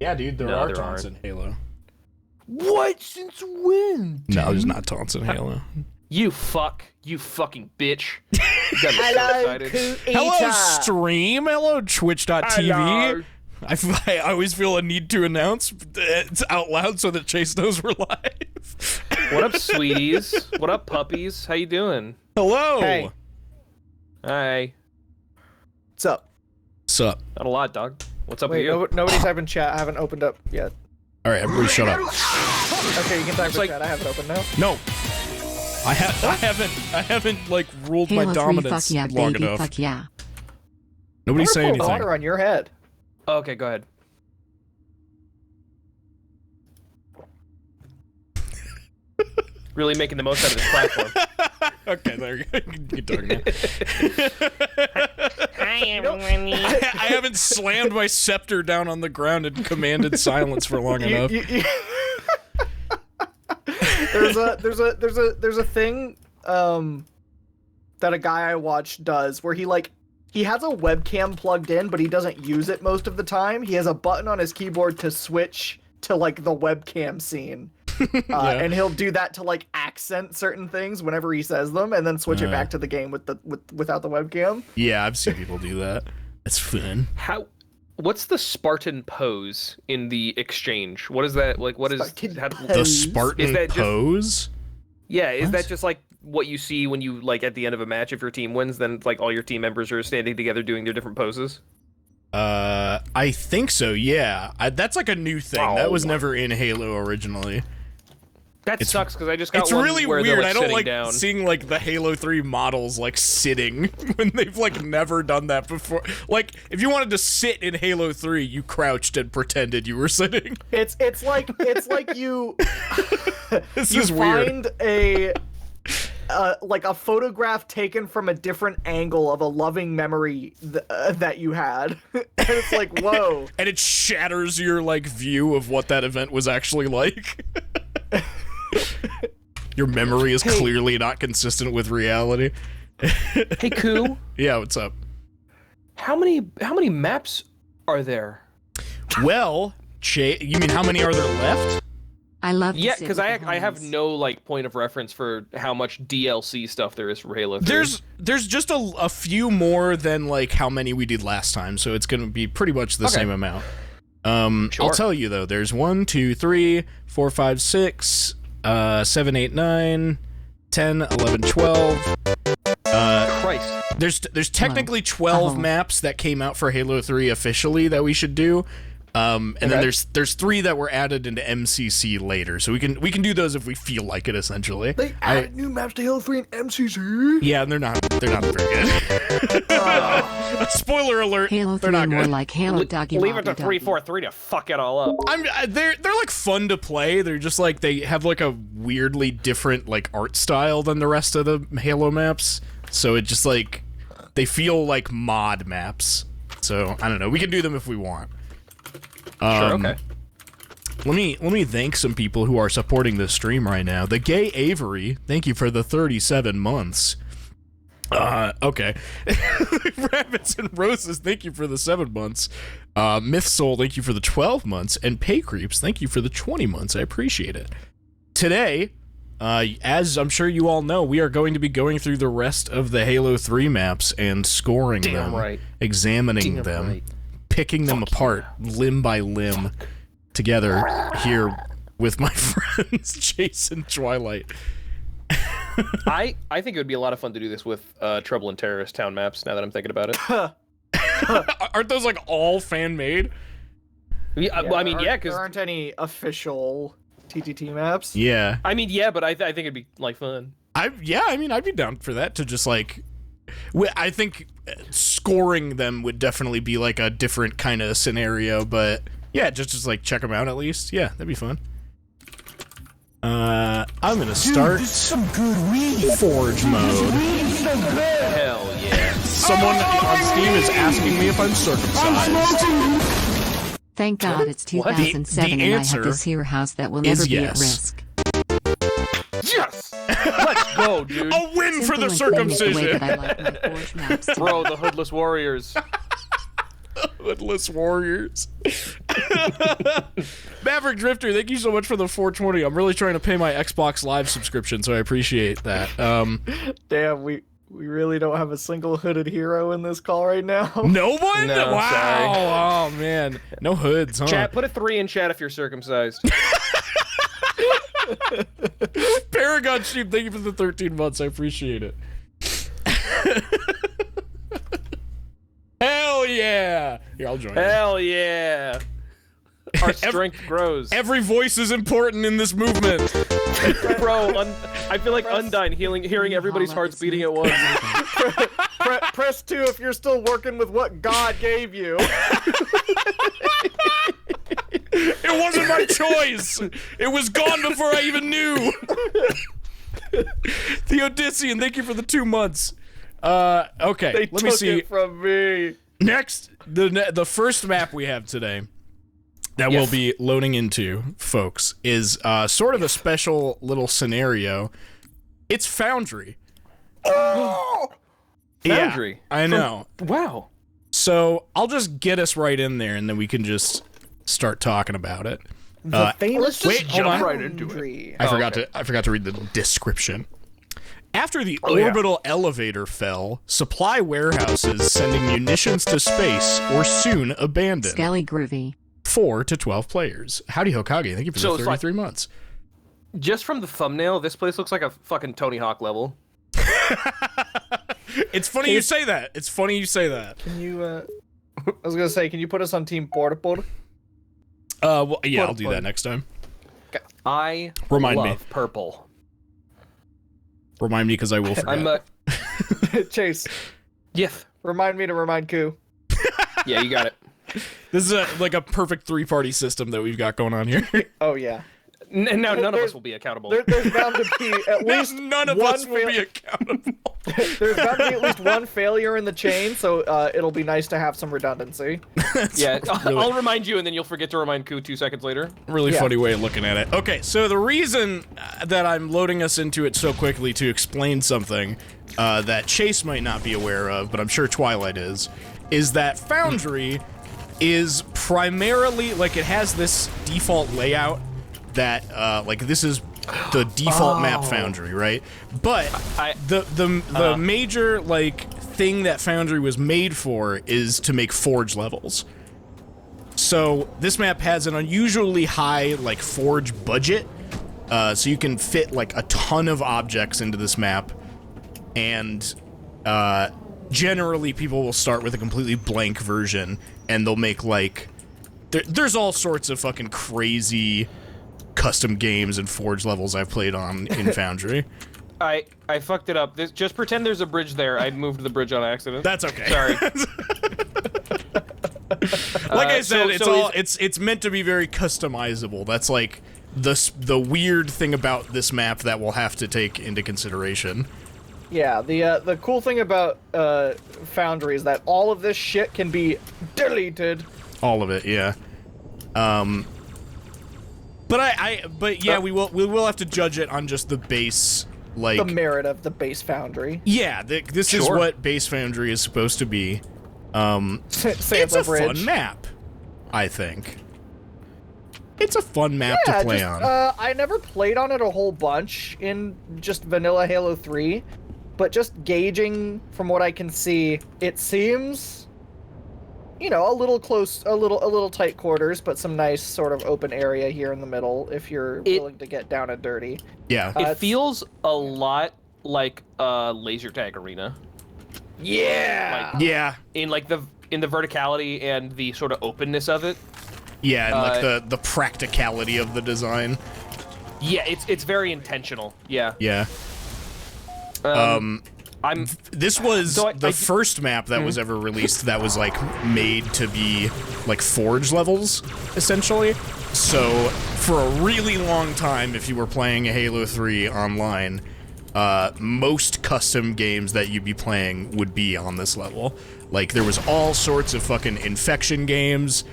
Yeah, dude, there No, are there taunts aren't. in Halo. What? Since when? No, there's not taunts in Halo. You fucking bitch. You got me so excited. Hello, stream. Hello, Twitch.tv. I always feel a need to announce it's out loud so that Chase knows we're live. What up, sweeties? What up, puppies? How you doing? Hello. Hey. Hi. What's up? Sup? Not a lot, dog. What's up Wait, with you? nobody's typing chat. I haven't opened up yet. All right, everybody, shut up. Okay, you can type in like- chat. I have it open now. No. I haven't like ruled Halo my 3, dominance fuck yeah, long baby, enough. fuck yeah. Nobody's saying Pour anything. water on your head. Oh, okay, go ahead. Really making the most out of this platform. Okay, there you go. You can talk now. Hi, everybody. I haven't slammed my scepter down on the ground and commanded silence for long enough. There's a thing that a guy I watch does where he has a webcam plugged in, but he doesn't use it most of the time. He has a button on his keyboard to switch to like the webcam scene. And he'll do that to like accent certain things whenever he says them, and then switch it back to the game without the webcam. Yeah, I've seen people do that. It's fun. What's the Spartan pose in the exchange? What is that like? What is The Spartan is that just, pose? Yeah, is What? that just like what you see when you like at the end of a match? If your team wins, then like all your team members are standing together doing their different poses. I think so. Yeah, that's like a new thing. That was Oh. never in Halo originally. That sucks because I just got It's one really where they're, weird. like, I don't sitting like down. seeing like the Halo 3 models like sitting when they've like never done that before. Like if you wanted to sit in Halo 3, you crouched and pretended you were sitting. It's like you This you is weird. find a like a photograph taken from a different angle of a loving memory that you had. And it's like, whoa. And it shatters your like view of what that event was actually like. Your memory is clearly not consistent with reality. Hey, Koo, Yeah, what's up? how many maps are there? Well, you mean how many are there left? I love to Yeah, sit because with I the have homies. no like point of reference for how much DLC stuff there is for Halo 3. There's just a few more than like how many we did last time, so it's gonna be pretty much the same amount. I'll Sure. tell you though, there's 1, 2, 3, 4, 5, 6, 7, 8, 9, 10, 11, 12. Christ. There's technically 12 maps that came out for Halo 3 officially that we should do. And then there's 3 that were added into MCC later, so we can do those if we feel like it. Essentially, They added new maps to Halo 3 and MCC. yeah, and they're not very good. Spoiler alert, Halo they're 3 not more good. like Halo Doggy Leave it to Woggy 343 to fuck it all up. They're like fun to play. They're just like they have like a weirdly different like art style than the rest of the Halo maps. So it just like they feel like mod maps. So I don't know. We can do them if we want. Sure, okay. Let me thank some people who are supporting this stream right now. The Gay Avery, thank you for the 37 months. Okay. Rabbits and Roses, thank you for the 7 months. Myth Soul, thank you for the 12 months. And Pay Creeps, thank you for the 20 months. I appreciate it. Today, as I'm sure you all know, we are going to be going through the rest of the Halo 3 maps and scoring them, examining them, picking them apart limb by limb together here with my friends Jason Twilight. I think it would be a lot of fun to do this with Trouble in Terrorist Town maps, now that I'm thinking about it. Aren't those like all fan made? Yeah, well, I mean, yeah, because there aren't any official TTT maps. Yeah. I mean, yeah, but I think it'd be like fun. I'd be down for that to just like I think scoring them would definitely be like a different kind of scenario, but yeah, just like check them out at least. Yeah, that'd be fun. I'm gonna start Forge mode. Hell yeah. Someone on Steam is asking me if I'm circumcised. Thank God it's 2007 and I have this here house that will never be at risk. Yes! Let's go, dude. A win for the Simple and clean is the way circumcision. that I like my Forge maps to Bro, the Hoodless Warriors. Hoodless Warriors. Maverick Drifter, thank you so much for the 420. I'm really trying to pay my Xbox Live subscription, so I appreciate that. Damn, we really don't have a single hooded hero in this call right now. No one? No, wow. sorry. Oh, man. No hoods, huh? Chat, put a 3 in chat if you're circumcised. Paragon Sheep, thank you for the 13 months. I appreciate it. Hell yeah! Here, I'll join you. Hell yeah! Our strength grows. Every voice is important in this movement. Bro, I feel like Undyne hearing everybody's hearts beating at once. Press 2 if you're still working with what God gave you. It wasn't my choice. It was gone before I even knew. The Odyssean, thank you for the 2 months. Okay, They let me took see. it from me. Next, the first map we have today that we'll be loading into, folks, is sort of a special little scenario. It's Foundry. Oh! Foundry? Yeah, I know. Wow. So I'll just get us right in there, and then we can just start talking about it. The famous wait, hold on. right into it. I forgot to read the description. After the orbital elevator fell, supply warehouses sending munitions to space were soon abandoned. Skelly Groovy. 4 to 12 players. Howdy Hokage, thank you for So the it's 33 months. Just from the thumbnail, this place looks like a fucking Tony Hawk level. It's funny you say that. It's funny you say that. Can you, I was gonna say, can you put us on Team Portable? Well, yeah, I'll do that next time. I Remind love me. purple. Remind me, because I will forget. Chase, Yes. remind me to remind Koo. Yeah, you got it. This is like a perfect 3-party system that we've got going on here. Oh, yeah. And now none of us will be accountable. There's bound to be at least None of one us will be accountable. There's bound to be at least one failure in the chain, so it'll be nice to have some redundancy. Yeah, really- I'll remind you, and then you'll forget to remind Koo 2 seconds later. Really Yeah. funny way of looking at it. Okay, so the reason that I'm loading us into it so quickly to explain something that Chase might not be aware of, but I'm sure Twilight is that Foundry is primarily, like, it has this default layout that, like, this is the default map Foundry, right? But the major, like, thing that Foundry was made for is to make Forge levels. So this map has an unusually high, like, Forge budget, so you can fit, like, a ton of objects into this map, and generally people will start with a completely blank version, and they'll make, like, there's all sorts of fucking crazy custom games and Forge levels I've played on in Foundry. I fucked it up. Just pretend there's a bridge there. I moved the bridge on accident. That's okay. Sorry. Like I said, so it's meant to be very customizable. That's like the weird thing about this map that we'll have to take into consideration. Yeah, the cool thing about Foundry is that all of this shit can be deleted. All of it, yeah. But yeah, we will have to judge it on just the base, like, The merit of the base Foundry. yeah. This is what base Foundry is supposed to be. It's a Bridge. fun map, I think. It's a fun map to play on. I never played on it a whole bunch in just vanilla Halo 3, but just gauging from what I can see, it seems, you know, a little close, a little tight quarters, but some nice sort of open area here in the middle if you're willing to get down and dirty. Yeah. It feels a lot like a laser tag arena. Yeah. Yeah. In like the verticality and the sort of openness of it. Yeah, and like the practicality of the design. Yeah, it's very intentional. Yeah. Yeah. This was the first map that was ever released that was like made to be like Forge levels, essentially. So for a really long time, if you were playing a Halo 3 online, most custom games that you'd be playing would be on this level. Like, there was all sorts of fucking infection games.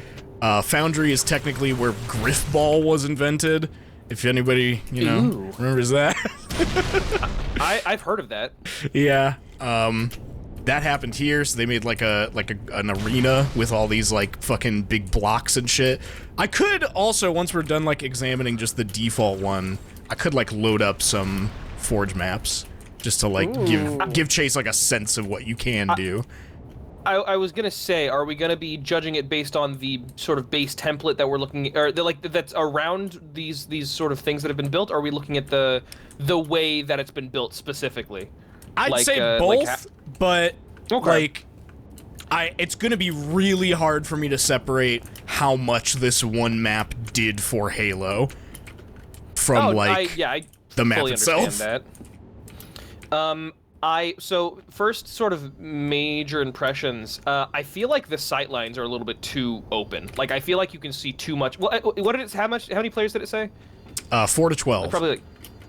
Foundry is technically where Griffball was invented. If anybody, you know, remembers that. I've heard of that. Yeah. But that happened here, so they made like an arena with all these like fucking big blocks and shit. I could also, once we're done like examining just the default one, I could like load up some Forge maps just to like give Chase like a sense of what you can do. I was gonna say, are we gonna be judging it based on the sort of base template that we're looking at, or that's around these sort of things that have been built? Or are we looking at the way that it's been built specifically? I'd say both, but like, it's gonna be really hard for me to separate how much this one map did for Halo from the map itself. That. So first sort of major impressions, I feel like the sightlines are a little bit too open. Like, I feel like you can see too much. Well, what did it, how many players did it say? 4 to 12. Probably like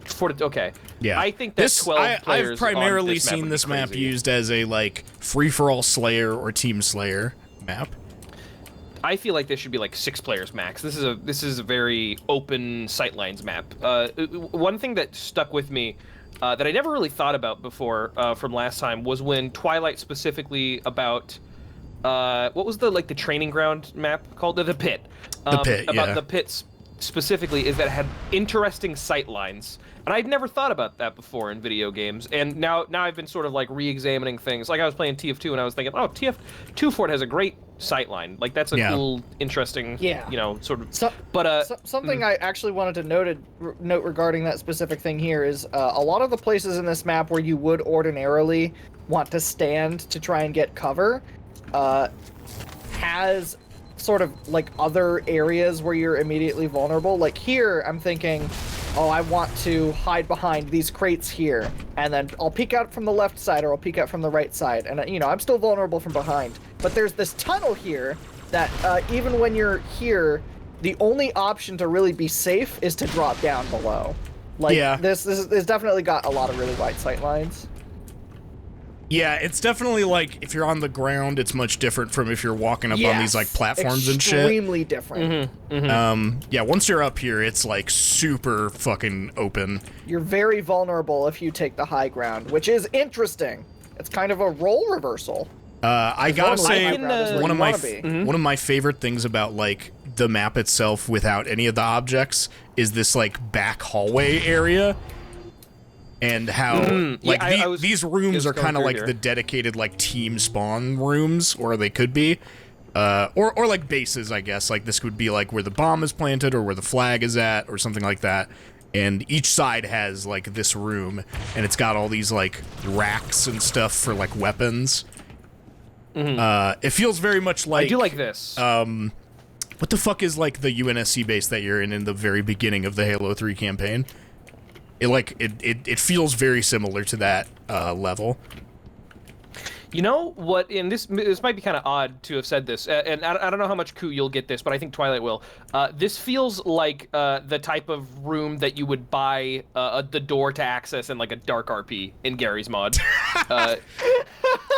4 to, okay. Yeah. I think that 12 players I've primarily on seen this map crazy. used as a, like, free-for-all Slayer or Team Slayer map. I feel like this should be like 6 players max. This is a very open sightlines map. One thing that stuck with me that I never really thought about before from last time was when Twilight specifically about what was the training ground map called? The pit. The pit, about the pits specifically is that it had interesting sight lines. And I'd never thought about that before in video games. And now I've been sort of like re-examining things. Like I was playing TF2 and I was thinking, oh, TF2 Fort has a great sight line. Like that's a cool, interesting, you know, sort of. Something I actually wanted to note regarding that specific thing here is a lot of the places in this map where you would ordinarily want to stand to try and get cover has sort of like other areas where you're immediately vulnerable. Like here, I'm thinking, oh, I want to hide behind these crates here, and then I'll peek out from the left side or I'll peek out from the right side, and you know, I'm still vulnerable from behind. But there's this tunnel here that even when you're here, the only option to really be safe is to drop down below. Like this definitely got a lot of really wide sight lines. Yeah, it's definitely like if you're on the ground, it's much different from if you're walking up on these like platforms and shit. Extremely different. Yeah, once you're up here, it's like super fucking open. You're very vulnerable if you take the high ground, which is interesting. It's kind of a role reversal. I gotta say, one of my favorite things about like the map itself without any of the objects is this like back hallway area. And how these rooms are kind of like the dedicated like team spawn rooms, or they could be, or like bases, I guess. Like this would be like where the bomb is planted or where the flag is at or something like that. And each side has like this room, and it's got all these like racks and stuff for like weapons. It feels very much like I do like this. What the fuck is like the UNSC base that you're in the very beginning of the Halo 3 campaign? It feels very similar to that level. You know what? And this might be kind of odd to have said this, and I don't know how much Ku you'll get this, but I think Twilight will. This feels like the type of room that you would buy the door to access in like a dark RP in Gary's mod.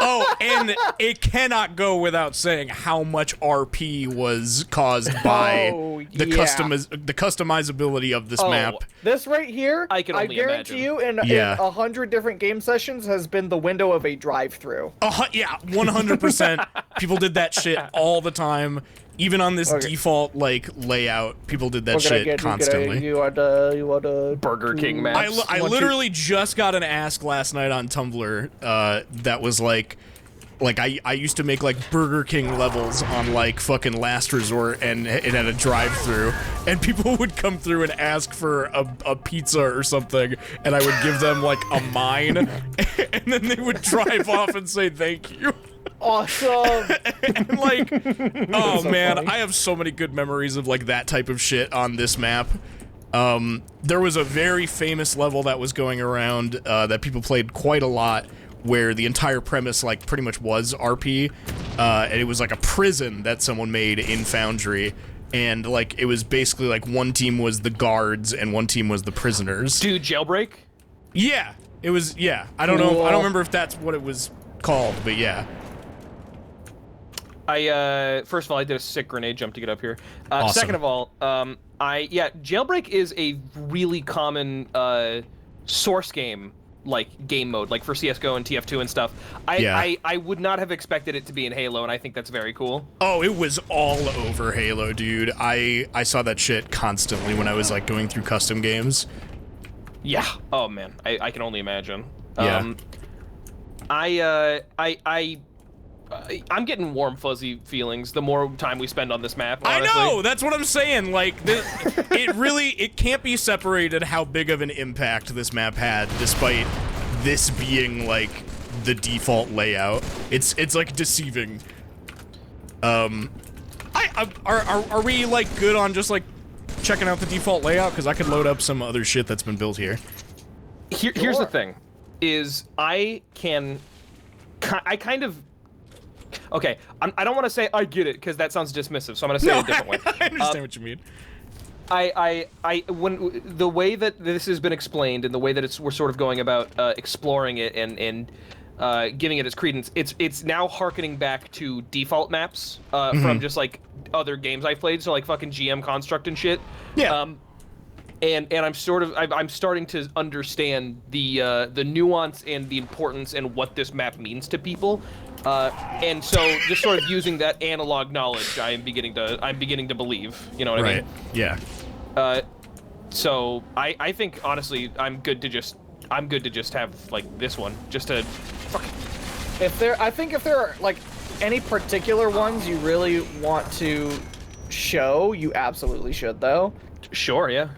Oh, and it cannot go without saying how much RP was caused by the customizability of this map. This right here, I guarantee you, in 100 different game sessions, has been the window of a drive-through. Yeah, 100%. People did that shit all the time. Even on this default like layout, people did that shit constantly. You want a Burger King maps. I literally just got an ask last night on Tumblr that was like I used to make like Burger King levels on like fucking Last Resort, and it had a drive-through, and people would come through and ask for a pizza or something, and I would give them like a mine, and then they would drive off and say thank you. Awesome. And like, oh man, funny. I have so many good memories of like that type of shit on this map. There was a very famous level that was going around that people played quite a lot, where the entire premise like pretty much was RP, and it was like a prison that someone made in Foundry, and like it was basically like one team was the guards and one team was the prisoners. Dude, Jailbreak? Yeah, it was. Yeah, I don't know. I don't remember if that's what it was called, but yeah. First of all, I did a sick grenade jump to get up here. Awesome. Second of all, Jailbreak is a really common source game like game mode, like for CS:GO and TF2 and stuff. I would not have expected it to be in Halo, and I think that's very cool. Oh, it was all over Halo, dude. I saw that shit constantly when I was like going through custom games. Yeah. Oh man, I can only imagine. Yeah. I'm getting warm, fuzzy feelings the more time we spend on this map, honestly. I know! That's what I'm saying. Like, it can't be separated how big of an impact this map had, despite this being, like, the default layout. It's like, deceiving. Are we, like, good on just, like, checking out the default layout? Because I could load up some other shit that's been built here. Here's the thing, is I kind of... Okay, I don't want to say I get it, because that sounds dismissive, so I'm going to say it a different way. I understand what you mean. When the way that this has been explained and the way that we're sort of going about exploring it and giving it its credence, it's now harkening back to default maps from just like other games I've played, so like fucking GM Construct and shit. Yeah. And I'm starting to understand the nuance and the importance and what this map means to people. And so just sort of using that analog knowledge, I'm beginning to believe. You know what I mean? Yeah. So I think honestly I'm good to just have like this one just to. I think if there are like any particular ones you really want to show, you absolutely should though. Sure. Yeah.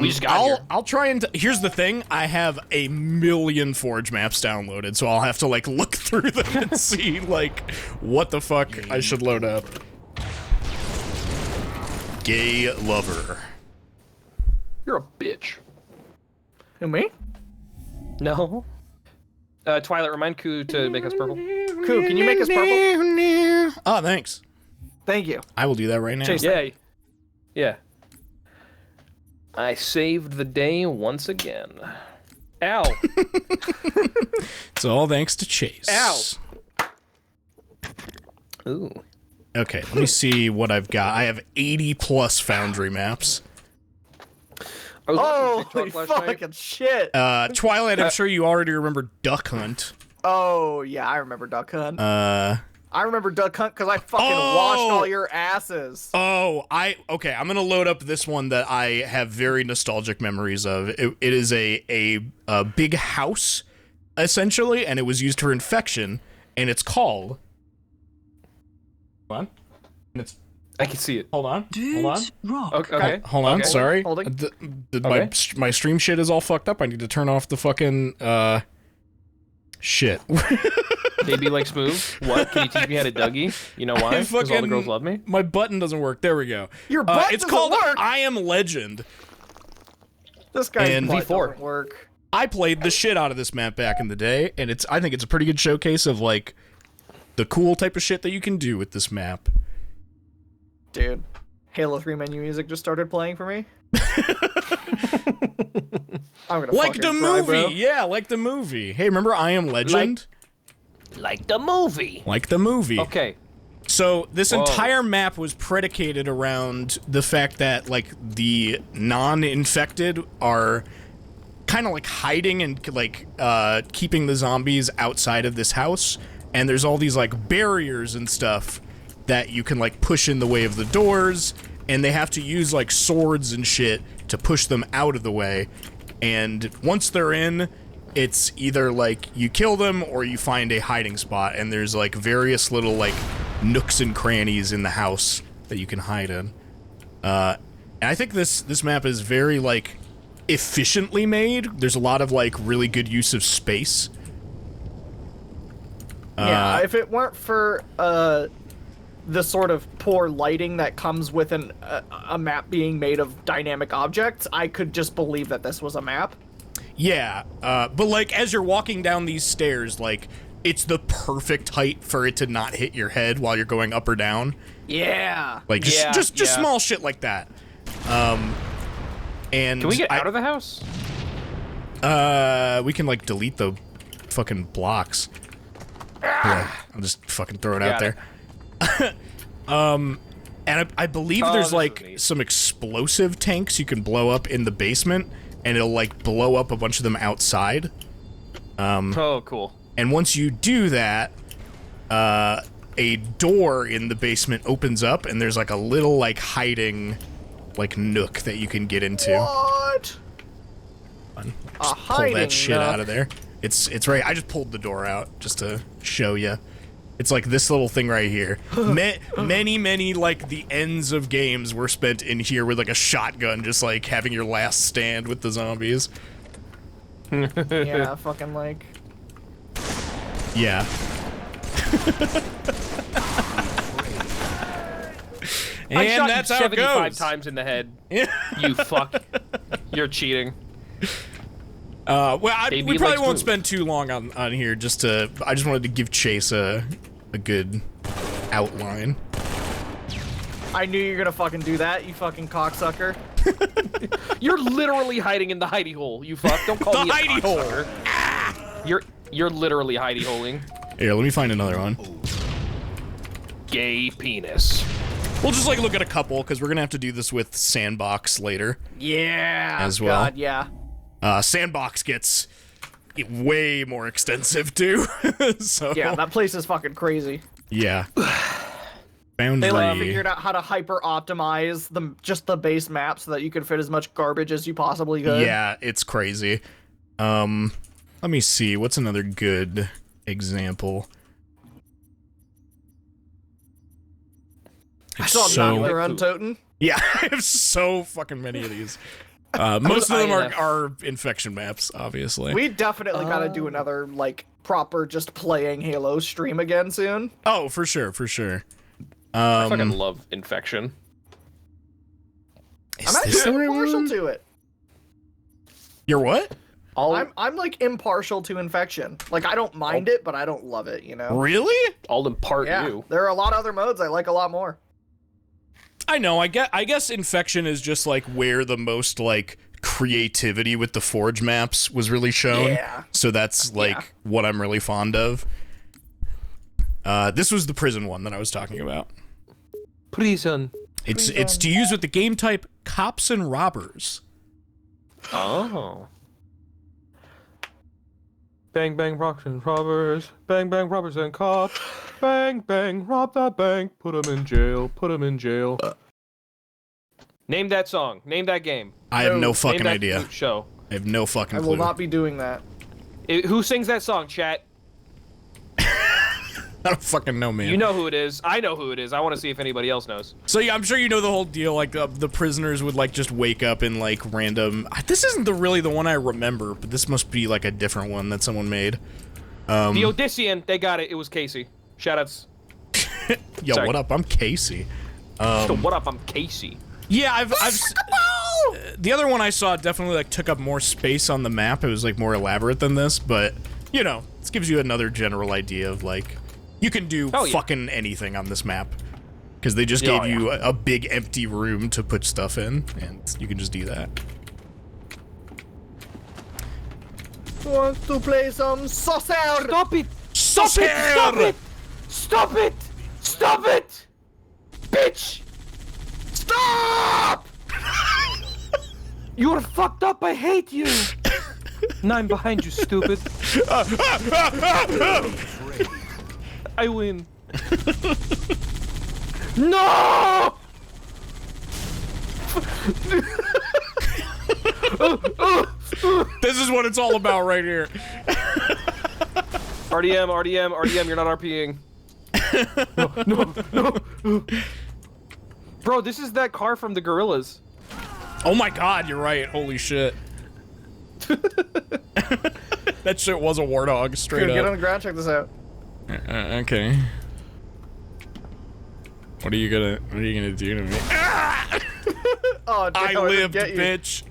We just got I'll try and here's the thing, I have a million Forge maps downloaded, so I'll have to like look through them and see like what the fuck I should load up. Gay lover. You're a bitch. Who, me? No. Twilight, remind Koo to make us purple. Koo, can you make us purple? Oh, thanks. Thank you. I will do that right now. Chase. Yeah. Yeah. I saved the day once again. Ow. It's all thanks to Chase. Ow. Ooh. Okay, let me see what I've got. I have 80 plus Foundry maps. Holy fucking shit. Twilight, I'm sure you already remember Duck Hunt. Oh, yeah, I remember Duck Hunt. I remember Duck Hunt because I fucking washed all your asses. Okay, I'm gonna load up this one that I have very nostalgic memories of. It is a big house, essentially, and it was used for infection, and it's called... Hold on. I can see it. Hold on. Rock. Okay. Hold on, okay. sorry. Holding. My stream shit is all fucked up. I need to turn off the fucking, shit. Baby like smooth. What? Can you teach me how to Dougie? You know why? Because all the girls love me? My button doesn't work. There we go. Your button It's doesn't called work? I Am Legend. This guy's And butt V4. doesn't work. I played the shit out of this map back in the day, and I think it's a pretty good showcase of, like, the cool type of shit that you can do with this map. Dude, Halo 3 menu music just started playing for me. I'm gonna Like fucking the cry, movie! bro. Yeah, like the movie. Hey, remember I Am Legend? Like the movie. Like the movie. Okay. So this Whoa. entire map was predicated around the fact that like the non-infected are kind of like hiding and like keeping the zombies outside of this house, and there's all these like barriers and stuff that you can like push in the way of the doors, and they have to use like swords and shit to push them out of the way. And once they're in, it's either like you kill them or you find a hiding spot, and there's like various little like nooks and crannies in the house that you can hide in. And I think this map is very like efficiently made. There's a lot of like really good use of space. Yeah, if it weren't for the sort of poor lighting that comes with a map being made of dynamic objects, I could just believe that this was a map. Yeah, but like as you're walking down these stairs, like it's the perfect height for it to not hit your head while you're going up or down. Yeah. Like just small shit like that. And can we get out of the house? We can like delete the fucking blocks. Yeah, I'll just fucking throw it out there. And I believe there's like some explosive tanks you can blow up in the basement and it'll like blow up a bunch of them outside. Oh, cool. And once you do that, a door in the basement opens up, and there's like a little like hiding like nook that you can get into. What? Just pull that shit out of there. It's right. I just pulled the door out just to show you. It's like this little thing right here. Many like the ends of games were spent in here with like a shotgun, just like having your last stand with the zombies. Yeah, fucking like. Yeah. I And shot that's you how it 75 goes. times in the head. You fuck. You're cheating. Well, we Baby probably likes won't food. spend too long on here. I just wanted to give Chase a good outline. I knew you were gonna fucking do that, you fucking cocksucker. You're literally hiding in the hidey hole. You fuck. Don't call The me a hidey hole. cocksucker. You're literally hidey holing. Here, let me find another one. Gay penis. We'll just like look at a couple because we're gonna have to do this with Sandbox later. Yeah. As well. God, yeah. Sandbox gets way more extensive too. So Yeah, that place is fucking crazy. yeah. Boundary. They figured out how to hyper optimize just the base map so that you could fit as much garbage as you possibly could. Yeah, it's crazy. Let me see. What's another good example? I saw so Knockler on Toten. yeah, I have so fucking many of these. Most of them INF. are infection maps, obviously. We definitely gotta do another, like, proper just playing Halo stream again soon. Oh, for sure, for sure. I fucking love infection. Is I'm this the actually right impartial one? to it. You're what? I'm like impartial to infection. Like I don't mind it, but I don't love it, you know? Really? I'll impart Yeah. you. There are a lot of other modes I like a lot more. I know. I guess infection is just like where the most like creativity with the Forge maps was really shown. Yeah. So that's like what I'm really fond of. This was the prison one that I was talking about. Prison. It's to use with the game type Cops and Robbers. Oh. Bang bang rocks and robbers. Bang bang robbers and cops. Bang bang rob that bank. Put 'em in jail. Put 'em in jail. Name that song. Name that game. I have no No, fucking Name that idea. show. I have no fucking I clue. will not be doing that. Who sings that song, chat? I don't fucking know, man. You know who it is. I know who it is. I want to see if anybody else knows. So yeah, I'm sure you know the whole deal. Like the prisoners would like just wake up in like random. This isn't really the one I remember, but this must be like a different one that someone made. The Odyssean. They got it. It was Casey. Shoutouts. Yo, Sorry. what up? I'm Casey. So what up? I'm Casey. Yeah, the other one I saw definitely like took up more space on the map. It was like more elaborate than this, but you know, this gives you another general idea of like you can do fucking anything on this map because they just gave you a big empty room to put stuff in, and you can just do that. Wants to play some saucer? Stop it! Stop Stop it! Stop it! Stop it! Bitch! Stop! You're fucked up. I hate you. And I'm behind you, stupid. I win. No! This is what it's all about right here. RDM, you're not RPing. No. Bro, this is that car from the Gorillas. Oh my god, you're right. Holy shit. That shit was a Warthog, straight Get on up. the ground, check this out. Okay. What are you gonna do to me? Oh, damn, I didn't lived, get you. bitch.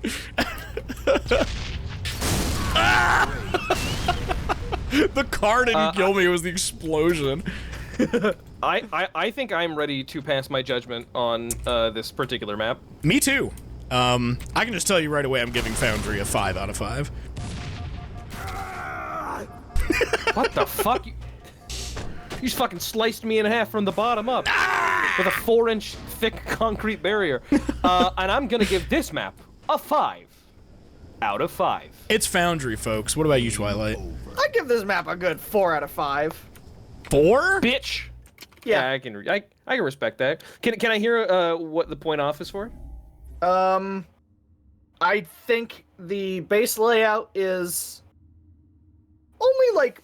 The car didn't kill me, it was the explosion. I think I'm ready to pass my judgment on this particular map. Me too. I can just tell you right away I'm giving Foundry a 5 out of 5. What the fuck? You just fucking sliced me in half from the bottom up with a 4-inch thick concrete barrier. And I'm gonna give this map a 5. out of 5. It's Foundry, folks. What about you, Twilight? I give this map a good 4 out of 5. 4? Bitch. Yeah. I can respect that. Can I hear what the point off is for? I think the base layout is only like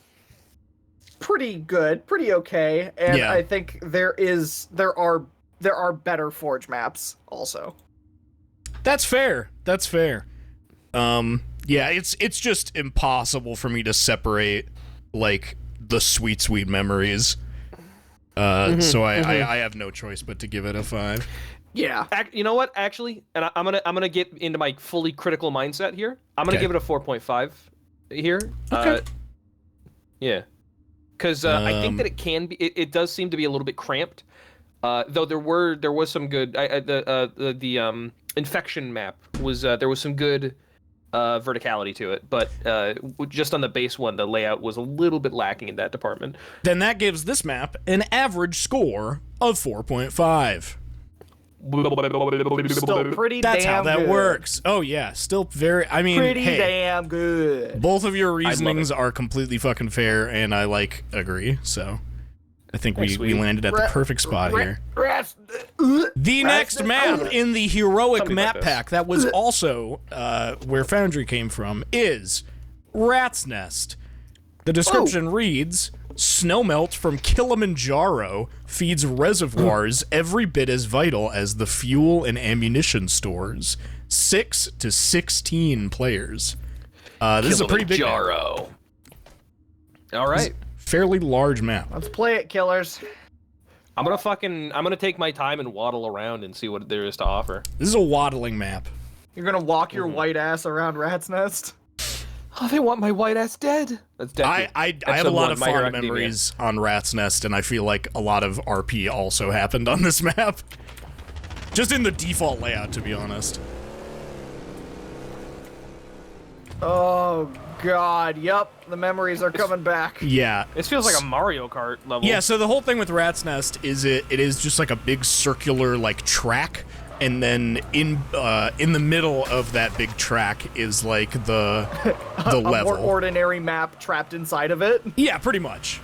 pretty good, pretty okay, and Yeah. I think there are better Forge maps also. That's fair. That's fair. Yeah, it's just impossible for me to separate like the sweet memories. So I have no choice but to give it a 5. Yeah. You know what? Actually, and I'm gonna get into my fully critical mindset here. I'm gonna Okay. give it a 4.5 here. Okay. Yeah, because I think that it can be. It does seem to be a little bit cramped. Though there was some good. The infection map was there was some good verticality to it, but just on the base one, the layout was a little bit lacking in that department. Then that gives this map an average score of 4.5. Still pretty That's damn how that good. works. Oh yeah, still very. I mean, Pretty hey, damn good. both of your reasonings are completely fucking fair, and I agree. So I think we landed at the perfect spot here. The next map in the heroic Something map like this. pack that was also where Foundry came from is Rat's Nest. The description reads, snowmelt from Kilimanjaro feeds reservoirs every bit as vital as the fuel and ammunition stores. 6 to 16 players. This is a pretty big map. Kilimanjaro. All right. Fairly large map. Let's play it, killers. I'm gonna take my time and waddle around and see what there is to offer. This is a waddling map. You're gonna walk your white ass around Rat's Nest? Oh, they want my white ass dead. That's dead. I have a lot of fond memories on Rat's Nest, and I feel like a lot of RP also happened on this map. Just in the default layout, to be honest. Oh god, yup, the memories are coming back. Yeah. This feels like a Mario Kart level. Yeah, so the whole thing with Rat's Nest is it is just like a big circular like track, and then in the middle of that big track is like the A level. more ordinary map trapped inside of it. Yeah, pretty much.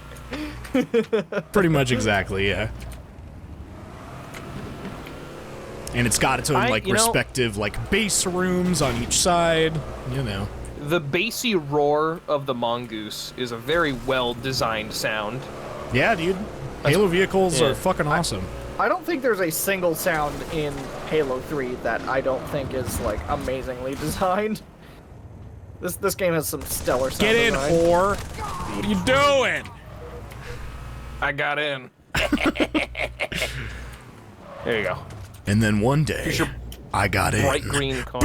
Pretty much exactly, yeah. And it's got its own like respective like base rooms on each side, you know. The bassy roar of the mongoose is a very well-designed sound. Yeah, dude. Halo vehicles are fucking awesome. I don't think there's a single sound in Halo 3 that I don't think is like amazingly designed. This game has some stellar sound Get in, design. whore. What are you doing? I got in. There you go. And then one day, your I got in. Bright green car.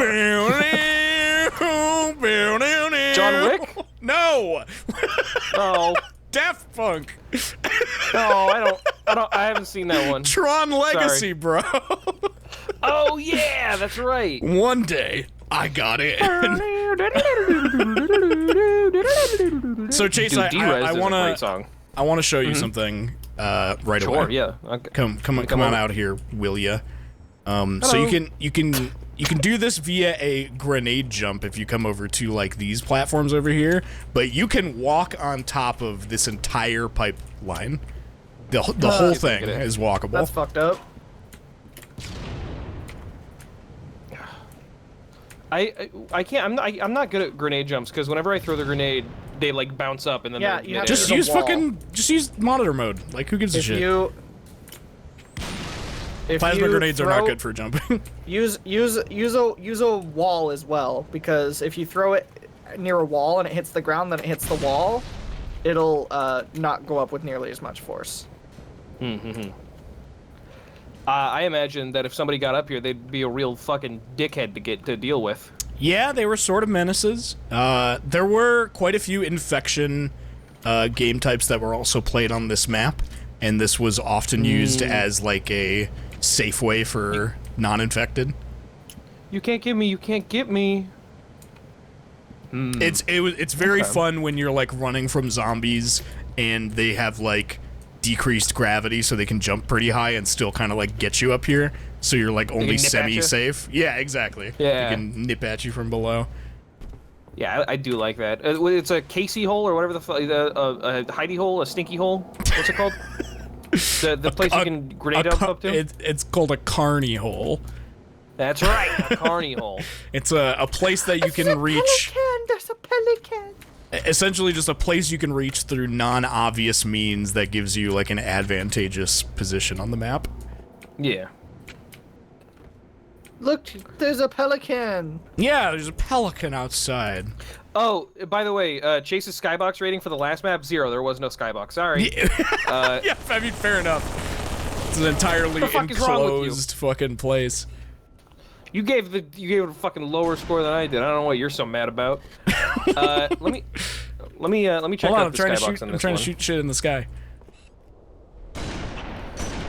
John Wick? No. Oh. Daft Punk. No, I haven't seen that one. Tron Legacy, bro. Oh yeah, that's right. One day, I got in. So Chase, Dude, D-Res I is want a great song. I want to show you something right away. Sure, yeah. Okay. Come on out here, will ya? So you can do this via a grenade jump if you come over to like these platforms over here, but you can walk on top of this entire pipeline. The whole thing is walkable. That's fucked up. I can't. I'm not good at grenade jumps because whenever I throw the grenade, they like bounce up and then Yeah, they're you have midair. Just There's a use use monitor mode. Like who gives a shit? If Plasma you grenades are not throw- good for jumping. Use a wall as well, because if you throw it near a wall and it hits the ground, then it hits the wall, it'll not go up with nearly as much force. I imagine that if somebody got up here, they'd be a real fucking dickhead to deal with. Yeah, they were sort of menaces. There were quite a few infection game types that were also played on this map, and this was often used as like a safe way for non-infected. You can't get me. You can't get me. It's very fun when you're like running from zombies and they have like decreased gravity, so they can jump pretty high and still kind of like get you up here. So you're like only nip at you? semi-safe. Yeah, exactly. Yeah. They can nip at you from below. Yeah, I do like that. It's a Casey hole or whatever a hidey hole, a stinky hole. What's it called? the place you can grenade up to? It's called a carny hole. That's right, a carny hole. It's a place that you can reach. There's a pelican. Essentially just a place you can reach through non-obvious means that gives you like an advantageous position on the map. Yeah. Look, there's a pelican. Yeah, there's a pelican outside. Oh, by the way, Chase's skybox rating for the last map, 0. There was no skybox. Sorry. Yeah, I mean, fair enough. It's an entirely enclosed fucking place. You gave it a fucking lower score than I did. I don't know what you're so mad about. Let me check Hold on, out the skybox on this I'm trying one. to shoot shit in the sky.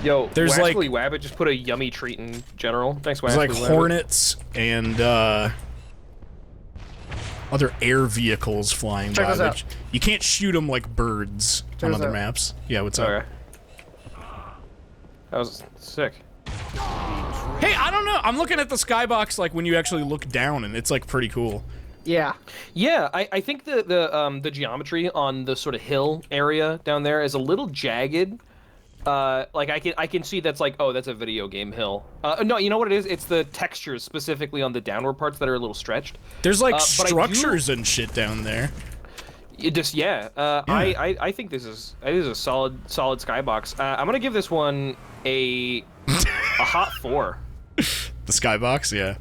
Yo, there's Wascally Wabbit just put a yummy treat in general. Thanks, Wascally There's like Wabbit. hornets and other air vehicles flying Check by. this out. You can't shoot them like birds on this other out. maps. Yeah, what's up? Okay. That was sick. Hey, I don't know. I'm looking at the skybox like when you actually look down, and it's like pretty cool. Yeah. Yeah, I think the geometry on the sort of hill area down there is a little jagged. Like I can see that's like, oh, that's a video game hill. No, you know what it is? It's the textures specifically on the downward parts that are a little stretched. There's like structures and shit down there. It just I think this is a solid skybox. I'm gonna give this one a hot 4. The skybox, yeah.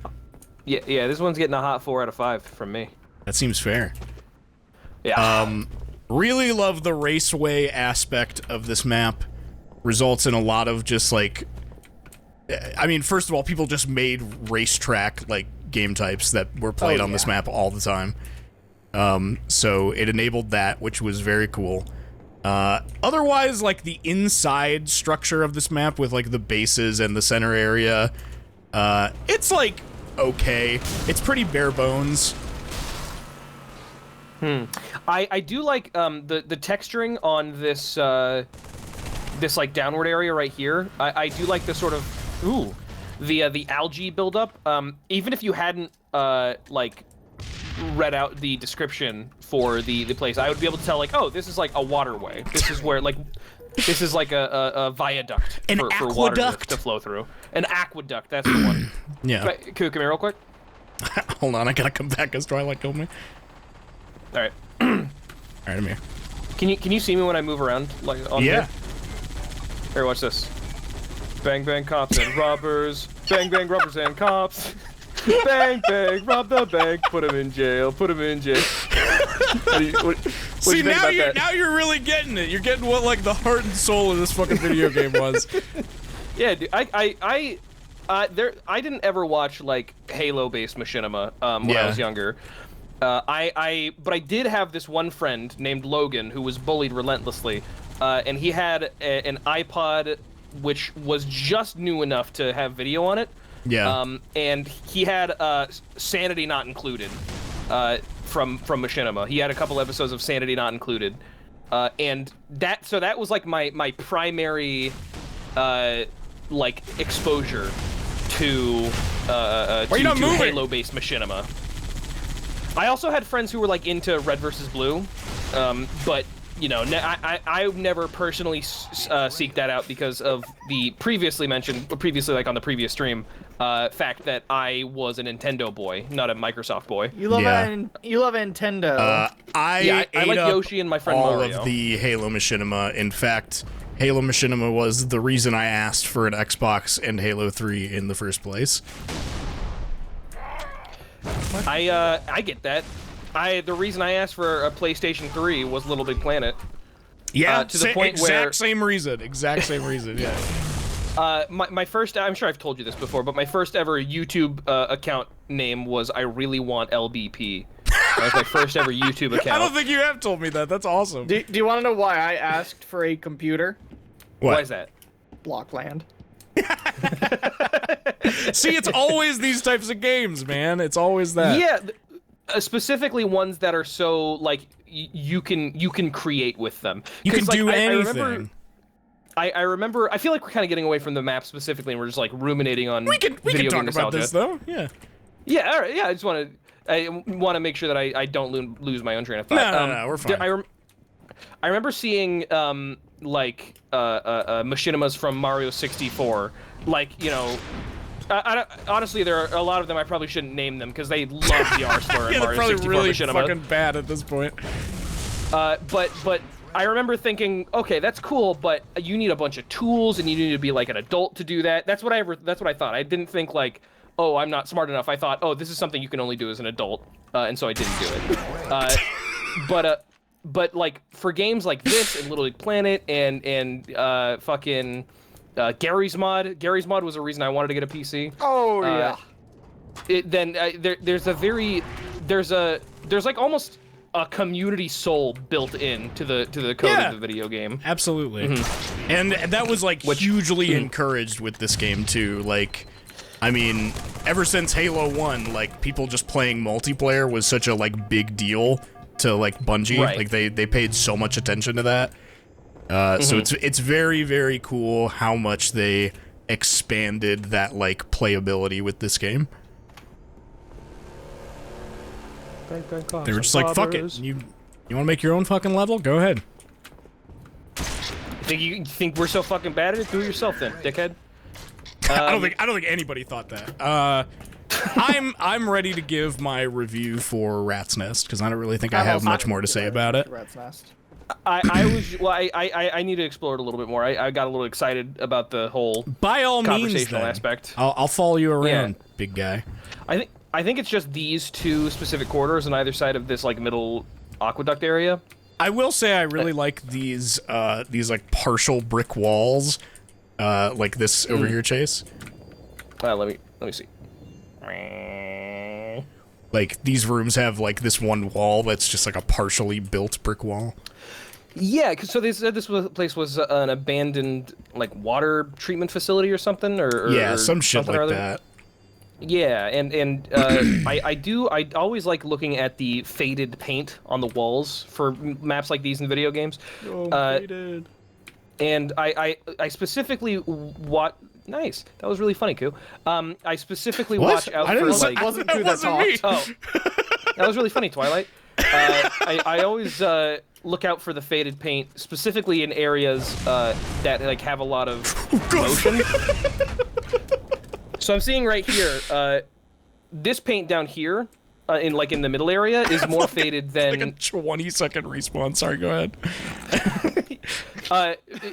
Yeah, this one's getting a hot 4 out of 5 from me. That seems fair. Yeah. Really love the raceway aspect of this map. Results in a lot of just like, I mean, first of all, people just made racetrack like game types that were played on this map all the time. So it enabled that, which was very cool. Otherwise, like the inside structure of this map with like the bases and the center area, it's like okay. It's pretty bare bones. I do like the texturing on this this like downward area right here. I do like the sort of the algae buildup. Even if you hadn't like read out the description for the place, I would be able to tell like, oh, this is like a waterway. This is where like this is like a viaduct for water to flow through. An aqueduct, that's the one. Yeah. Can you come here real quick? Hold on, I gotta come back as Twilight killed me. All right. Alright, I'm here. Can you see me when I move around like on here? Here, watch this. Bang bang cops and robbers. Bang bang robbers and cops. Bang bang rob the bank. Put him in jail. Put him in jail. What do you think about that? Now you're really getting it. You're getting what like the heart and soul of this fucking video game was. Yeah, dude. I didn't ever watch like Halo-based machinima when I was younger. But I did have this one friend named Logan who was bullied relentlessly, and he had an iPod which was just new enough to have video on it. Yeah. And he had Sanity Not Included from Machinima. He had a couple episodes of Sanity Not Included, and that was like my primary like exposure to Halo-based Machinima. I also had friends who were like into Red versus Blue, but you know, I never personally seek that out because of the previously like on the previous stream, fact that I was a Nintendo boy, not a Microsoft boy. You love Nintendo. I like Yoshi and my friend all Mario. of the Halo Machinima. In fact, Halo Machinima was the reason I asked for an Xbox and Halo 3 in the first place. I get that. The reason I asked for a PlayStation 3 was Little Big Planet. Yeah, to the point exact same reason. Yeah. My first, I'm sure I've told you this before, but my first ever YouTube account name was I Really Want LBP. That was my first ever YouTube account. I don't think you have told me that. That's awesome. Do you want to know why I asked for a computer? What? Why is that? Blockland. See, it's always these types of games, man. It's always that. Yeah, specifically ones that are so like you can create with them. You can like, do anything. I remember. I feel like we're kind of getting away from the map specifically, and we're just like ruminating on. We can talk about this though. Yeah. Yeah. All right. Yeah. I just want to. I want to make sure that I don't lose my own train of thought. No, we're fine. I remember seeing machinimas from Mario 64, like, you know. Honestly, there are a lot of them. I probably shouldn't name them because they love the R slur in Mario 64 really machinima. fucking bad at this point. But I remember thinking, okay, that's cool, but you need a bunch of tools and you need to be like an adult to do that. That's what I thought. I didn't think like, oh, I'm not smart enough. I thought, oh, this is something you can only do as an adult, and so I didn't do it. But like for games like this and Little Big Planet and fucking. Gary's Mod was a reason I wanted to get a PC. Oh yeah. There's like almost a community soul built in to the code of the video game. Absolutely. And that was like hugely encouraged with this game too. Like, I mean, ever since Halo 1, like people just playing multiplayer was such a like big deal to like Bungie. Right. Like they paid so much attention to that. So it's very, very cool how much they expanded that like playability with this game. They were just like, fuck it, you want to make your own fucking level? Go ahead. You think we're so fucking bad at it? Do it yourself then, dickhead. I don't think anybody thought that. I'm ready to give my review for Rat's Nest because I don't really think I have much more to say about it. Rat's Nest. I need to explore it a little bit more. I got a little excited about the whole by all means conversational aspect. I'll follow you around, big guy. I think it's just these two specific corridors on either side of this like middle aqueduct area. I will say I really like these like partial brick walls, like this over here, Chase. Let me see. Like these rooms have like this one wall that's just like a partially built brick wall. Yeah, so they said this place was an abandoned like water treatment facility or something, or some shit like that. Yeah, and I always like looking at the faded paint on the walls for maps like these in video games. Faded. And I specifically watch. Nice, that was really funny, Koo. I specifically watch out for like. Wasn't Koo that talked. Oh, that was really funny, Twilight. I always look out for the faded paint, specifically in areas that like have a lot of motion. So I'm seeing right here, this paint down here, in the middle area, is more faded than like a 20-second respawn. Sorry, go ahead.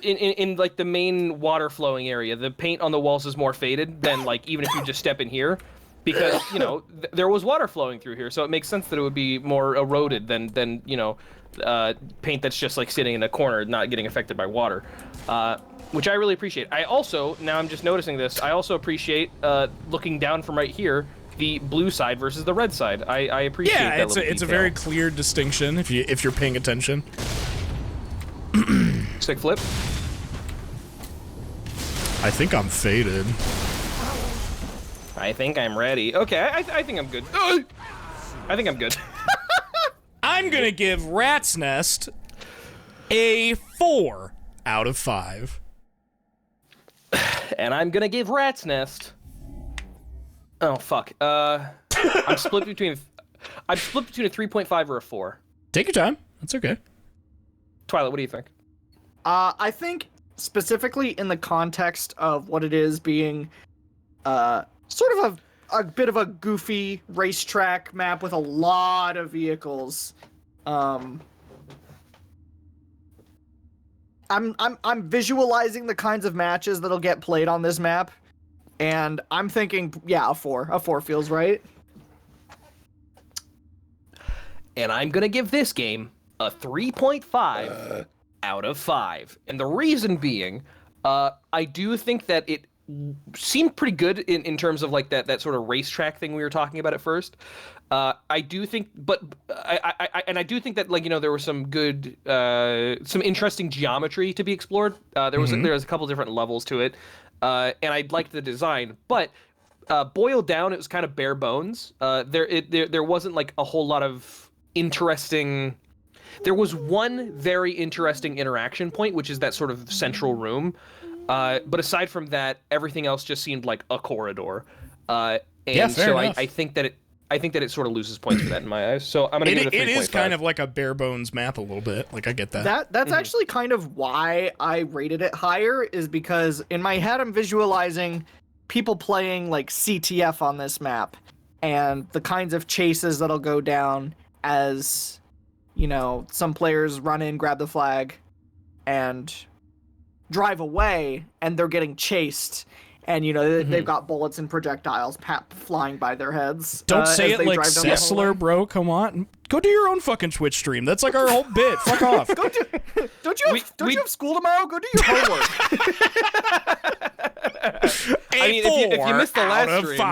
In like the main water flowing area, the paint on the walls is more faded than like even if you just step in here, because you know there was water flowing through here, so it makes sense that it would be more eroded than you know paint that's just like sitting in a corner, not getting affected by water. Which I really appreciate. I also, now I'm just noticing this, I also appreciate looking down from right here, the blue side versus the red side. I appreciate that little it's a very clear distinction if you're paying attention. Stick flip. I think I'm faded. I think I'm ready. Okay, I think I'm good. I think I'm good. I'm gonna give Rat's Nest a 4 out of 5. And I'm gonna give Rat's Nest. Oh fuck. I'm split between a 3.5 or a 4. Take your time. That's okay. Twilight, what do you think? I think specifically in the context of what it is being sort of a bit of a goofy racetrack map with a lot of vehicles. I'm visualizing the kinds of matches that'll get played on this map, and I'm thinking, yeah, a 4. A 4 feels right. And I'm gonna give this game a 3.5 out of 5. And the reason being, I do think that it seemed pretty good in terms of like that sort of racetrack thing we were talking about at first. I do think, but I do think that, like, you know, there was some good, some interesting geometry to be explored. There was a couple different levels to it, and I liked the design. But boiled down, it was kind of bare bones. There wasn't like a whole lot of interesting. There was one very interesting interaction point, which is that sort of central room. But aside from that, everything else just seemed like a corridor. And yeah, fair so enough. I think that I think that it sort of loses points for that in my eyes. So I'm gonna give it a 3.5. It is kind of like a bare bones map a little bit. Like I get that. That's actually kind of why I rated it higher, is because in my head I'm visualizing people playing like CTF on this map and the kinds of chases that'll go down as, you know, some players run in, grab the flag, and drive away, and they're getting chased. And, you know, they've got bullets and projectiles flying by their heads. Don't say it like Sessler, bro. Come on. Go do your own fucking Twitch stream. That's like our whole bit. Fuck off. Don't you have school tomorrow? Go do your homework. I mean, if you missed the last stream,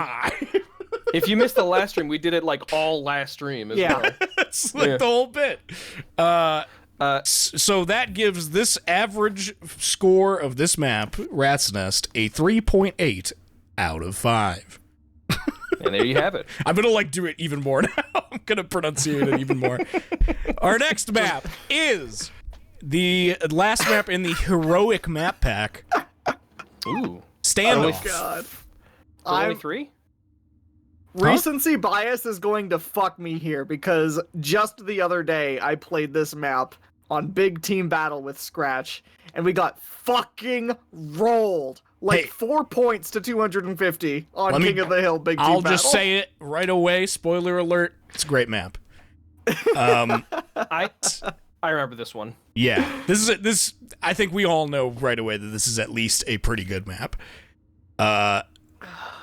if you missed the last stream, we did it like all last stream as well. It's like the whole bit. So that gives this average score of this map, Rat's Nest, a 3.8 out of 5. And there you have it. I'm gonna like do it even more now. I'm gonna pronunciate it even more. Our next map is the last map in the heroic map pack. Ooh, Standoff. Oh God. only 3. Recency bias is going to fuck me here, because just the other day I played this map on Big Team Battle with Scratch, and we got fucking rolled. Like 4 points to 250 on King of the Hill Big Team Battle. I'll just say it right away. Spoiler alert. It's a great map. I remember this one. Yeah. This I think we all know right away that this is at least a pretty good map.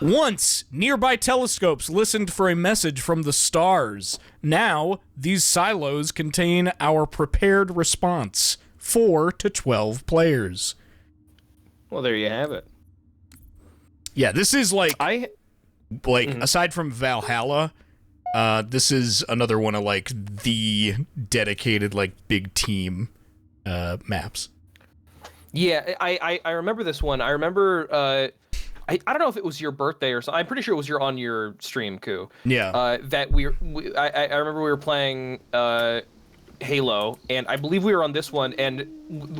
Once, nearby telescopes listened for a message from the stars. Now, these silos contain our prepared response. 4 to 12 players. Well, there you have it. Yeah, this is like... aside from Valhalla, this is another one of, like, the dedicated, like, big team maps. Yeah, I remember this one. I remember... I don't know if it was your birthday or something. I'm pretty sure it was on your stream, Koo. Yeah. That I remember we were playing Halo, and I believe we were on this one, and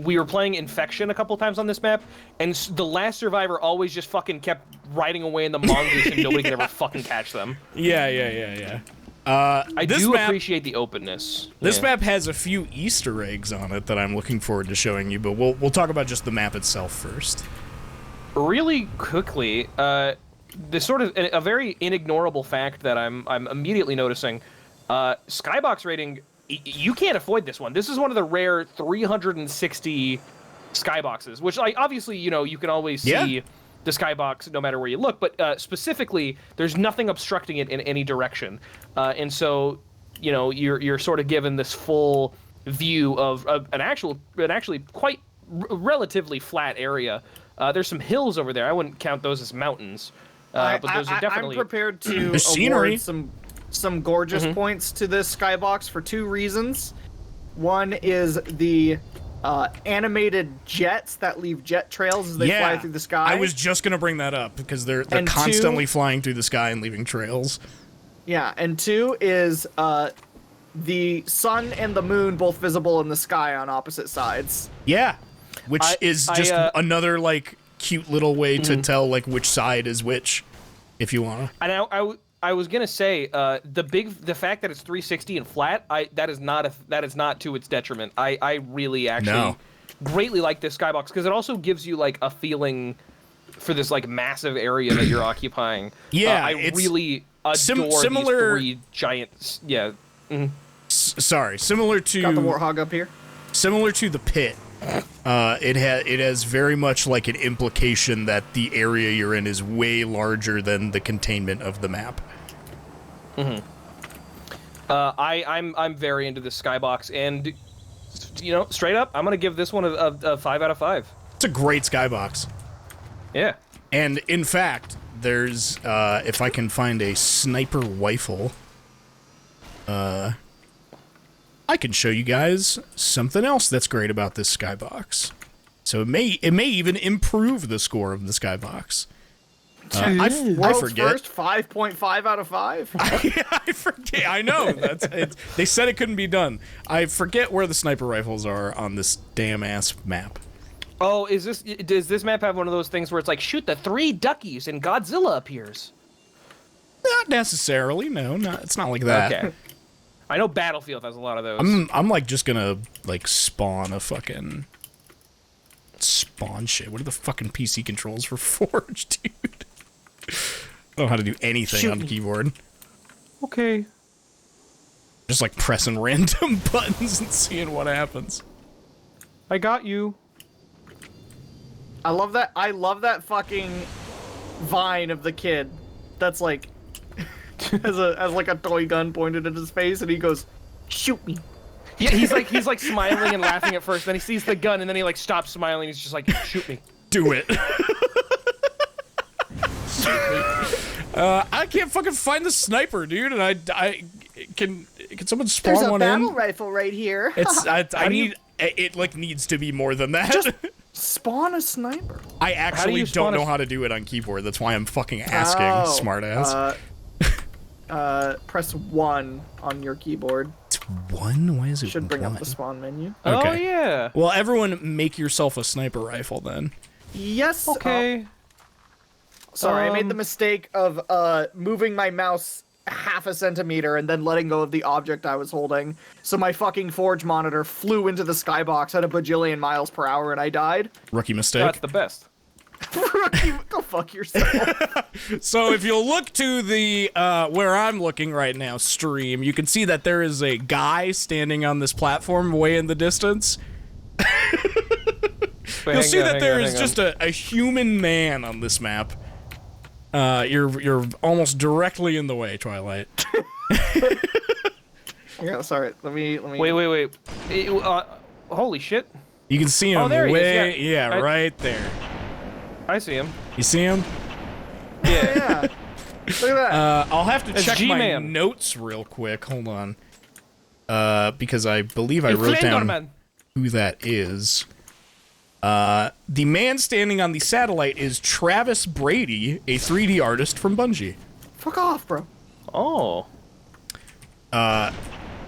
we were playing Infection a couple times on this map, and the last survivor always just fucking kept riding away in the mongoose, and nobody could ever fucking catch them. Yeah. I do appreciate the openness. This map has a few Easter eggs on it that I'm looking forward to showing you, but we'll talk about just the map itself first. Really quickly, this sort of a very inignorable fact that I'm immediately noticing. Skybox rating, you can't avoid this one. This is one of the rare 360 skyboxes, which, like, obviously, you know, you can always see the skybox no matter where you look, but specifically, there's nothing obstructing it in any direction, and so, you know, you're sort of given this full view of an actually quite relatively flat area. There's some hills over there. I wouldn't count those as mountains, but those are definitely... I'm prepared to scenery. award some gorgeous points to this skybox for 2 reasons. One is the animated jets that leave jet trails as they fly through the sky. I was just gonna bring that up because they're constantly flying through the sky and leaving trails. Yeah, and 2 is the sun and the moon both visible in the sky on opposite sides. Yeah. Which is just another, like, cute little way to tell, like, which side is which, if you wanna. And I was gonna say, the fact that it's 360 and flat, that is not to its detriment. I really actually greatly like this skybox, because it also gives you, like, a feeling for this, like, massive area that you're occupying. Yeah, I really adore these 3 giants. Yeah. Sorry, similar to... Got the Warthog up here. Similar to the pit. It has very much like an implication that the area you're in is way larger than the containment of the map. I'm very into this skybox, and, you know, straight up, I'm gonna give this one a 5 out of 5. It's a great skybox. Yeah. And in fact, there's if I can find a sniper rifle, I can show you guys something else that's great about this skybox. So it may even improve the score of the skybox. I forget. First 5.5 out of 5. I forget. I know. They said it couldn't be done. I forget where the sniper rifles are on this damn ass map. Oh, does this map have one of those things where it's like, shoot the 3 duckies and Godzilla appears? Not necessarily. No, it's not like that. Okay. I know Battlefield has a lot of those. I'm like just gonna like spawn a fucking shit. What are the fucking PC controls for Forge, dude? I don't know how to do anything on the keyboard. Okay. Just like pressing random buttons and seeing what happens. I got you. I love that fucking vine of the kid that's like has like a toy gun pointed at his face and he goes, "Shoot me." Yeah, he's like smiling and laughing at first, then he sees the gun and then he like stops smiling, he's just like, "Shoot me." Do it. I can't fucking find the sniper, dude, and I can someone spawn There's a one battle in? rifle right here. I need it like needs to be more than that. Just spawn a sniper. I actually you don't spawn know how to do it on keyboard. That's why I'm fucking asking, smartass. Press 1 on your keyboard. It's 1? Why is it Should bring 1? up the spawn menu. Okay. Oh yeah. Well, everyone make yourself a sniper rifle then. Yes. Okay. Sorry, I made the mistake of moving my mouse half a centimeter and then letting go of the object I was holding. So my fucking Forge monitor flew into the skybox at a bajillion miles per hour and I died. Rookie mistake. That's the best. Go fuck yourself. So if you'll look to the where I'm looking right now stream, you can see that there is a guy standing on this platform way in the distance. You'll see that there is just a human man on this map. You're almost directly in the way, Twilight. Yeah, sorry. Let me. Wait. Holy shit. You can see him Oh, there he is, way, yeah. right there. I see him. You see him? Yeah. Yeah. Look at that. I'll have to It's check my G-Man. notes real quick. Hold on. Because I believe I wrote down who that is. The man standing on the satellite is Travis Brady, a 3D artist from Bungie. Fuck off, bro. Oh.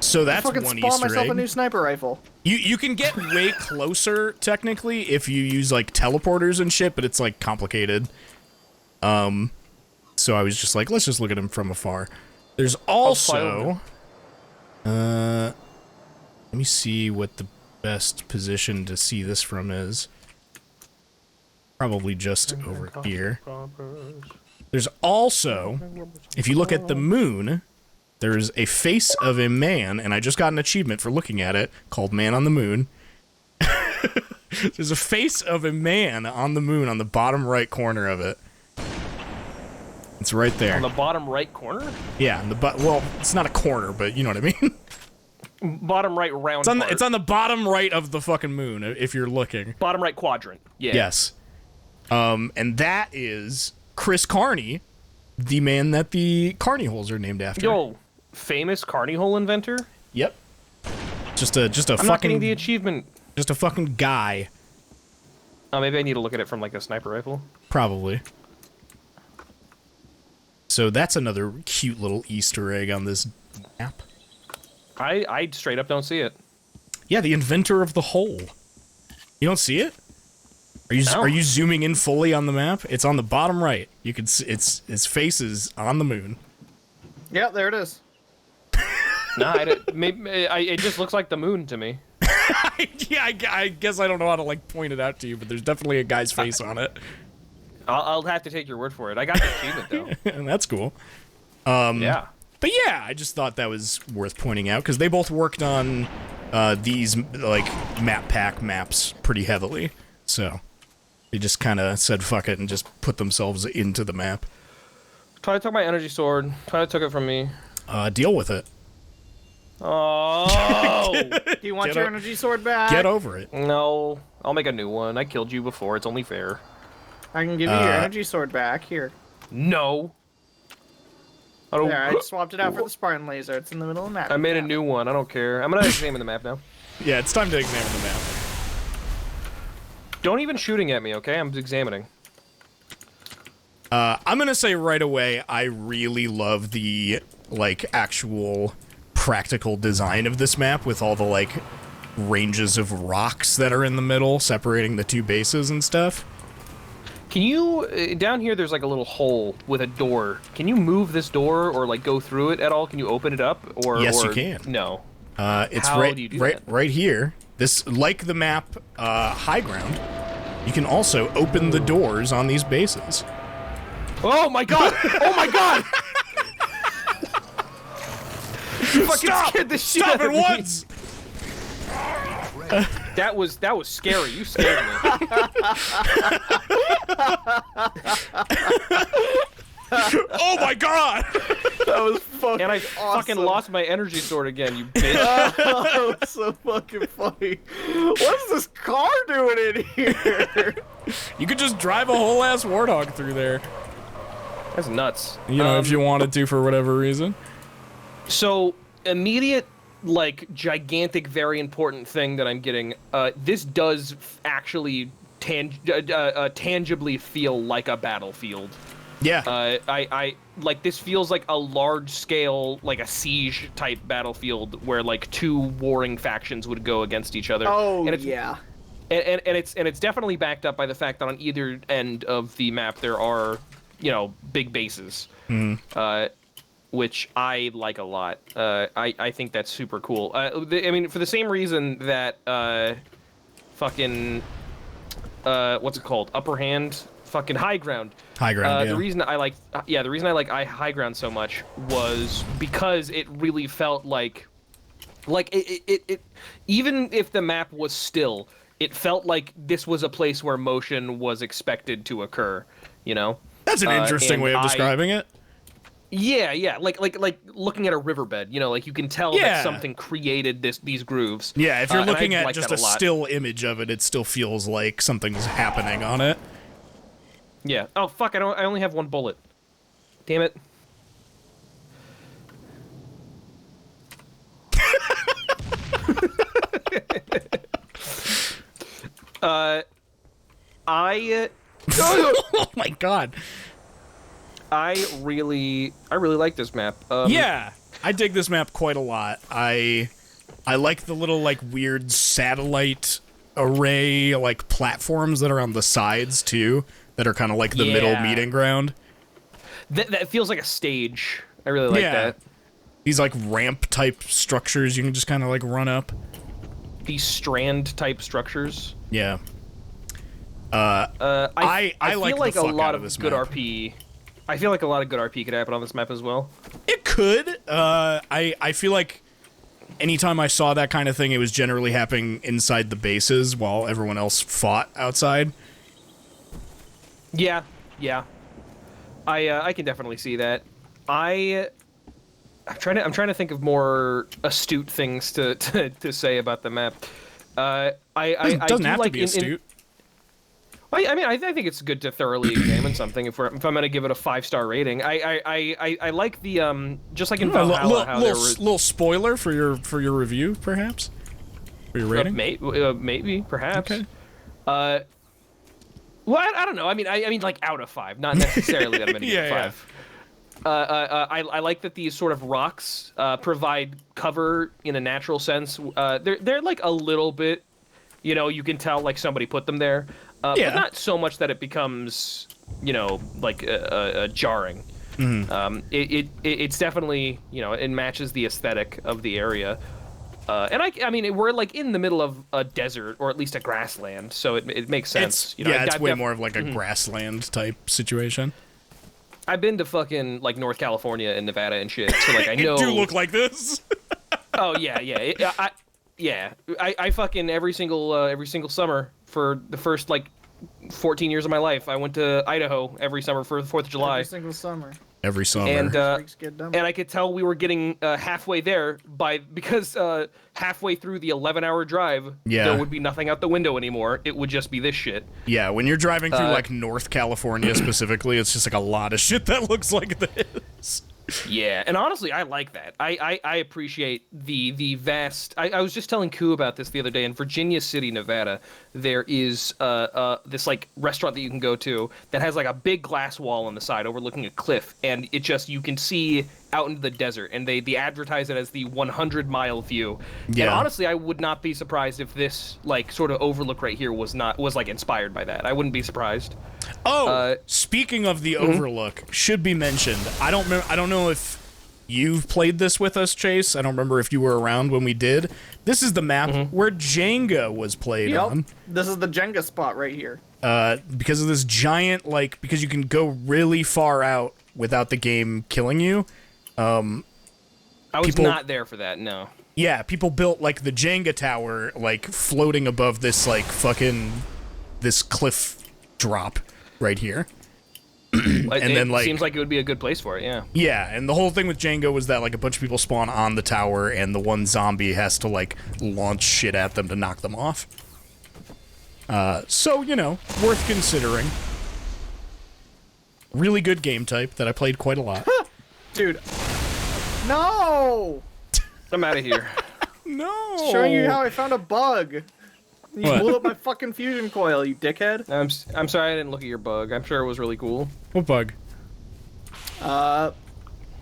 So that's Fucking one spawn Easter myself egg. a new sniper rifle. You can get way closer, technically, if you use, like, teleporters and shit, but it's, like, complicated. So I was just like, let's just look at him from afar. There's also... let me see what the best position to see this from is. Probably just over here. There's also, if you look at the moon, there's a face of a man, and I just got an achievement for looking at it, called Man on the Moon. There's a face of a man on the moon on the bottom right corner of it. It's right there. On the bottom right corner? Yeah, well, it's not a corner, but you know what I mean. Bottom right round It's on the bottom right of the fucking moon, if you're looking. Bottom right quadrant. Yeah. Yes. And that is Chris Carney, the man that the Carney holes are named after. Yo, famous Carney hole inventor? Yep. Just a I'm fucking not getting the achievement. just a fucking guy, Oh, maybe I need to look at it from like a sniper rifle. probably. So that's another cute little Easter egg on this map. I straight up don't see it. Yeah, the inventor of the hole. You don't see it? Are you zooming in fully on the map? It's on the bottom right. You can see its face is on the moon. Yeah, there it is. Nah, it just looks like the moon to me. Yeah, I guess I don't know how to like point it out to you, but there's definitely a guy's face on it. I'll have to take your word for it. I got the achievement though. And that's cool. Yeah. But yeah, I just thought that was worth pointing out because they both worked on these like map pack maps pretty heavily. So they just kind of said fuck it and just put themselves into the map. Try to take my energy sword. Try to took it from me. Deal with it. Oh Do you want Get your o- energy sword back? Get over it. no! I'll make a new one. I killed you before. It's only fair. I can give you your energy sword back. Here. No. I don't. There, I swapped it out for the Spartan laser. It's in the middle of the map. I made a new one. I don't care. I'm gonna examine the map now. Yeah, it's time to examine the map. Don't even shooting at me, okay? I'm examining. I'm gonna say right away, I really love the like actual practical design of this map with all the like ranges of rocks that are in the middle, separating the two bases and stuff. Can you down here? There's like a little hole with a door. Can you move this door or like go through it at all? Can you open it up? Or Yes, you can. No. It's How do you do that? right here. This, like the map, High Ground. You can also open the doors on these bases. Oh my god! Oh my god! You fucking scared the shit Stop out of it me. once! That was scary. You scared me. Oh my god! That was fucking And I awesome. fucking lost my energy sword again, you bitch. Oh, that was so fucking funny. What is this car doing in here? You could just drive a whole ass warthog through there. That's nuts. You know, if you wanted to for whatever reason. So, immediate, like, gigantic, very important thing that I'm getting, this does actually tangibly feel like a battlefield. Yeah. I like, this feels like a large scale, like a siege type battlefield where like two warring factions would go against each other. Oh, and it's, yeah. And it's definitely backed up by the fact that on either end of the map there are, you know, big bases. Which I like a lot. I think that's super cool. I mean, for the same reason that fucking what's it called? Upper Hand, fucking High Ground. High Ground. Yeah. The reason I like High Ground so much was because it really felt like it even if the map was still, it felt like this was a place where motion was expected to occur. You know. That's an interesting way of describing it. Yeah, like looking at a riverbed, you know, like you can tell that something created these grooves. Yeah, if you're looking at like just that a lot. still image of it, it still feels like something's happening on it. Yeah. Oh fuck! I only have one bullet. Damn it. Oh my god. I really like this map. Yeah, I dig this map quite a lot. I like the little like weird satellite array like platforms that are on the sides too, that are kind of like the middle meeting ground. That feels like a stage. I really like that. These like ramp type structures you can just kind of like run up. These strand type structures. Yeah. I like feel the like a fuck lot out of this good map. RP. I feel like a lot of good RP could happen on this map as well. It could. I feel like anytime I saw that kind of thing, it was generally happening inside the bases while everyone else fought outside. Yeah. I can definitely see that. I'm trying to think of more astute things to say about the map. Doesn't I have do to like be astute. I mean, I think it's good to thoroughly examine something if I'm going to give it a 5-star rating. I like the just like in Valhalla how there was little spoiler for your review, perhaps, for your rating. Maybe perhaps. Okay. Well, I don't know. I mean, like out of 5, not necessarily that I'm going to give it 5. I like that these sort of rocks provide cover in a natural sense. They're like a little bit, you know, you can tell like somebody put them there. But not so much that it becomes, you know, like jarring. Mm-hmm. It's definitely, you know, it matches the aesthetic of the area. And I mean, we're like in the middle of a desert or at least a grassland, so it makes sense. It's way more of like a grassland type situation. I've been to fucking like North California and Nevada and shit, so like I know. It do look like this. Oh yeah. I fucking every single summer for the first like 14 years of my life, I went to Idaho every summer for the 4th of July. Every single summer. Every summer. And I could tell we were getting halfway there because halfway through the 11-hour drive, there would be nothing out the window anymore. It would just be this shit. Yeah, when you're driving through like North California specifically, it's just like a lot of shit that looks like this. Yeah, and honestly, I like that. I appreciate the vast. I was just telling Koo about this the other day. In Virginia City, Nevada, there is this like restaurant that you can go to that has like a big glass wall on the side overlooking a cliff, and it just you can see out into the desert, and they advertise it as the 100-mile view. Yeah. And honestly, I would not be surprised if this like sort of overlook right here was like inspired by that. I wouldn't be surprised. Oh, speaking of the overlook, should be mentioned. I don't know if you've played this with us, Chase. I don't remember if you were around when we did. This is the map where Jenga was played on. This is the Jenga spot right here. Because of this giant, like, because you can go really far out without the game killing you. I was not there for that, no. Yeah, people built, like, the Jenga tower, like, floating above this, like, this cliff drop right here. And then, like, seems like it would be a good place for it, yeah. Yeah, and the whole thing with Jenga was that, like, a bunch of people spawn on the tower, and the one zombie has to, like, launch shit at them to knock them off. So, you know, worth considering. Really good game type that I played quite a lot. Dude. No! I'm out of here. No! Showing you how I found a bug. You What? blew up my fucking fusion coil, you dickhead. I'm sorry I didn't look at your bug. I'm sure it was really cool. What bug? I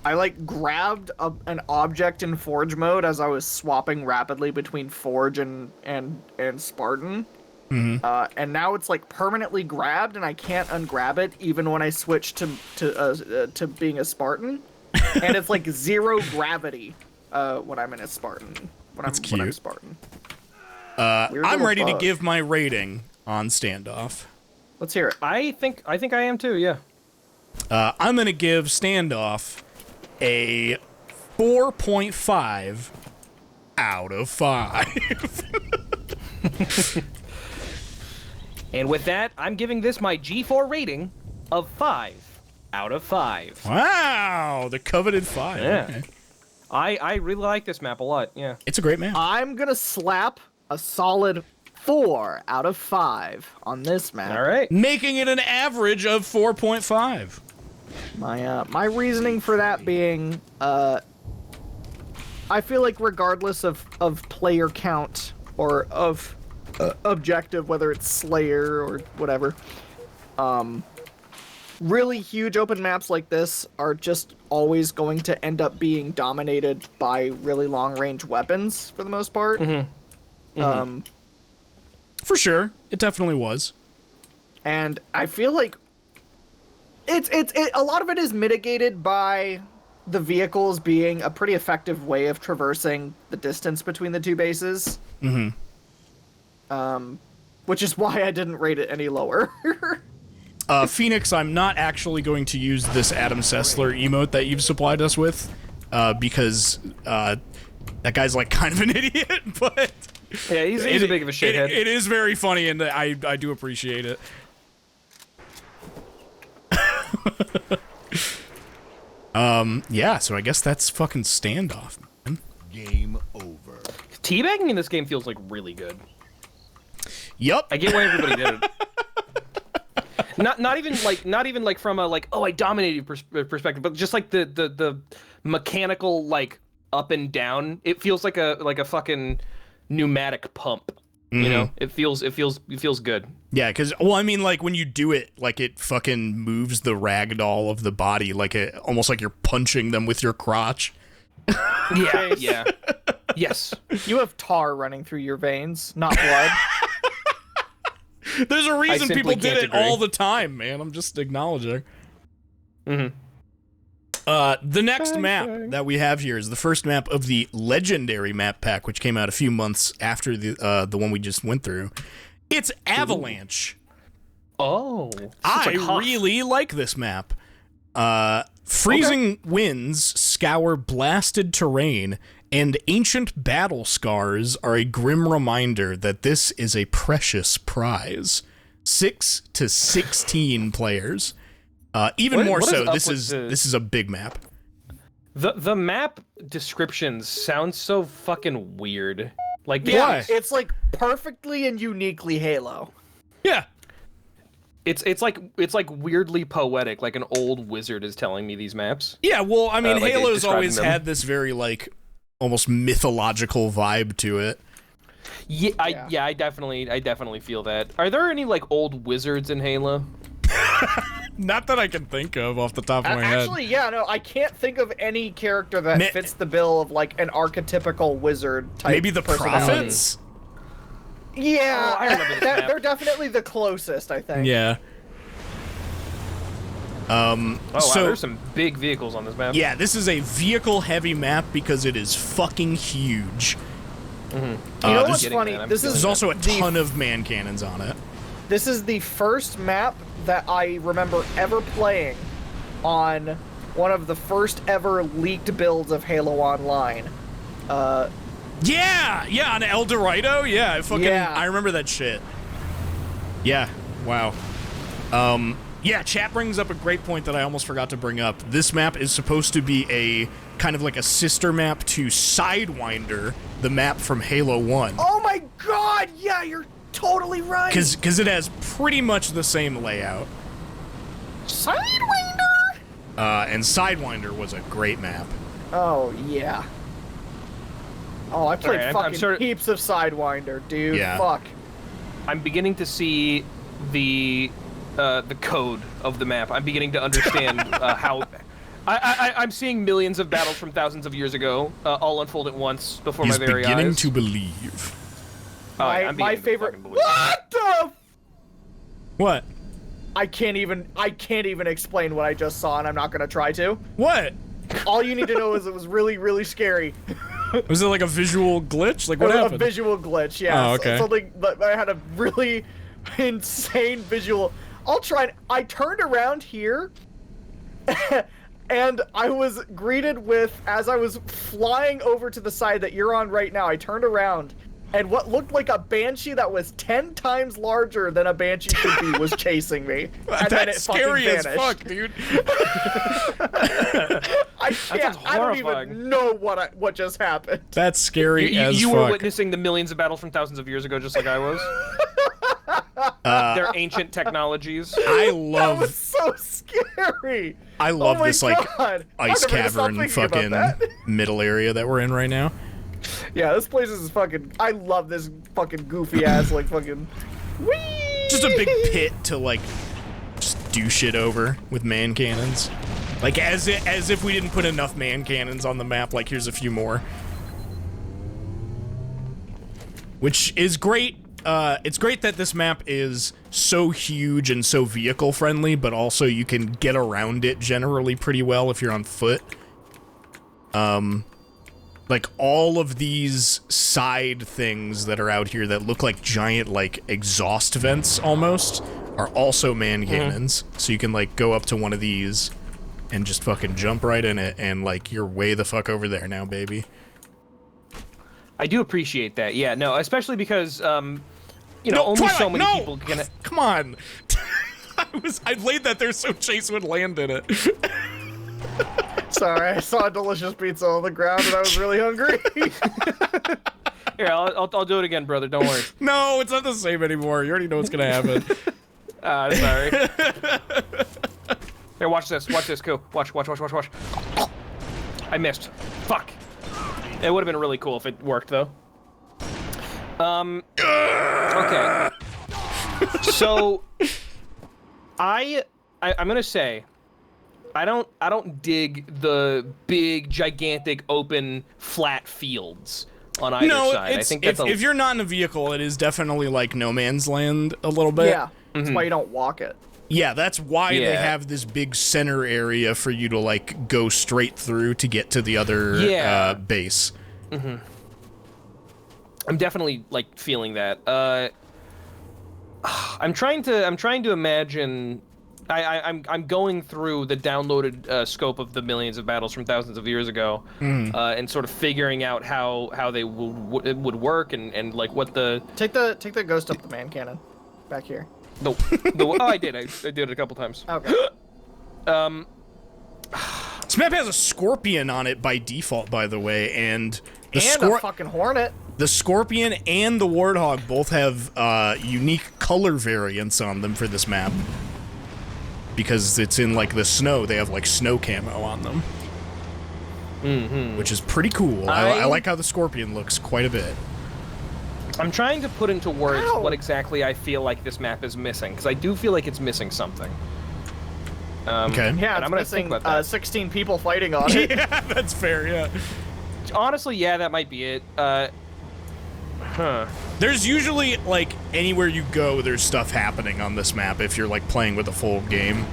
like grabbed an object in Forge mode as I was swapping rapidly between Forge and Spartan. And now it's like permanently grabbed, and I can't ungrab it even when I switch to being a Spartan. And it's like 0 gravity when I'm in a Spartan. When I'm Spartan. I'm ready to give my rating on Standoff. Let's hear it. I think I am too, yeah. I'm gonna give Standoff a 4.5 out of 5. And with that, I'm giving this my G4 rating of 5 out of 5. Wow, the coveted 5. Yeah. Okay. I really like this map a lot, yeah. It's a great map. I'm gonna slap a solid 4 out of 5 on this map. All right. Making it an average of 4.5. My reasoning for that being, I feel like regardless of player count or of objective, whether it's Slayer or whatever, really huge open maps like this are just always going to end up being dominated by really long range weapons for the most part. For sure, it definitely was. And I feel like a lot of it is mitigated by the vehicles being a pretty effective way of traversing the distance between the two bases. Which is why I didn't rate it any lower. Phoenix, I'm not actually going to use this Adam Sessler emote that you've supplied us with, because that guy's like kind of an idiot, but Yeah, he's a big of a shithead. It is very funny, and I do appreciate it. Yeah, so I guess that's fucking Standoff, man. Game over. Teabagging in this game feels like really good. Yup. I get why everybody did it. Not even like from a like, oh, I dominated perspective, but just like the mechanical like up and down. It feels like a fucking pneumatic pump. You know, it feels good. Yeah, because, well, I mean, like, when you do it, like, it fucking moves the ragdoll of the body, like, almost like you're punching them with your crotch. Yeah, yeah. Yes. You have tar running through your veins, not blood. There's a reason simply people did can't it agree. all the time, man. I'm just acknowledging. The next map that we have here is the first map of the Legendary map pack, which came out a few months after the one we just went through. It's Avalanche. Oh. I really like this map. Freezing winds scour blasted terrain, and ancient battle scars are a grim reminder that this is a precious prize. 6 to 16 players. Even more so, this is a big map. The map descriptions sound so fucking weird. Like Yeah, it's like perfectly and uniquely Halo. Yeah. It's like weirdly poetic, like an old wizard is telling me these maps. Yeah, well, I mean, like Halo's describing always them. had this very, like, almost mythological vibe to it. Yeah, I definitely feel that. Are there any like old wizards in Halo? Not that I can think of off the top of my head. Actually, yeah, no, I can't think of any character that fits the bill of like an archetypical wizard type. Maybe the personality. prophets. Yeah, I remember this map. they're definitely the closest, I think. Yeah. Oh wow, so there's some big vehicles on this map. yeah, this is a vehicle-heavy map because it is fucking huge. You know what's Getting funny? that, This There's is also a ton of man cannons on it. This is the first map that I remember ever playing on one of the first ever leaked builds of Halo Online. Yeah, on El Dorado. Yeah, Yeah. I remember that shit. Yeah, wow. Yeah, chat brings up a great point that I almost forgot to bring up. This map is supposed to be a kind of like a sister map to Sidewinder, the map from Halo 1. Oh my god, yeah, you're totally right! Because it has pretty much the same layout. Sidewinder? And Sidewinder was a great map. Oh, yeah. Oh, I played Alright, I'm fucking sure- heaps of Sidewinder, dude. Yeah. Fuck. I'm beginning to see the code of the map. I'm beginning to understand how. I'm seeing millions of battles from thousands of years ago all unfold at once before He's my very beginning eyes. to believe. Oh, yeah, I'm My beginning to favorite. fucking believe. What the? What? I can't even explain what I just saw, and I'm not gonna try to. What? All you need to know is it was really, really scary. Was it like a visual glitch? Like what A happened? visual glitch, yeah. Oh, okay. Something, but I had a really insane visual. I'll try. I turned around here, and I was greeted with, as I was flying over to the side that you're on right now, I turned around, and what looked like a banshee that was 10 times larger than a banshee should be was chasing me. And then it That's scary fucking as vanished. fuck, dude. I can't. I don't horrifying. even know what just happened. That's scary as You fuck. were witnessing the millions of battles from thousands of years ago, just like I was. Their ancient technologies. I That love was so scary. I love Oh my this like God. ice I've never stopped cavern thinking about fucking that. middle area that we're in right now. Yeah, this place is fucking. I love this fucking goofy ass like fucking. Whee! Just a big pit to like just do shit over with man cannons. Like as if we didn't put enough man cannons on the map, like here's a few more. Which is great. It's great that this map is so huge and so vehicle friendly, but also you can get around it generally pretty well if you're on foot. Like all of these side things that are out here that look like giant like exhaust vents almost are also man cannons. So you can like go up to one of these and just fucking jump right in it and like you're way the fuck over there now, baby. I do appreciate that. Yeah, no, especially because only Twilight, so many no! people can. Come on. I laid that there so Chase would land in it. Sorry, I saw a delicious pizza on the ground and I was really hungry. Here, I'll do it again, brother. Don't worry. No, it's not the same anymore. You already know what's gonna happen. Sorry. Here, watch this. Watch this, Koo. Watch. I missed. Fuck. It would have been really cool if it worked, though. Okay. So, I'm gonna say, I don't dig the big, gigantic, open, flat fields on either side. I think that's if you're not in a vehicle, it is definitely like no man's land a little bit. Yeah, that's why you don't walk it. Yeah, that's why they Yeah. have this big center area for you to like go straight through to get to the other base. I'm definitely like feeling that. I'm trying to imagine. I'm going through the downloaded scope of the millions of battles from thousands of years ago, and sort of figuring out how they would work and like what the Take the ghost up the man cannon, back here. I did it a couple times. Okay. This map has a scorpion on it by default, by the way, and And a fucking hornet. the scorpion and the warthog both have unique color variants on them for this map. Because it's in like the snow, they have like snow camo on them. Which is pretty cool. I like how the scorpion looks quite a bit. I'm trying to put into words Ow. what exactly I feel like this map is missing, because I do feel like it's missing something. Okay. Yeah, and it's I'm gonna missing think about that. 16 people fighting on it. Yeah, that's fair. Yeah. Honestly, yeah, that might be it. There's usually like anywhere you go, there's stuff happening on this map if you're like playing with a full game.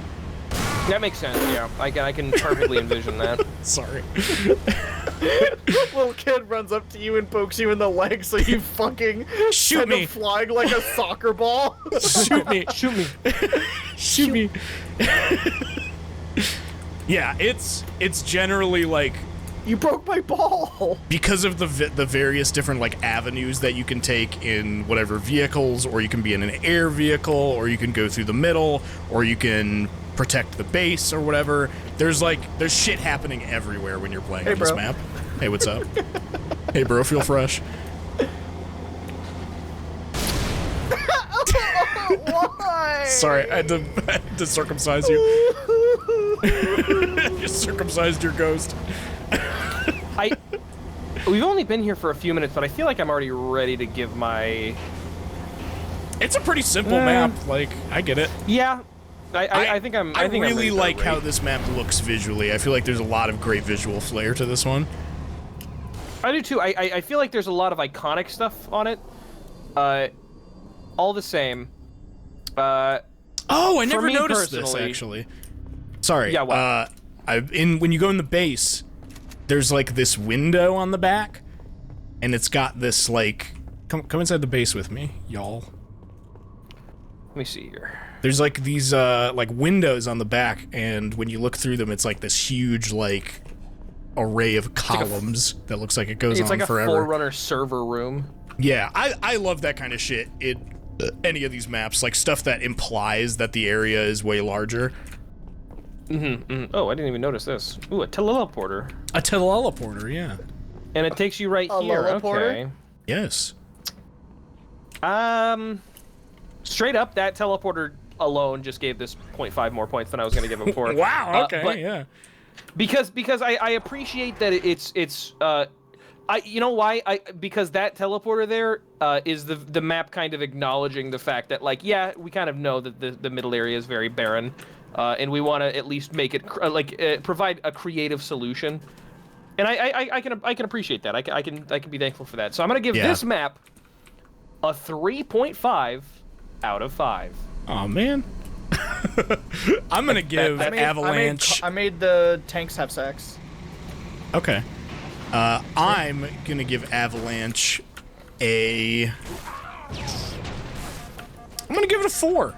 That makes sense. Yeah, I can perfectly envision that. Sorry. Little kid runs up to you and pokes you in the leg, so you fucking Shoot send me. him flying like a soccer ball. Shoot me. Shoot me. Shoot me. Yeah, it's generally like You broke my ball. because of the various different like avenues that you can take in whatever vehicles, or you can be in an air vehicle, or you can go through the middle, or you can protect the base or whatever. There's shit happening everywhere when you're playing on this bro. map. Hey, what's up? Hey, bro, feel fresh. Why? Sorry, I had to circumcise you. Just circumcised your ghost. We've only been here for a few minutes, but I feel like I'm already ready to give my... It's a pretty simple map. Like, I get it. Yeah, I think I'm. I think I'm really ready to like rate. how this map looks visually. I feel like there's a lot of great visual flair to this one. I do too. I feel like there's a lot of iconic stuff on it. All the same. Oh, I never me noticed this personally- actually. Sorry. Yeah, what? When you go in the base, there's like this window on the back, and it's got this like come inside the base with me, y'all. Let me see here. There's like these like windows on the back, and when you look through them, it's like this huge like array of columns that looks like it goes It's on like a forever. Forerunner server room. Yeah, I love that kind of shit in any of these maps, like stuff that implies that the area is way larger. Oh, I didn't even notice this. Ooh, a teleporter. A teleporter, yeah. And it takes you right A here. teleporter? Okay. Yes. Straight up, that teleporter alone just gave this 0.5 more points than I was going to give him for. Wow, okay, but yeah. Because I appreciate that it's you know why? Because that teleporter there is the map kind of acknowledging the fact that, like, yeah, we kind of know that the middle area is very barren, and we want to at least make it provide a creative solution. And I can appreciate that. I can be thankful for that. So I'm gonna give this map a 3.5 out of 5. Oh man. I'm gonna give Avalanche. I made the tanks have sex. Okay. I'm gonna give Avalanche a. I'm gonna give it a 4. I'm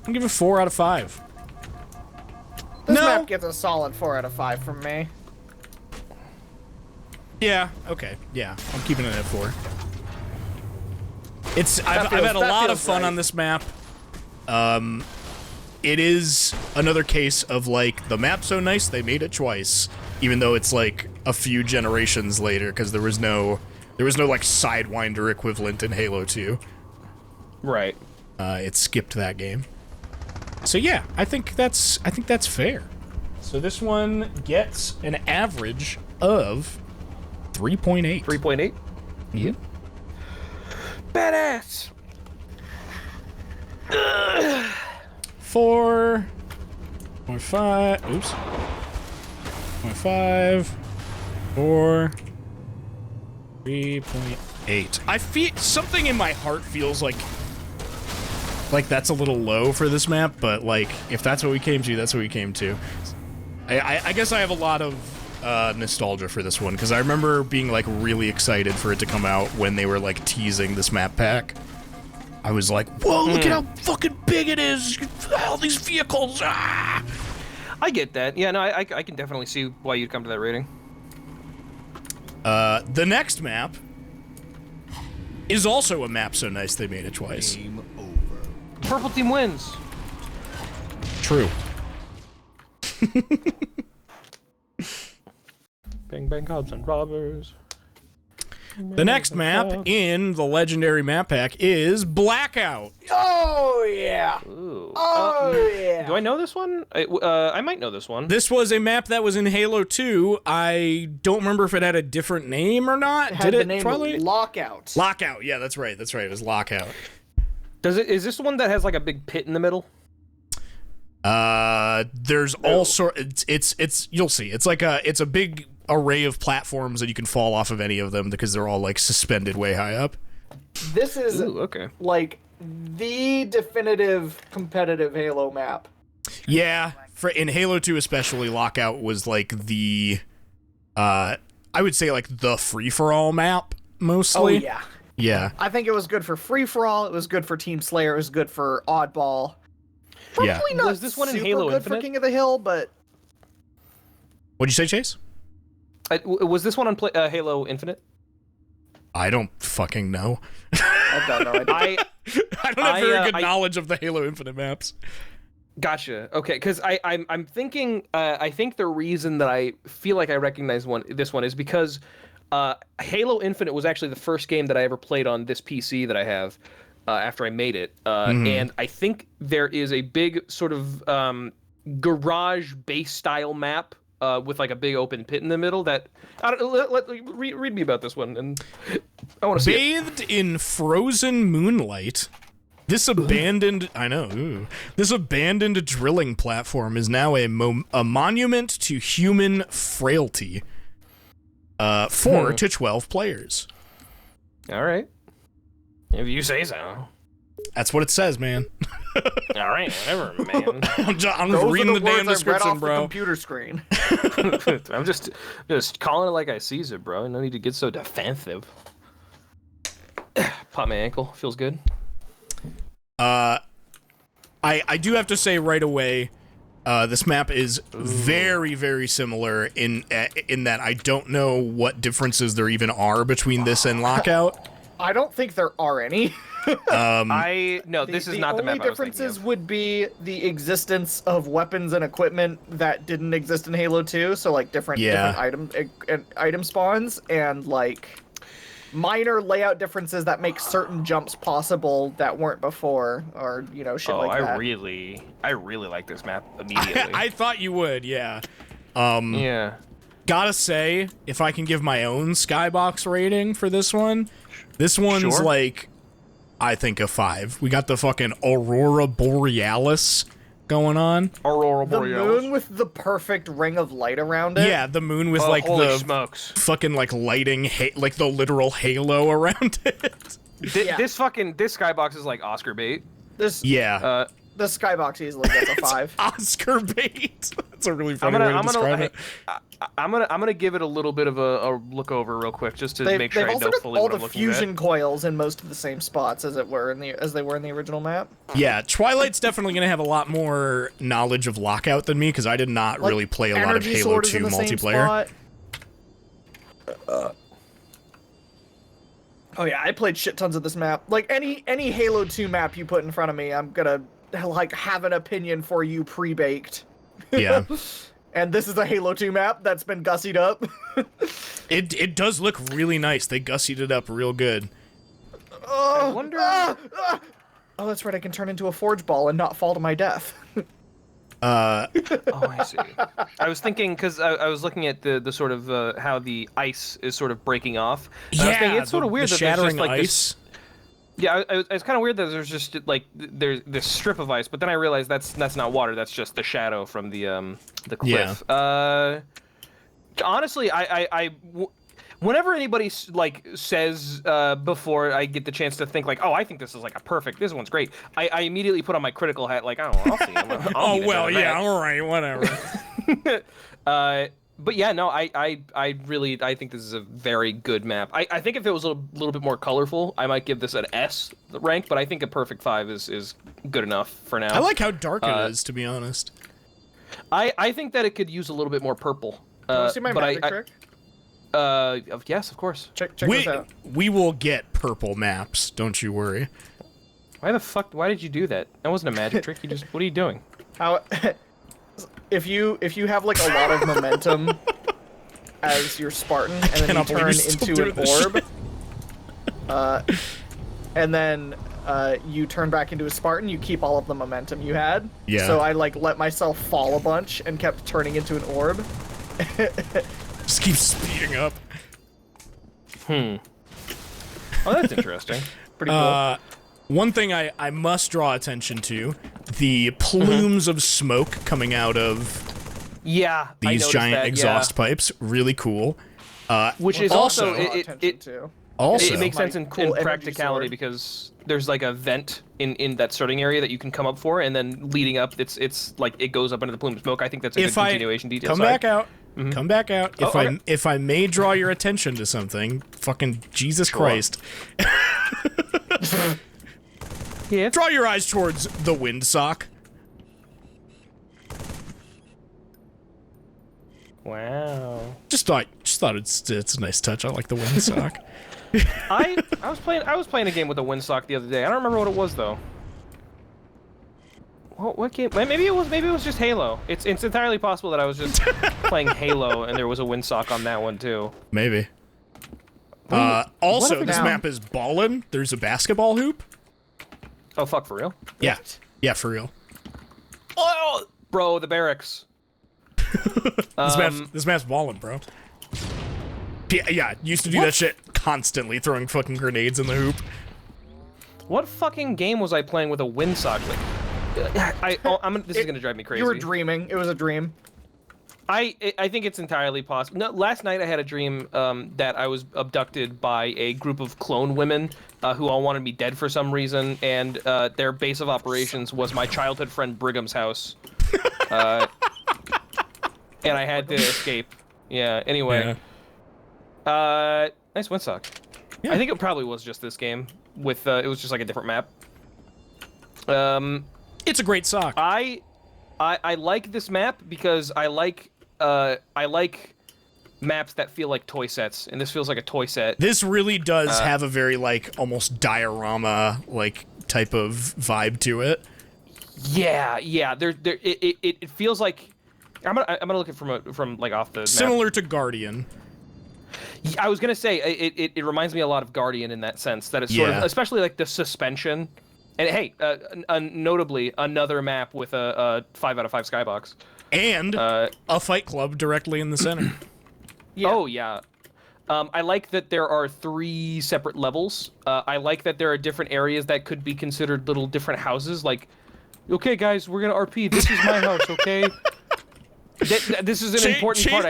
gonna give it a 4 out of 5. This No. map gets a solid 4 out of 5 from me. Yeah. Okay. Yeah. I'm keeping it at 4. I've feels- had a that lot of feels fun right. on this map. It is another case of like the map's so nice they made it twice, even though it's like a few generations later because there was no like Sidewinder equivalent in Halo 2. Right. It skipped that game. So yeah, I think that's fair. So this one gets an average of 3.8. 3.8. Yeah. Badass. 4.5. Oops. 0.5. 4. 3.8. I feel something in my heart feels like that's a little low for this map, but like if that's what we came to, that's what we came to. I guess I have a lot of nostalgia for this one because I remember being like really excited for it to come out when they were like teasing this map pack. I was like, whoa, look at how fucking big it is! All these vehicles! Ah! I get that. Yeah, no, I can definitely see why you'd come to that rating. The next map is also a map so nice they made it twice. Purple team wins. True. Bang bang cops and robbers. The next map in the legendary map pack is Blackout. Oh yeah. Ooh. Oh yeah. Do I know this one? I might know this one. This was a map that was in Halo 2. I don't remember if it had a different name or not. Had Did the it, name Twilight? Lockout. Lockout. Yeah, that's right. It was Lockout. Is this the one that has like a big pit in the middle? There's all it's you'll see. It's like it's a big array of platforms that you can fall off of any of them because they're all like suspended way high up. This is like the definitive competitive Halo map. Yeah, in Halo 2 especially, Lockout was like the I would say like the free-for-all map mostly. Oh yeah. Yeah. I think it was good for free-for-all, it was good for Team Slayer, it was good for Oddball. Probably not was this one in super Halo good Infinite? for King of the Hill, but What'd you say, Chase? Was this one on Halo Infinite? I don't fucking know. I don't know. I don't have very good knowledge of the Halo Infinite maps. Gotcha. Okay, because I'm thinking I think the reason that I feel like I recognize this one is because Halo Infinite was actually the first game that I ever played on this PC that I have after I made it, and I think there is a big sort of garage base style map with like a big open pit in the middle that read me about this one, and I want to see it. Bathed in frozen moonlight, this abandoned this abandoned drilling platform is now a monument to human frailty. 4 to 12 players. All right, if you say so. That's what it says, man. All right, whatever, man. I'm just those reading are the damn words I read description, off bro. the computer screen. I'm just calling it like I sees it, bro. No need to get so defensive. Pop my ankle. Feels good. I do have to say right away, this map is very, very similar in that I don't know what differences there even are between this and Lockout. I don't think there are any. This is not the map I was thinking only differences of. would be the existence of weapons and equipment that didn't exist in Halo 2, so like different item spawns, and like minor layout differences that make certain jumps possible that weren't before, or shit like that. I really like this map immediately. I thought you would, yeah. Yeah. Gotta say, if I can give my own skybox rating for this one's like, I think a 5. We got the fucking Aurora Borealis going on. Aurora The Borealis. moon with the perfect ring of light around it. Yeah, the moon with like holy the smokes. fucking like lighting, like the literal halo around it. This skybox is like Oscar bait. Yeah. The skybox easily gets a 5. Oscar bait. That's a really funny way to describe it. I'm gonna give it a little bit of a look over real quick just to make sure I know fully all what the I'm looking fusion at. coils in most of the same spots as they were in the original map. Yeah, Twilight's definitely gonna have a lot more knowledge of Lockout than me because I did not really play a lot of Energy Halo Sword is 2 in the same multiplayer. spot. Oh yeah, I played shit tons of this map. Like any Halo 2 map you put in front of me, I'm gonna like have an opinion for you pre-baked. Yeah. And this is a Halo 2 map that's been gussied up. It does look really nice. They gussied it up real good. I wonder. Oh, that's right. I can turn into a forge ball and not fall to my death. Oh, I see. I was thinking because I was looking at the sort of how the ice is sort of breaking off. And I was thinking, it's sort of weird the that there's shattering just like ice. this. Yeah, it's kind of weird that there's just like there's this strip of ice, but then I realized that's not water. That's just the shadow from the cliff. Yeah. Honestly, whenever anybody like says before I get the chance to think like, oh, I think this is like this one's great. I immediately put on my critical hat like, oh, I'll see. Oh well, yeah, all right, whatever. But yeah, no, I think this is a very good map. I think if it was a little bit more colorful, I might give this an S rank, but I think a perfect 5 is good enough for now. I like how dark it is, to be honest. I think that it could use a little bit more purple. Want to see my magic trick? Yes, of course. Check this out. We will get purple maps, don't you worry. Why did you do that? That wasn't a magic trick. What are you doing? How? If you have like a lot of momentum as your Spartan, and then you turn into an orb, and then you turn back into a Spartan, you keep all of the momentum you had. Yeah. So I like let myself fall a bunch and kept turning into an orb. Just keep speeding up. Oh, that's interesting. Pretty cool. One thing I must draw attention to, the plumes of smoke coming out of Yeah, these giant exhaust pipes, really cool. Which is also it makes sense in cool practicality because there's like a vent in that starting area that you can come up for, and then leading up, it's like it goes up into the plume of smoke. I think that's a good continuation detail. Come back out. Come back out. If I may draw your attention to something, fucking Jesus Christ. Yeah. Draw your eyes towards the windsock. Wow. Just thought it's a nice touch. I like the windsock. I was playing a game with a windsock the other day. I don't remember what it was though. What game? Maybe it was just Halo. It's entirely possible that I was just playing Halo and there was a windsock on that one too. Maybe. Also, this map is ballin'. There's a basketball hoop. Oh fuck, for real? Yeah. Yeah, for real. Oh, bro, the barracks. This map's ballin', bro. Yeah, used to do that shit constantly, throwing fucking grenades in the hoop. What fucking game was I playing with a windsock? This is gonna drive me crazy. You were dreaming. It was a dream. I think it's entirely possible. No, last night I had a dream that I was abducted by a group of clone women who all wanted me dead for some reason, and their base of operations was my childhood friend Brigham's house. And I had to escape. Yeah, anyway. Yeah. Nice windsock. Yeah. I think it probably was just this game. With it was just like a different map. It's a great sock. I like this map because I like maps that feel like toy sets, and this feels like a toy set. This really does have a very like almost diorama like type of vibe to it. Yeah. It feels like I'm gonna look at it from like off the Similar map. to Guardian. I was gonna say it reminds me a lot of Guardian in that sense that it's sort of, especially like the suspension. And hey, notably another map with a 5 out of 5 skybox. And a fight club directly in the center. Yeah. Oh yeah. I like that there are 3 separate levels. I like that there are different areas that could be considered little different houses. Like, okay guys, we're gonna RP. This is my house, okay? This is an important part.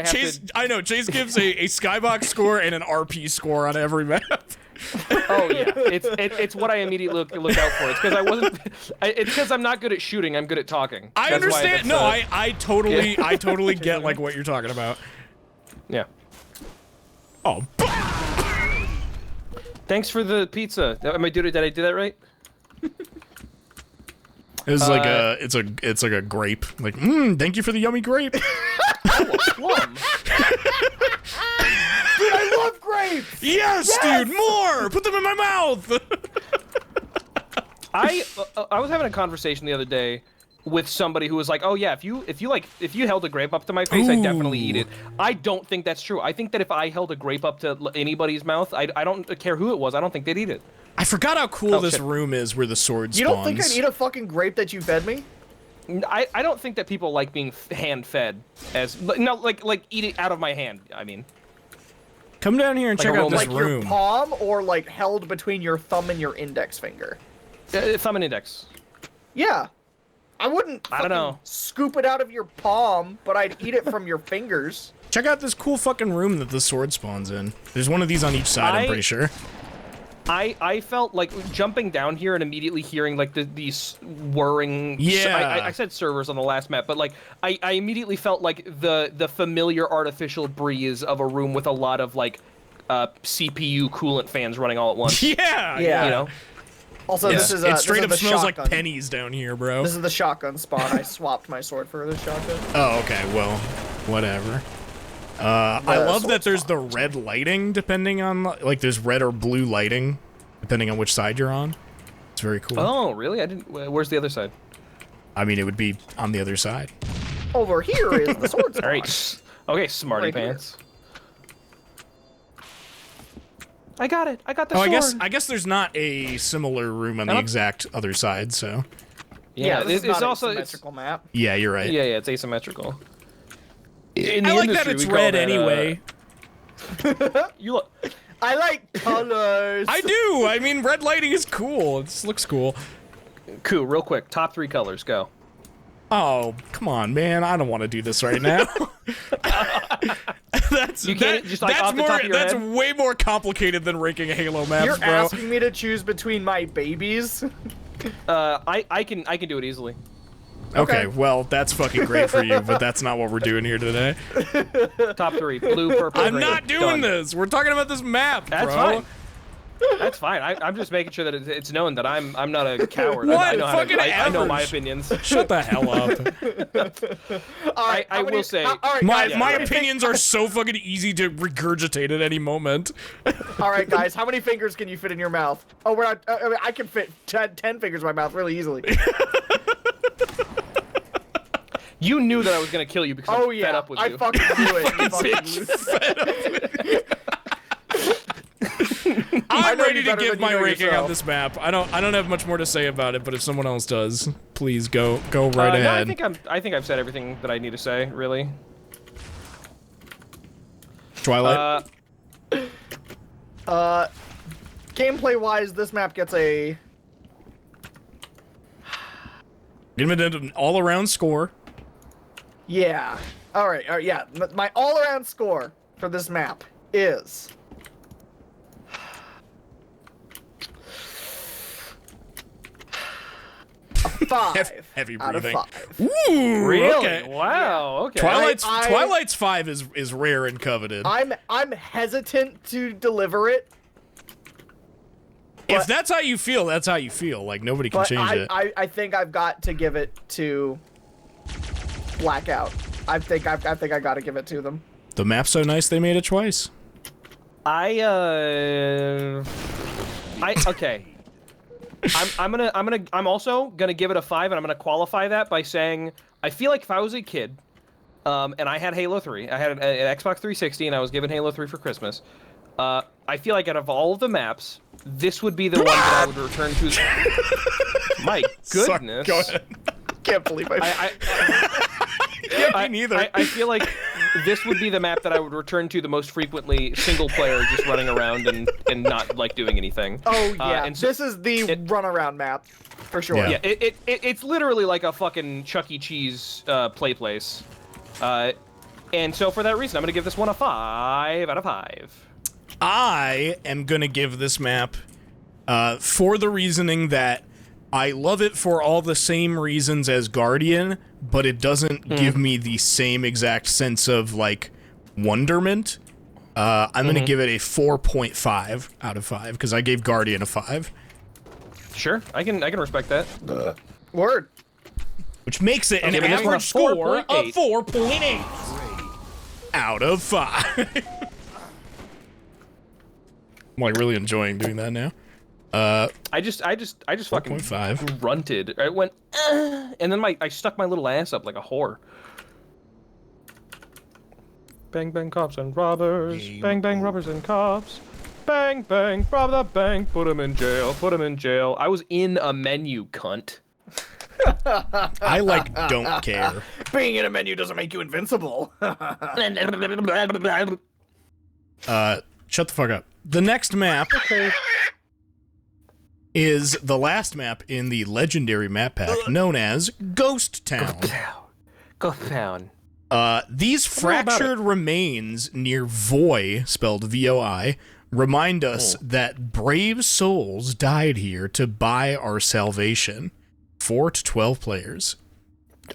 I know. Chase gives a skybox score and an RP score on every map. Oh yeah, it's what I immediately look out for. It's because it's because I'm not good at shooting. I'm good at talking. I understand. No, I totally get like what you're talking about. Yeah. Oh. Thanks for the pizza. Did I do that right? It's like it's like a grape. Like, thank you for the yummy grape. Oh, a plum. Dude, I love grapes! Yes, dude, more! Put them in my mouth! I was having a conversation the other day with somebody who was like, "Oh yeah, if you held a grape up to my face, I'd definitely eat it." I don't think that's true. I think that if I held a grape up to anybody's mouth, I don't care who it was. I don't think they'd eat it. I forgot how cool this room is where the sword spawns. You don't think I'd eat a fucking grape that you fed me? I don't think that people like being hand-fed like eat it out of my hand. I mean, come down here and check out this room. room. Your palm or like held between your thumb and your index finger? Thumb and index. Yeah. I wouldn't I don't know. Scoop it out of your palm, but I'd eat it from your fingers. Check out this cool fucking room that the sword spawns in. There's one of these on each side, I'm pretty sure. I felt like jumping down here and immediately hearing like these whirring. Yeah. I said servers on the last map, but like I immediately felt like the familiar artificial breeze of a room with a lot of like CPU coolant fans running all at once. Yeah. You know. Also, this is it straight up smells shotgun. like pennies down here, bro. This is the shotgun spawn. I swapped my sword for the shotgun. Oh, okay. Well, whatever. I love that there's the red lighting depending on, like, there's red or blue lighting depending on which side you're on. It's very cool. Oh, really? I didn't. Where's the other side? I mean, it would be on the other side. Over here is the sword spawn. All right. Okay, smarty pants. I got it. I got the sword. I guess there's not a similar room on the exact other side, so. Yeah, it's also an asymmetrical map. Yeah, you're right. Yeah, it's asymmetrical. I like that it's red anyway. You look. I like colors. I do. I mean, red lighting is cool. It looks cool. Cool, real quick. Top 3 colors, go. Oh, come on, man. I don't want to do this right now. That's You can't just, like, that's off the top of your that's head? way more complicated than ranking a Halo maps, You're bro. asking me to choose between my babies? I can do it easily. Okay, well, that's fucking great for you, but that's not what we're doing here today. Top 3, blue, purple, I'm green. not doing Done. this. We're talking about this map, That's bro. fine. That's fine. I'm just making sure that it's known that I'm not a coward. What? I know how Fucking to, I know my average. opinions. Shut the hell up. All right, I will say- all right, My guys, my how many opinions are so fucking easy to regurgitate at any moment. All right, guys, how many fingers can you fit in your mouth? Oh, we're not, I mean, I can fit 10 fingers in my mouth really easily. You knew that I was gonna kill you because Oh I'm yeah, fed up with I you. fucking knew it. You fucking I'm know ready you to better give than you my know ranking yourself. on this map. I don't have much more to say about it, but if someone else does, please go right No, ahead. I think I've said everything that I need to say. Really. Twilight. gameplay-wise, this map gets a... Give it an all-around score. Yeah. All right, yeah. My all-around score for this map is... a 5 Heavy out of breathing. 5. Ooh, Really? okay. Wow. Okay. Twilight's 5 is rare and coveted. I'm hesitant to deliver it. If that's how you feel, that's how you feel. Like nobody can But change it. I think I've got to give it to Blackout. I think I gotta give it to them. The map's so nice they made it twice. Okay. I'm also gonna give it a 5, and I'm gonna qualify that by saying I feel like if I was a kid, and I had Halo 3, I had an Xbox 360, and I was given Halo 3 for Christmas. I feel like out of all of the maps, this would be the one that I would return to. My goodness. Sorry, go ahead. Can't believe Me neither. I feel like this would be the map that I would return to the most frequently, single player, just running around and not like doing anything. Oh yeah, and so this is the runaround map for sure. Yeah. Yeah, it's literally like a fucking Chuck E. Cheese play place. And so for that reason, I'm gonna give this one a 5 out of 5. I am gonna give this map for the reasoning that I love it for all the same reasons as Guardian, but it doesn't give me the same exact sense of like wonderment. I'm gonna give it a 4.5 out of 5 because I gave Guardian a 5, Sure, I can respect that. Word. which makes it an Okay, but this one average a score of 4.8. 4.8 out of 5. I'm like really enjoying doing that now. I just fucking 4.5. grunted. I went, and then I stuck my little ass up like a whore. Bang bang cops and robbers. Bang bang robbers and cops. Bang bang rob the bank. Put him in jail. Put him in jail. I was in a menu, cunt. I like don't care. Being in a menu doesn't make you invincible. Shut the fuck up. The next map is the last map in the legendary map pack known as Ghost Town. Go down. These Tell me about fractured remains near Voi, spelled V-O-I, remind us that brave souls died here to buy our salvation. 4 to 12 players.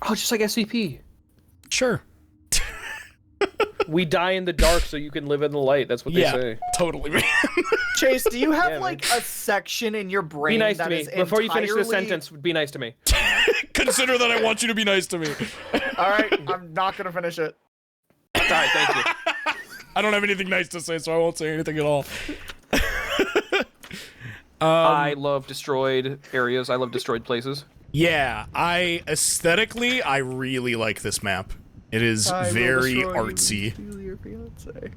Oh, just like SCP. Sure. We die in the dark so you can live in the light. That's what they say. Totally, man. Chase, do you have Yeah, like a section in your brain Be nice that to me. is Before you finish this entirely- sentence, be nice to me. Consider that I want you to be nice to me. All right, I'm not gonna finish it. All right, thank you. I don't have anything nice to say, so I won't say anything at all. I love destroyed areas. I love destroyed places. Yeah, aesthetically, I really like this map. It is I will very destroy you and artsy. steal your fiancé.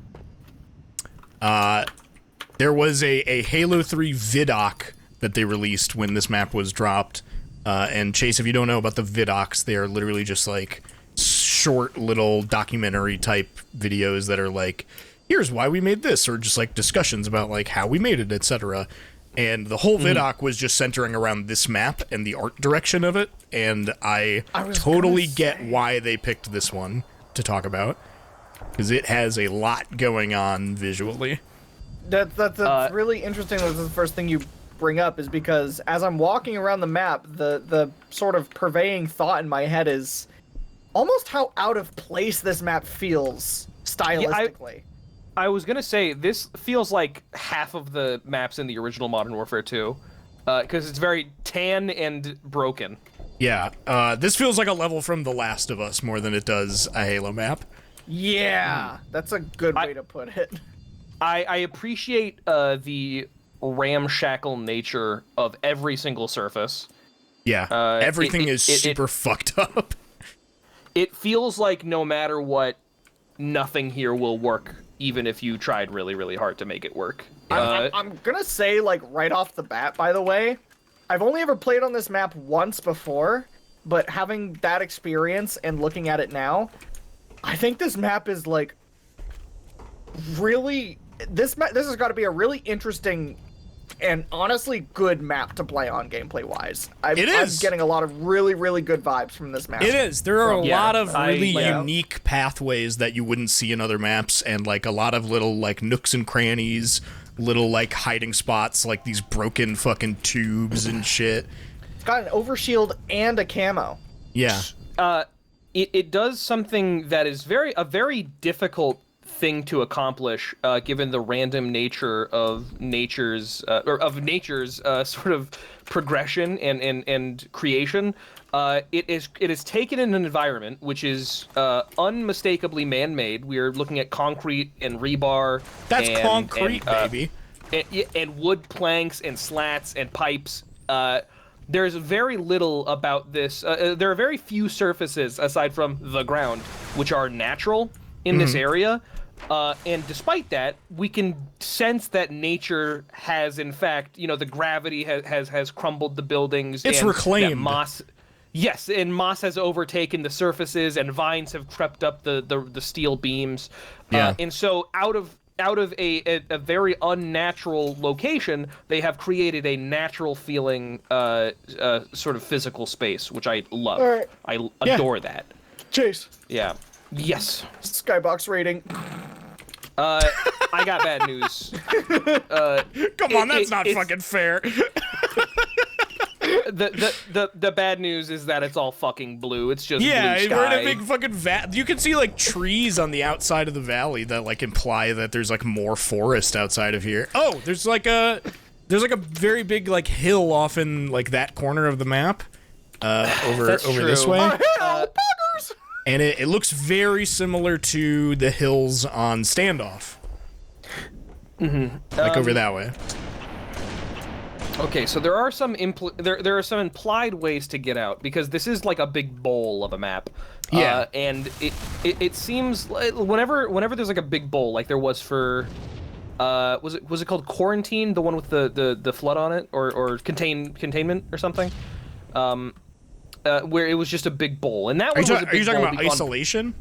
There was a Halo 3 vidoc that they released when this map was dropped. And Chase, if you don't know about the vidocs, they are literally just like short little documentary type videos that are like, here's why we made this, or just like discussions about like how we made it, etc. And the whole vidoc was just centering around this map and the art direction of it, and I totally get why they picked this one to talk about, because it has a lot going on visually. That's really interesting. That's the first thing you bring up, is because as I'm walking around the map, the sort of purveying thought in my head is almost how out of place this map feels stylistically. I was gonna say, this feels like half of the maps in the original Modern Warfare 2, because it's very tan and broken. Yeah, this feels like a level from The Last of Us more than it does a Halo map. Yeah, that's a good way to put it. I appreciate the ramshackle nature of every single surface. Yeah, everything is super fucked up. It feels like no matter what, nothing here will work, even if you tried really, really hard to make it work. I'm gonna say, like, right off the bat, by the way, I've only ever played on this map once before, but having that experience and looking at it now, I think this map is, like, really... This has got to be a really interesting and honestly good map to play on gameplay-wise. I'm getting a lot of really, really good vibes from this map. It is. There are a lot of really unique pathways that you wouldn't see in other maps, and, like, a lot of little, like, nooks and crannies, little, like, hiding spots, like these broken fucking tubes and shit. It's got an overshield and a camo. Yeah. It does something that is a very difficult thing to accomplish, given the random nature of nature's sort of progression and creation. It is taken in an environment which is unmistakably man-made. We are looking at concrete and rebar. That's concrete, baby. And wood planks and slats and pipes. There's very little about this. There are very few surfaces aside from the ground which are natural in this area. And despite that, we can sense that nature has, in fact, the gravity has crumbled the buildings. It's reclaimed. Moss, yes, and moss has overtaken the surfaces, and vines have crept up the steel beams. Yeah. And so out of a very unnatural location, they have created a natural feeling sort of physical space, which I love. All right. I adore that. Chase. Yeah. Yes. Skybox rating. I got bad news. Come on, that's not fucking fair. The bad news is that it's all fucking blue. It's just blue sky. We're in a big fucking you can see, like, trees on the outside of the valley that, like, imply that there's, like, more forest outside of here. Oh, there's like a very big, like, hill off in, like, that corner of the map. Over this way. Buggers! And it looks very similar to the hills on Standoff. Like over that way. Okay, so there are some there are some implied ways to get out, because this is like a big bowl of a map. Yeah. And it seems like whenever there's like a big bowl, like there was for was it called Quarantine, the one with the flood on it, or Containment or something? Where it was just a big bowl, and that one was a big bowl. Are you talking about Isolation?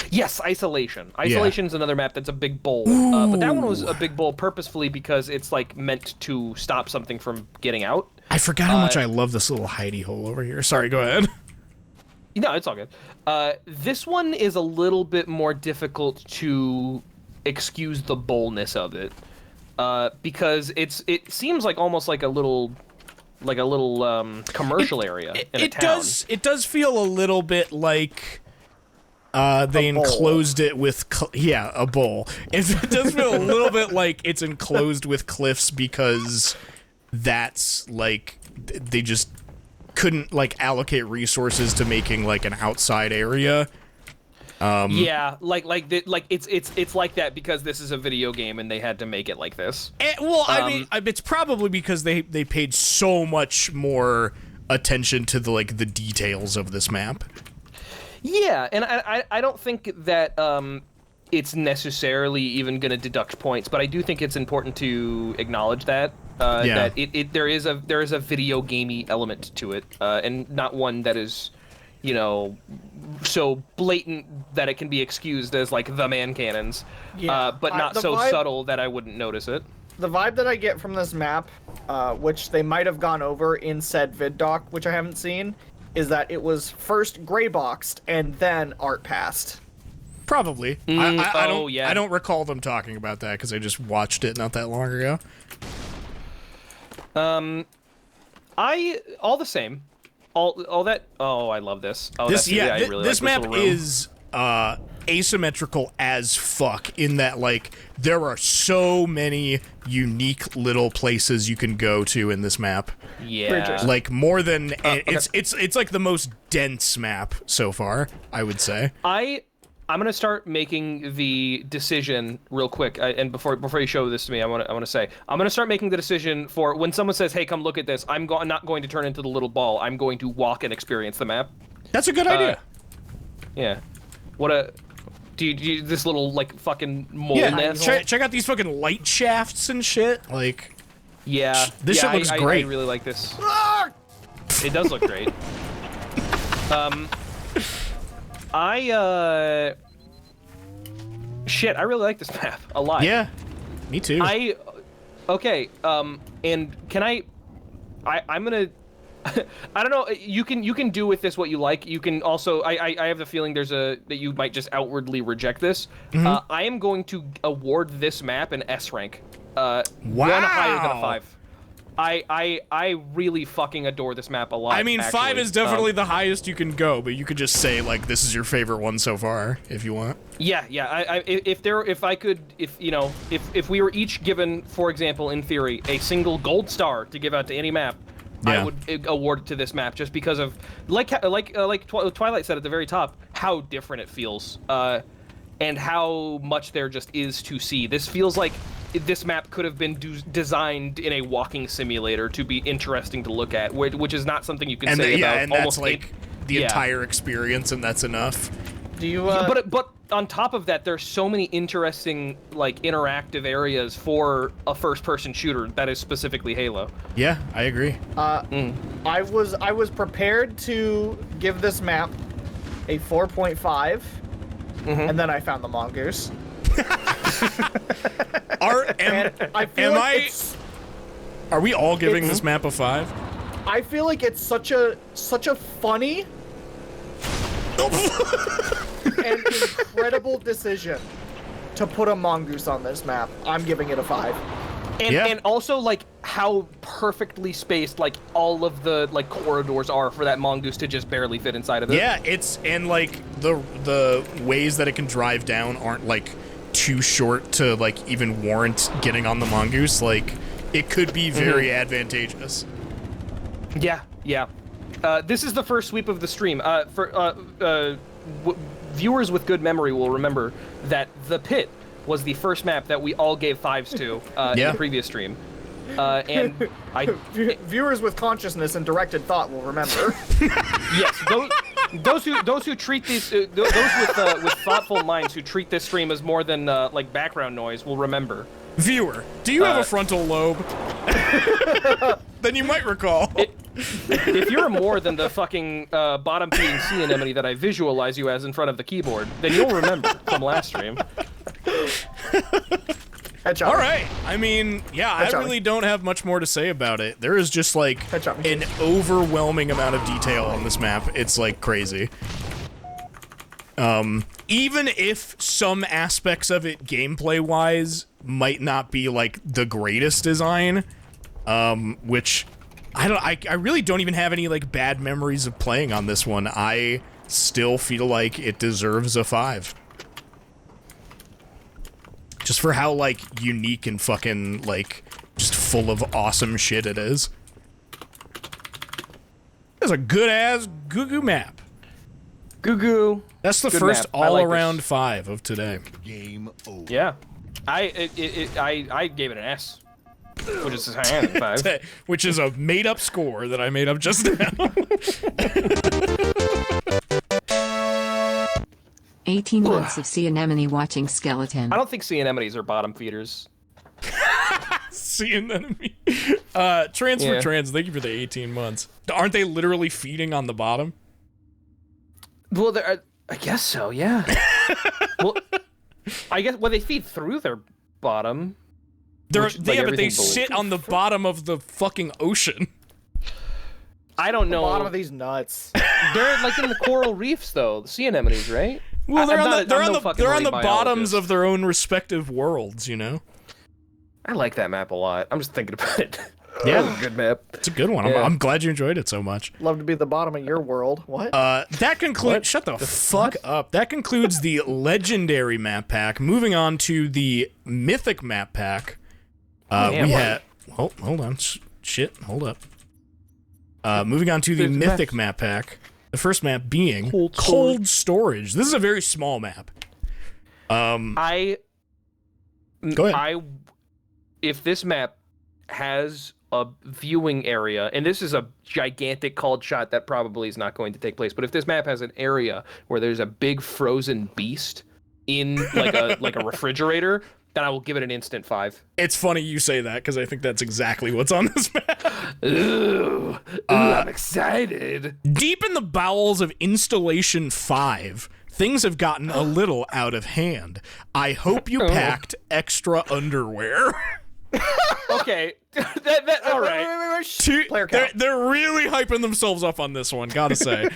Yes, Isolation. Isolation's another map that's a big bowl. But that one was a big bowl purposefully because it's, like, meant to stop something from getting out. I forgot how much I love this little hidey hole over here. Sorry, go ahead. No, it's all good. This one is a little bit more difficult to excuse the boldness of it, because it seems like almost like a little commercial area in a town. It does feel a little bit like they enclosed it with a bowl. It does feel a little bit like it's enclosed with cliffs because that's, like, they just couldn't, like, allocate resources to making, like, an outside area. Yeah, it's like that because this is a video game and they had to make it like this. I mean, it's probably because they paid so much more attention to the details of this map. Yeah, and I don't think that it's necessarily even going to deduct points, but I do think it's important to acknowledge that that there is a video gamey element to it, and not one that is, so blatant that it can be excused as, like, the man cannons, but not so subtle that I wouldn't notice it. vibe that I get from this map, which they might have gone over in said vid doc, which I haven't seen, is that it was first gray boxed and then art passed. Probably. I don't Yeah. recall them talking about that because I just watched it not that long ago. All the same. All that. Oh, I love this. Oh, This that's, yeah, I really this like map little room. is asymmetrical as fuck in that like there are so many unique little places you can go to in this map. Yeah. Like more than okay. it's like the most dense map so far, I would say. I'm gonna start making the decision real quick, and before you show this to me, I want to say I'm gonna start making the decision for when someone says, "Hey, come look at this." I'm not going to turn into the little ball. I'm going to walk and experience the map. That's a good idea. Yeah. What a do you this little like fucking mole Yeah, nest? check out these fucking light shafts and shit. Like, Yeah. This shit looks great. I really like this. It does look great. Shit, I really like this map a lot. yeah, me too. Okay, and can I'm gonna, I don't know, you can do with this what you like. You can also, I have the feeling that you might just outwardly reject this. I am going to award this map an S rank. One higher than a 5. I really fucking adore this map a lot. I mean, actually. 5 is definitely the highest you can go, but you could just say like this is your favorite one so far if you want. Yeah. If we were each given, for example, in theory, a single gold star to give out to any map, Yeah. I would award it to this map just because of like Twilight said at the very top, how different it feels, and how much there just is to see. This feels like this map could have been designed in a walking simulator to be interesting to look at, which is not something you can say about and almost that's like the entire experience, and that's enough. Do you? But on top of that, there's so many interesting like interactive areas for a first-person shooter that is specifically Halo. Yeah, I agree. I was prepared to give this map a 4.5, and then I found the mongoose. Are we all giving this map a 5? I feel like it's such a funny and incredible decision to put a mongoose on this map. I'm giving it a 5. And also like how perfectly spaced like all of the like corridors are for that mongoose to just barely fit inside of it. Yeah, and like the ways that it can drive down aren't like too short to like even warrant getting on the mongoose. Like it could be very advantageous. Yeah. This is the first sweep of the stream. Viewers with good memory will remember that The Pit was the first map that we all gave 5s to in the previous stream. And Viewers with consciousness and directed thought will remember. Yes, those who treat these those with thoughtful minds who treat this stream as more than like background noise will remember. Viewer, do you have a frontal lobe? Then you might recall. If you're more than the fucking bottom-feeding sea anemone that I visualize you as in front of the keyboard, then you'll remember from last stream. All right. I mean, yeah, I really don't have much more to say about it. There is just like an overwhelming amount of detail on this map. It's like crazy. Even if some aspects of it gameplay-wise might not be like the greatest design, which I really don't even have any like bad memories of playing on this one. I still feel like it deserves a 5. Just for how, like, unique and fucking, like, just full of awesome shit it is. That's a good-ass Goo map. Goo. That's the first all-around 5 of today. Game over. Yeah. I gave it an S. Which is higher than 5. Which is a made-up score that I made up just now. 18 months of sea anemone watching skeleton. I don't think sea anemones are bottom feeders. Sea anemone. Trans, thank you for the 18 months. Aren't they literally feeding on the bottom? Well, I guess so, yeah. Well, they feed through their bottom. But they sit on the bottom of the fucking ocean. I don't know. The bottom of these nuts. They're like in the coral reefs, though. The sea anemones, right? Well, they're on the bottoms of their own respective worlds, you know? I like that map a lot. I'm just thinking about it. Yeah. That's a good map. It's a good one. Yeah. I'm glad you enjoyed it so much. Love to be at the bottom of your world. What? That concludes... Shut the fuck up. That concludes the legendary map pack. Moving on to the mythic map pack. We had... Oh, hold on. Shit, hold up. Moving on to the mythic map pack. The first map being Cold Storage. This is a very small map. Go ahead. If this map has a viewing area, and this is a gigantic called shot that probably is not going to take place, but if this map has an area where there's a big frozen beast in like a refrigerator, then I will give it an instant 5. It's funny you say that, because I think that's exactly what's on this map. Ooh, I'm excited. Deep in the bowels of Installation 5, things have gotten a little out of hand. I hope you packed extra underwear. Okay, all right. They're really hyping themselves up on this one, gotta say.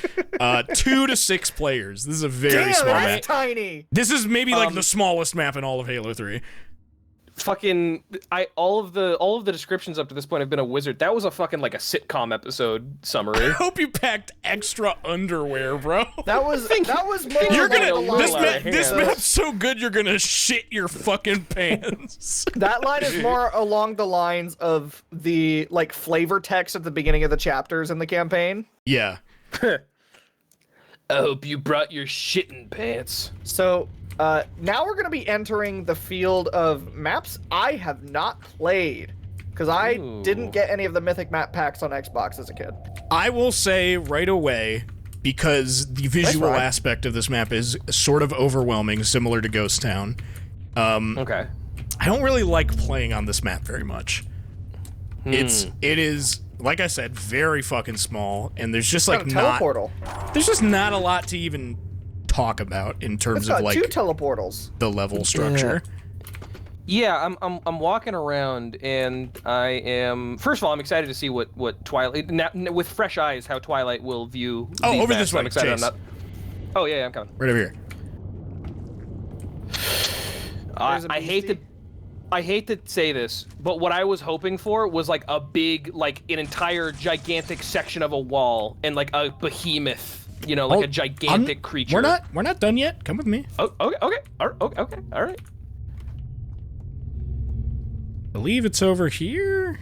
2 to 6 players. This is a very small map. Tiny. This is maybe like the smallest map in all of Halo 3. Fucking, all of the descriptions up to this point have been a wizard. That was a fucking like a sitcom episode summary. I hope you packed extra underwear, bro. That was more. You're like gonna this map's so good you're gonna shit your fucking pants. That line is more along the lines of the like flavor text at the beginning of the chapters in the campaign. Yeah. I hope you brought your shitting pants. So now we're going to be entering the field of maps I have not played, because I didn't get any of the Mythic map packs on Xbox as a kid. I will say right away, because the visual aspect of this map is sort of overwhelming, similar to Ghost Town. Okay. I don't really like playing on this map very much. It is, like I said, very fucking small, and there's just like there's just not a lot to even talk about in terms of like 2 teleportals. The level structure. Yeah, I'm walking around, and I am. First of all, I'm excited to see what Twilight now, with fresh eyes, how Twilight will view. Oh, over maps. this way, I'm excited. Chase. Oh yeah, I'm coming. Right over here. I hate to say this, but what I was hoping for was like a big, like an entire gigantic section of a wall and like a behemoth. You know, like a gigantic creature. We're not done yet. Come with me. Oh, okay, okay, all right. Believe it's over here.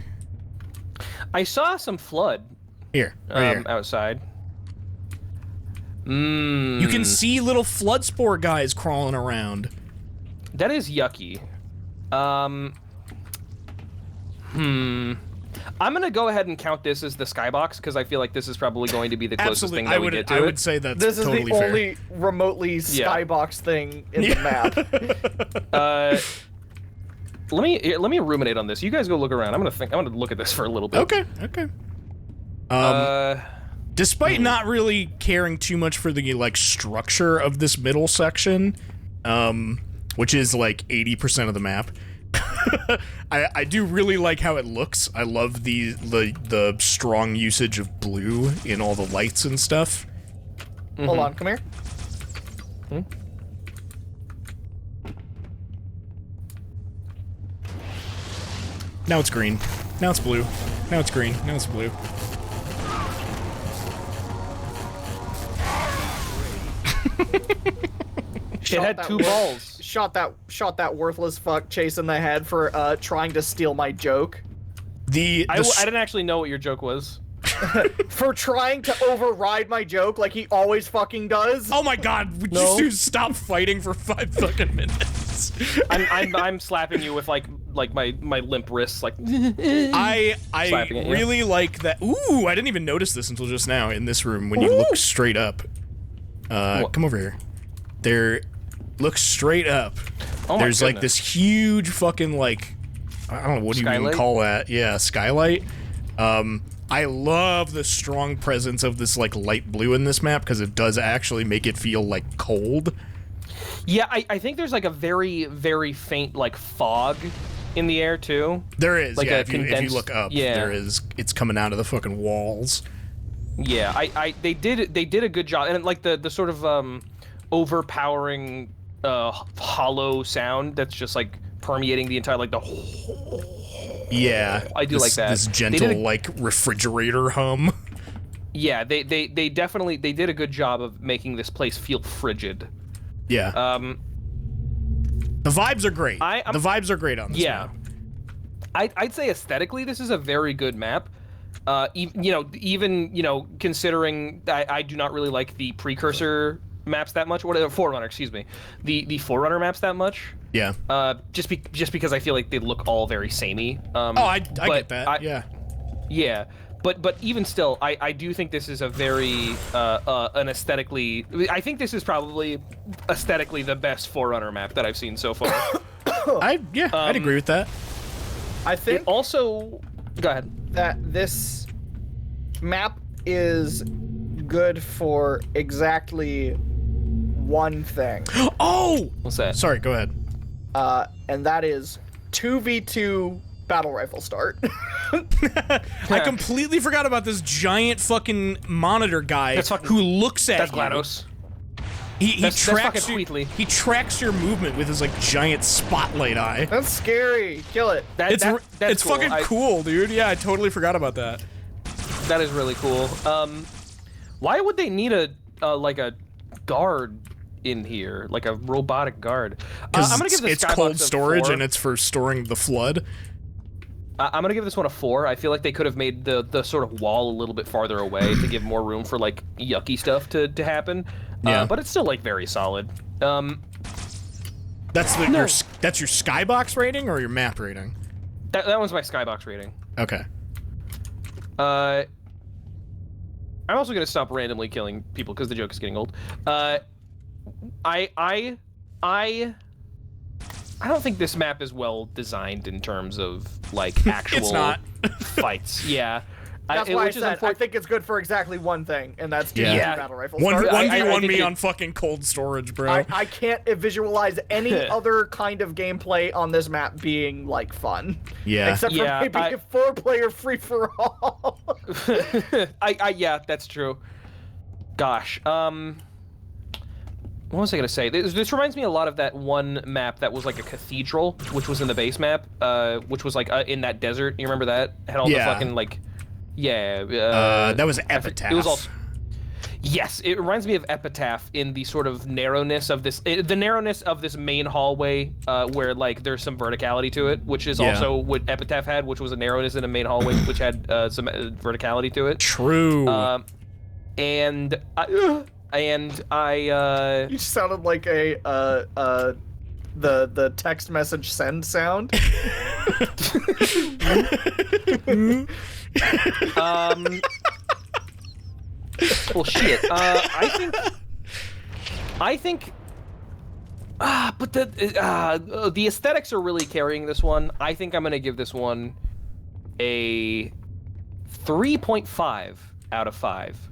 I saw some flood. Here, right here. Outside. You can see little flood spore guys crawling around. That is yucky. I'm gonna go ahead and count this as the skybox because I feel like this is probably going to be the closest thing that we get to it. I would say that's this is totally the fair. only remotely skybox thing in the map. Let me ruminate on this. You guys go look around. I'm gonna look at this for a little bit. Okay. Despite not really caring too much for the like structure of this middle section, which is like 80% of the map. I do really like how it looks. I love the strong usage of blue in all the lights and stuff. Hold on, come here. Now it's green. Now it's blue. Now it's green. Now it's blue. It had 2 balls. Shot that worthless fuck Chase in the head for trying to steal my joke. I didn't actually know what your joke was. For trying to override my joke like he always fucking does. Oh my god, would you two stop fighting for 5 fucking minutes? I'm slapping you with like my limp wrists like I really like that. Ooh, I didn't even notice this until just now in this room when you look straight up. Come over here. Look straight up. Oh There's like this huge fucking like, I don't know, what do you even call that? Yeah, skylight. I love the strong presence of this like light blue in this map because it does actually make it feel like cold. Yeah, I think there's like a very, very faint like fog in the air too. There is, like yeah. a If you look up, yeah. there is. It's coming out of the fucking walls. Yeah, they did a good job, and like the sort of overpowering hollow sound that's just like permeating the entire like the whole. Yeah, I do like that. This gentle like refrigerator hum. Yeah, they definitely did a good job of making this place feel frigid. Yeah. The vibes are great. The vibes are great on this map. I'd say aesthetically this is a very good map. Even considering I do not really like the precursor maps that much, or the Forerunner, excuse me, the Forerunner maps that much. Yeah. Just because I feel like they look all very samey. I get that. Yeah. Yeah. But even still, I do think this is a very an aesthetically. I think this is probably aesthetically the best Forerunner map that I've seen so far. I'd agree with that. I think it also. Go ahead. That this map is good for exactly one thing. Oh! What's that? Sorry, go ahead. And that is 2v2 battle rifle start. I completely forgot about this giant fucking monitor guy who looks at that's you. GLaDOS. He tracks your movement with his like giant spotlight eye. That's scary. Kill it. That's it's cool. fucking cool, dude. Yeah, I totally forgot about that. That is really cool. Why would they need a guard in here, like a robotic guard? I'm gonna give this it's cold storage and it's for storing the flood. I'm gonna give this one a 4. I feel like they could have made the sort of wall a little bit farther away to give more room for like yucky stuff to happen. Yeah. But it's still like very solid. That's your skybox rating or your map rating? That one's my skybox rating. Okay. I'm also gonna stop randomly killing people because the joke is getting old. I don't think this map is well designed in terms of like actual it's not. fights. Yeah. That's why I said I think it's good for exactly one thing, and that's battle rifle. 1v1 me on fucking cold storage, bro. I can't visualize any other kind of gameplay on this map being like fun. Yeah. Except for maybe a 4-player free for all. Yeah, that's true. Gosh. What was I gonna say? This reminds me a lot of that one map that was like a cathedral, which was in the base map, which was like in that desert. You remember that? Had all the fucking like. Yeah. That was Epitaph. It was also. Yes, it reminds me of Epitaph in the sort of narrowness of this, the narrowness of this main hallway, where like there's some verticality to it, which is also what Epitaph had, which was a narrowness in a main hallway, which had some verticality to it. True. And I. You sounded like the text message send sound. Well, shit. I think. But the aesthetics are really carrying this one. I think I'm gonna give this one a 3.5 out of 5.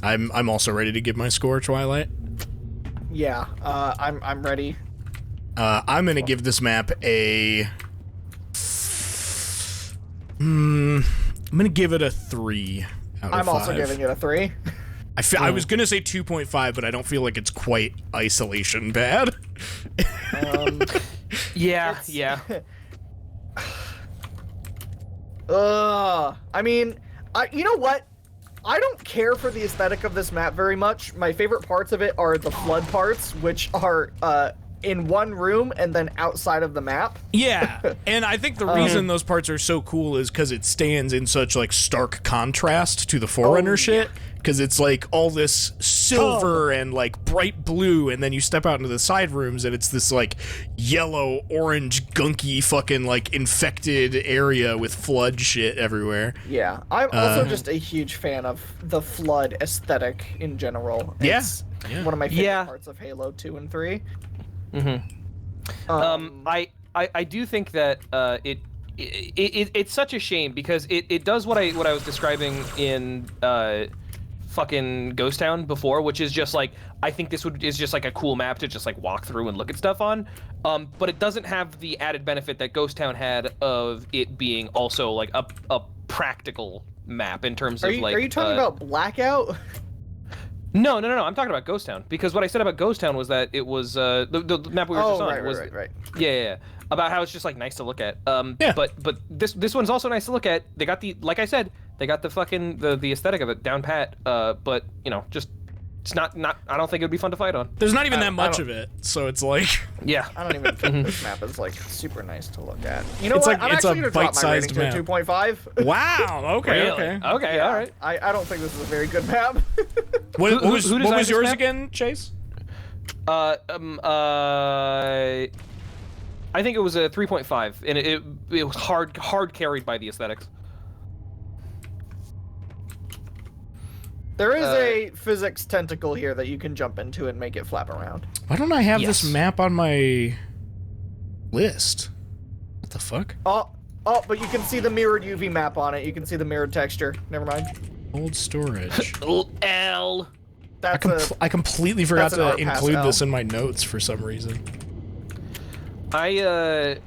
I'm also ready to give my score, Twilight. Yeah, I'm ready. I'm gonna give this map a. I'm gonna give it a 3 out of 5. I'm also giving it a 3. I was gonna say 2.5, but I don't feel like it's quite isolation bad. Yeah. I mean, you know what? I don't care for the aesthetic of this map very much. My favorite parts of it are the flood parts, which are in one room and then outside of the map. Yeah, and I think the reason those parts are so cool is because it stands in such like stark contrast to the Forerunner shit. Because it's like all this silver and like bright blue, and then you step out into the side rooms and it's this like yellow, orange, gunky fucking like infected area with flood shit everywhere. Yeah, I'm also just a huge fan of the flood aesthetic in general. It's one of my favorite parts of Halo 2 and 3. I do think that it's such a shame because it does what I was describing in fucking Ghost Town before, which is just like, I think this is just like a cool map to just like walk through and look at stuff on. But it doesn't have the added benefit that Ghost Town had of it being also like a practical map in terms of like. Are you talking about Blackout? No. I'm talking about Ghost Town, because what I said about Ghost Town was that it was the map we were just on. Right. Yeah. About how it's just like nice to look at. Yeah. But this one's also nice to look at. They got the, like I said, they got the fucking the aesthetic of it down pat. But you know, just it's not. I don't think it would be fun to fight on. There's not even that much of it, so it's like. Yeah. I don't even think this map is like super nice to look at. You know It's what? like- I'm it's actually a gonna drop my rating bite-sized to map. 2.5. Wow. Okay. Really? Okay. Okay. Yeah, All right. I don't think this is a very good map. What Who was designed this yours map? again, Chase? I think it was a 3.5, and it was hard carried by the aesthetics. There is a physics tentacle here that you can jump into and make it flap around. Why don't I have this Yes. map on my list? What the fuck? Oh, but you can see the mirrored UV map on it. You can see the mirrored texture. Never mind. Old storage. L. That's I completely forgot that's an to art pass include L. this in my notes for some reason. I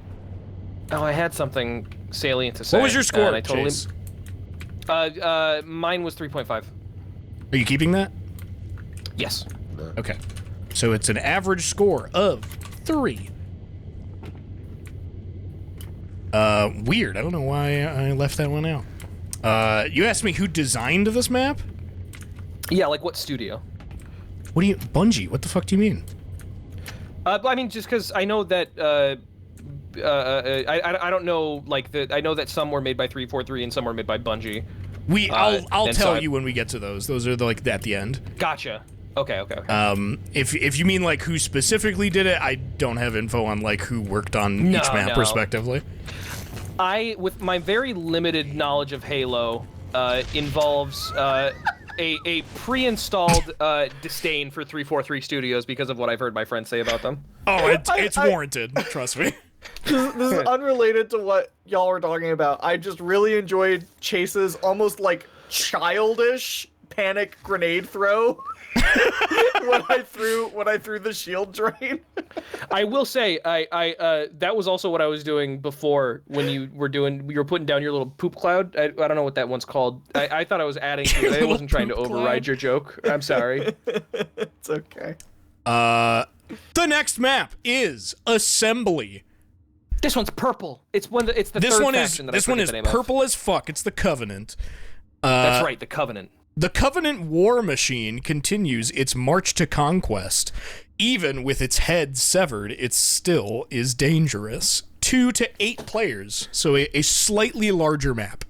had something salient to say. What was your score, and I totally. Chase? Mine was 3.5. Are you keeping that? Yes. Okay. So it's an average score of 3. Weird. I don't know why I left that one out. You asked me who designed this map? Yeah, like what studio? What do you... Bungie, what the fuck do you mean? I mean, just because I know that, I don't know, like, I know that some were made by 343 and some were made by Bungie. I'll and tell so you when we get to those. Those are like at the end. Gotcha. Okay. If you mean like who specifically did it, I don't have info on like who worked on each map No. respectively. With my very limited knowledge of Halo, involves a pre-installed disdain for 343 Studios because of what I've heard my friends say about them. Oh, it's warranted. Trust me. this is unrelated to what y'all were talking about. I just really enjoyed Chase's almost like childish panic grenade throw when I threw the shield drain. I will say, I that was also what I was doing before when you were putting down your little poop cloud. I don't know what that one's called. I thought I was adding to it. I wasn't trying to override your joke. I'm sorry. It's okay. The next map is Assembly. This one's purple. It's the This third one is faction that this I one forget is the name of. purple as fuck. It's the Covenant. That's right, the Covenant. The Covenant war machine continues its march to conquest. Even with its head severed, it still is dangerous. 2 to 8 players, so a slightly larger map.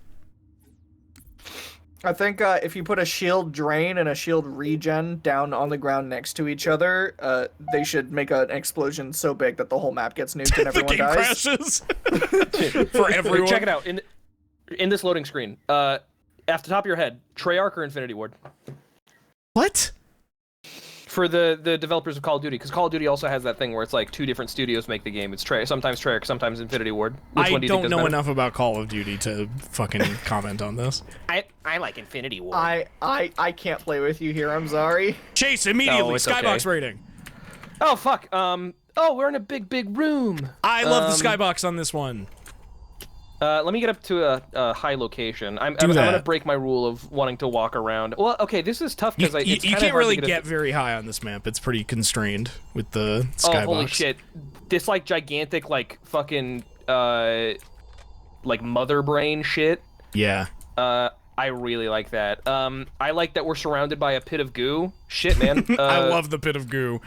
I think if you put a shield drain and a shield regen down on the ground next to each other, they should make an explosion so big that the whole map gets nuked and The everyone game dies. crashes for everyone. Check it out in this loading screen. Off the top of your head, Treyarch or Infinity Ward? What? For the developers of Call of Duty, because Call of Duty also has that thing where it's like 2 different studios make the game. It's sometimes Treyarch, sometimes Infinity Ward. Which I one do you don't think know better? enough about Call of Duty to fucking comment on this. I like Infinity Ward. I can't play with you here. I'm sorry. Chase, immediately, No, it's Skybox okay. rating. Oh fuck. We're in a big room. I love the Skybox on this one. Let me get up to a high location. I'm that. gonna break my rule of wanting to walk around. Well, okay, this is tough because You it's kinda can't hard really to get very high on this map. It's pretty constrained with the Skybox. Oh, holy shit. This, like, gigantic, like, fucking, like, mother brain shit. Yeah. I really like that. I like that we're surrounded by a pit of goo. Shit, man. I love the pit of goo.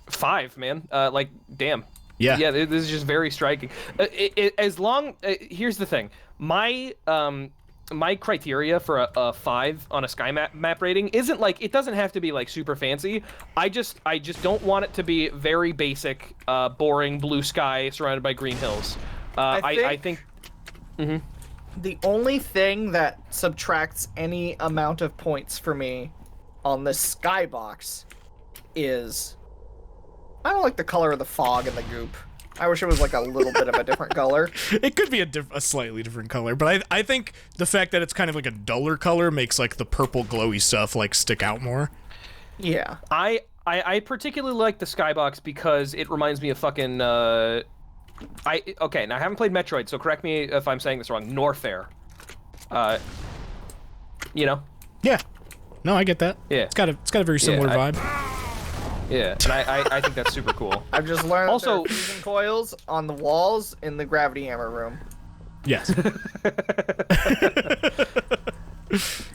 5, man. Like, damn. Yeah. Yeah, this is just very striking. Here's the thing. My criteria for a 5 on a sky map rating isn't like, it doesn't have to be like super fancy. I just don't want it to be very basic, boring blue sky surrounded by green hills. I think The only thing that subtracts any amount of points for me on the skybox is I don't like the color of the fog and the goop. I wish it was like a little bit of a different color. It could be a slightly different color, but I think the fact that it's kind of like a duller color makes like the purple glowy stuff like stick out more. Yeah. I particularly like the skybox because it reminds me of fucking okay, now I haven't played Metroid, so correct me if I'm saying this wrong. Norfair. You know? Yeah. No, I get that. Yeah. It's got a very similar vibe. Yeah, and I think that's super cool. I've just learned also there are fusion coils on the walls in the gravity hammer room. Yes.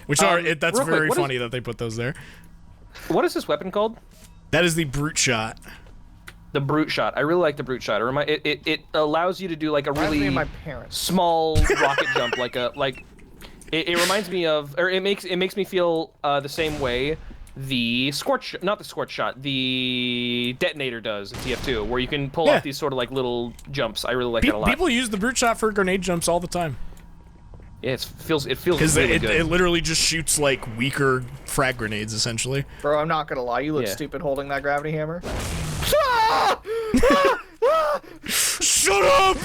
Which that's very funny that they put those there. What is this weapon called? That is the brute shot. The brute shot. I really like the brute shot. It allows you to do like a really my parents. small rocket jump, it reminds me of, or it makes me feel the same way the not the scorch shot, the detonator does in TF2, where you can pull off these sort of like little jumps. I really like that a lot. People use the brute shot for grenade jumps all the time. Yeah, it feels because really good. It literally just shoots like weaker frag grenades essentially. Bro, I'm not gonna lie, you look stupid holding that gravity hammer. Shut up!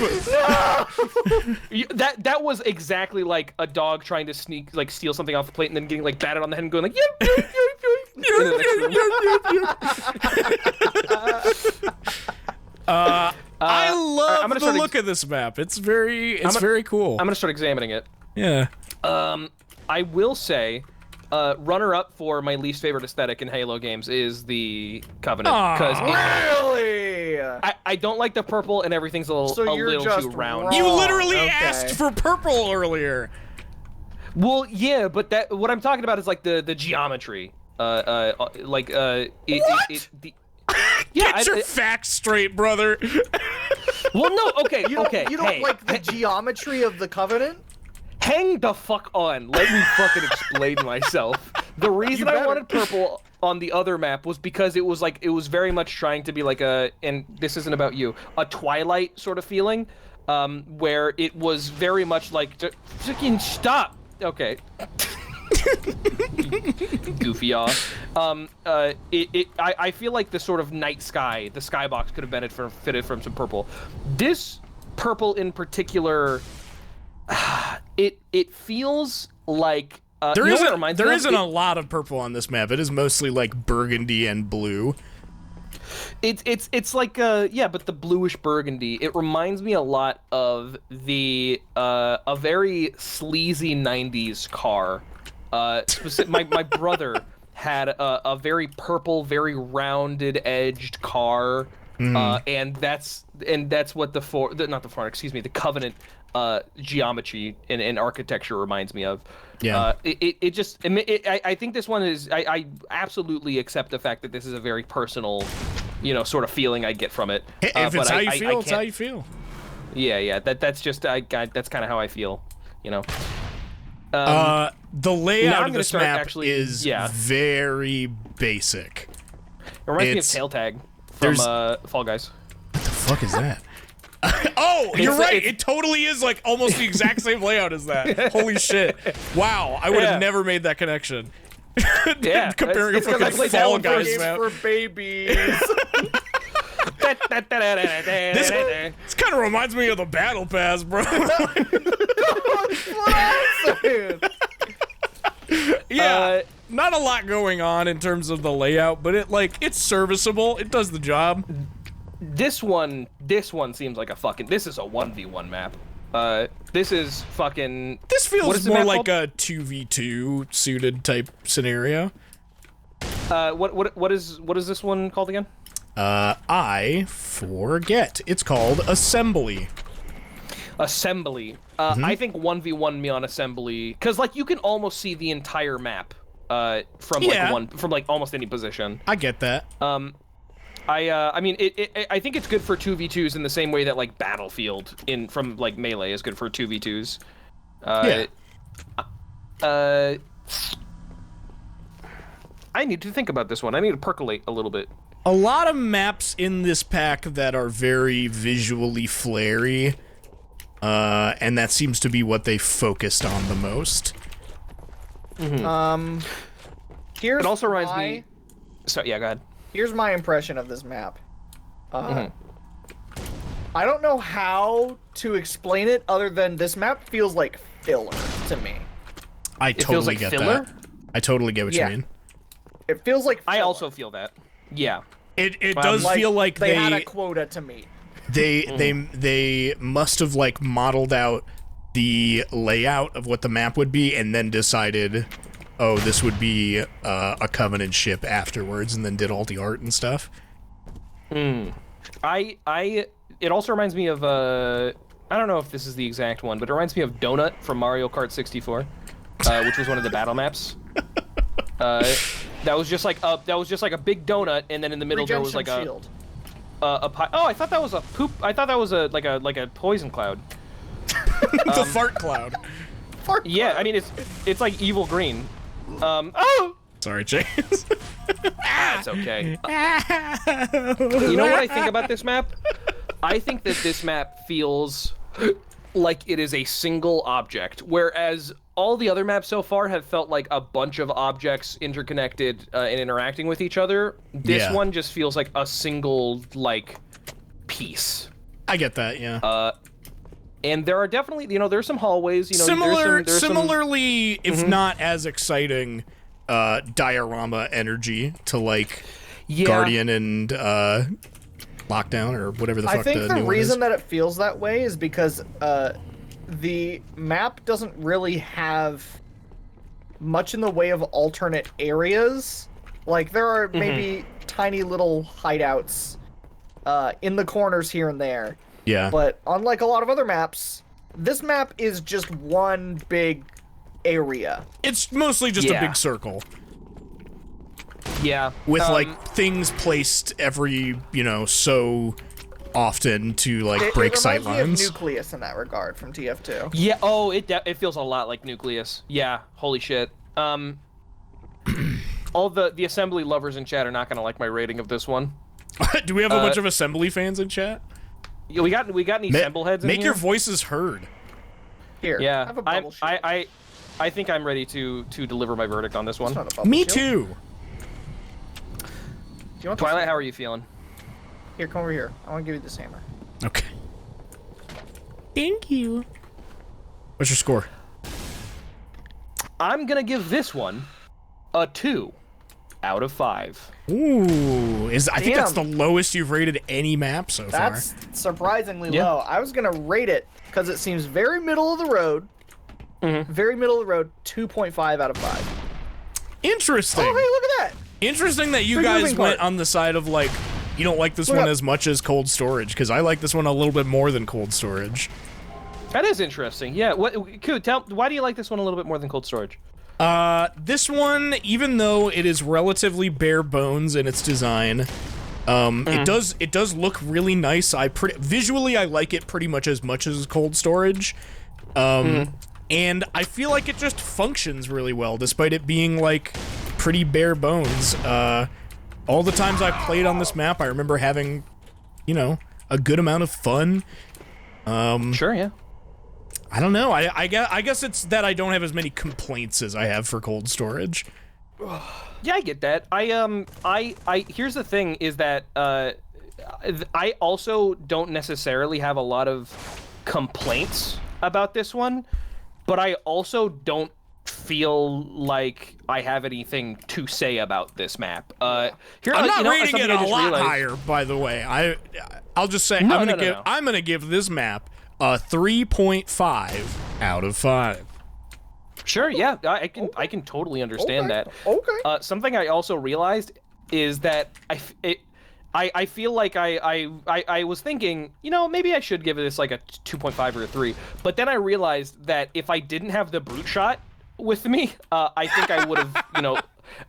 That was exactly like a dog trying to steal something off the plate and then getting like batted on the head and going like I love the look of this map. It's very cool. I'm gonna start examining it. Yeah. I will say, runner-up for my least favorite aesthetic in Halo games is the Covenant. Really? I don't like the purple and everything's a little too round. Wrong. You literally asked for purple earlier. Well, yeah, but what I'm talking about is like the geometry. Get your facts straight, brother. Well, no, okay, You don't like the geometry of the Covenant? Hang the fuck on. Let me fucking explain myself. The reason I wanted purple on the other map was because it was very much trying to be like and this isn't about you, a Twilight sort of feeling, where it was very much like, fucking stop. Okay. Goofy off. I feel like the sort of night sky, the skybox could have benefited from some purple. This purple in particular, it feels like there isn't a lot of purple on this map. It is mostly like burgundy and blue. It's like but the bluish burgundy. It reminds me a lot of a very sleazy 90s car. My brother had a very purple, very rounded edged car, and that's what the Covenant geometry and architecture reminds me of. Yeah. I think this one is. I absolutely accept the fact that this is a very personal, sort of feeling I get from it. If it's how you feel, it's how you feel. Yeah. That's just that's kind of how I feel. The layout of this map is very basic. It reminds me of Tail Tag from Fall Guys. What the fuck is that? Oh, you're right. It totally is like almost the exact same layout as that. Holy shit! Wow, I would have never made that connection. Yeah, comparing a fucking Fall Guys map for babies. This kind of reminds me of the Battle Pass, bro. Yeah, not a lot going on in terms of the layout, but it's serviceable. It does the job. This one seems like this is a 1v1 map. This is fucking. This feels more like a 2v2 suited type scenario. What is this one called again? I forget. It's called Assembly. Assembly. I think 1v1 me on Assembly, because you can almost see the entire map from almost any position. I get that. I mean, I think it's good for 2v2s in the same way that Battlefield from Melee is good for 2v2s. I need to think about this one. I need to percolate a little bit. A lot of maps in this pack that are very visually flary, and that seems to be what they focused on the most. Mm-hmm. Here's it also reminds me. So yeah, go ahead. Here's my impression of this map. I don't know how to explain it other than this map feels like filler to me. I totally get that. I totally get what you mean. It feels like filler. I also feel that. Yeah. It does feel like they had a quota to meet. They must have like modeled out the layout of what the map would be and then decided, oh, this would be a Covenant ship afterwards, and then did all the art and stuff. It also reminds me of I don't know if this is the exact one, but it reminds me of Donut from Mario Kart 64, which was one of the battle maps. That was just like a big donut, and then in the middle there was like a pie. Oh, I thought that was a poop. I thought that was like a poison cloud. The fart cloud. Fart Yeah, cloud. I mean it's like evil green. Oh. Sorry, James. It's okay. You know what I think about this map? I think that this map feels like it is a single object, whereas all the other maps so far have felt like a bunch of objects interconnected and interacting with each other. This one just feels like a single, like, piece. I get that, yeah. And there are definitely, there's some hallways, Similarly, if not as exciting, diorama energy to, like, Guardian and, Lockdown, or whatever the fuck the new one is. I think the reason that it feels that way is because, the map doesn't really have much in the way of alternate areas. Like, there are maybe tiny little hideouts in the corners here and there. Yeah. But unlike a lot of other maps, this map is just one big area. It's mostly just a big circle. Yeah. With, like, things placed every, so often to, like, break sight lines. It reminds me of Nucleus in that regard from TF2. Yeah, it feels a lot like Nucleus. Yeah, holy shit. All the assembly lovers in chat are not gonna like my rating of this one. Do we have a bunch of assembly fans in chat? Yeah, we got any assemble heads in here? Make your voices heard. Here, yeah, have a bubble shield. I think I'm ready to deliver my verdict on this one. Me too. Do you want Twilight, how are you feeling? Here, come over here. I want to give you this hammer. Okay. Thank you. What's your score? I'm gonna give this one a 2 out of 5. Ooh, I think that's the lowest you've rated any map so far. That's surprisingly low. I was gonna rate it because it seems very middle of the road. Very middle of the road. 2.5 out of 5. Interesting. Oh, hey, look at that. Interesting that you guys went on the side of, like, you don't like this one as much as Cold Storage, because I like this one a little bit more than Cold Storage. That is interesting. Yeah. Why do you like this one a little bit more than Cold Storage? This one, even though it is relatively bare bones in its design, it does look really nice. Visually, I like it pretty much as Cold Storage. And I feel like it just functions really well, despite it being, like, pretty bare bones. All the times I played on this map, I remember having, a good amount of fun. Sure, yeah. I don't know. I guess it's that I don't have as many complaints as I have for Cold Storage. Yeah, I get that. Here's the thing: is that I also don't necessarily have a lot of complaints about this one, but I also don't feel like I have anything to say about this map. I'm not rating it a lot higher, by the way. I'll just say I'm gonna give this map a 3.5 out of 5. Sure, yeah, I can totally understand that. Okay. Something I also realized is that I feel like I was thinking, maybe I should give this like a 2.5 or a 3, but then I realized that if I didn't have the brute shot with me, I think I would have,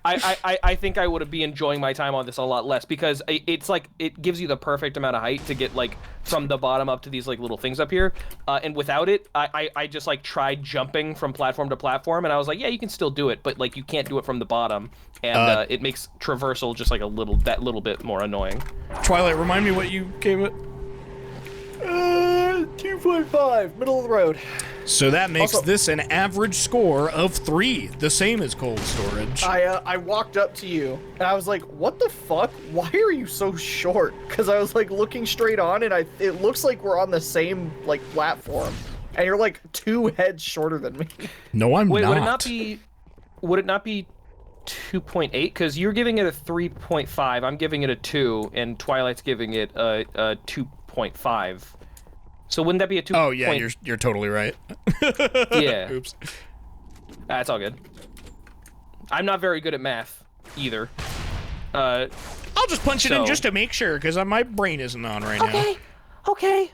I think I would be enjoying my time on this a lot less, because it's like it gives you the perfect amount of height to get like from the bottom up to these like little things up here, and without it, I just like tried jumping from platform to platform, and I was like, yeah, you can still do it, but like you can't do it from the bottom, and it makes traversal just like that little bit more annoying. Twilight, remind me what you gave it. 2.5, middle of the road. So that makes Also- this an average score of 3, the same as cold storage. I walked up to you and I was like, "What the fuck? Why are you so short?" Because I was like looking straight on, and it looks like we're on the same like platform, and you're like 2 heads shorter than me. No, I'm Wait, not. would it not be 2.8? Because you're giving it a 3.5, I'm giving it a 2, and Twilight's giving it a 2.5. So wouldn't that be a 2? Oh yeah, you're totally right. Yeah. Oops. That's all good. I'm not very good at math either. I'll just punch it in So- just to make sure, because my brain isn't on right now. Okay.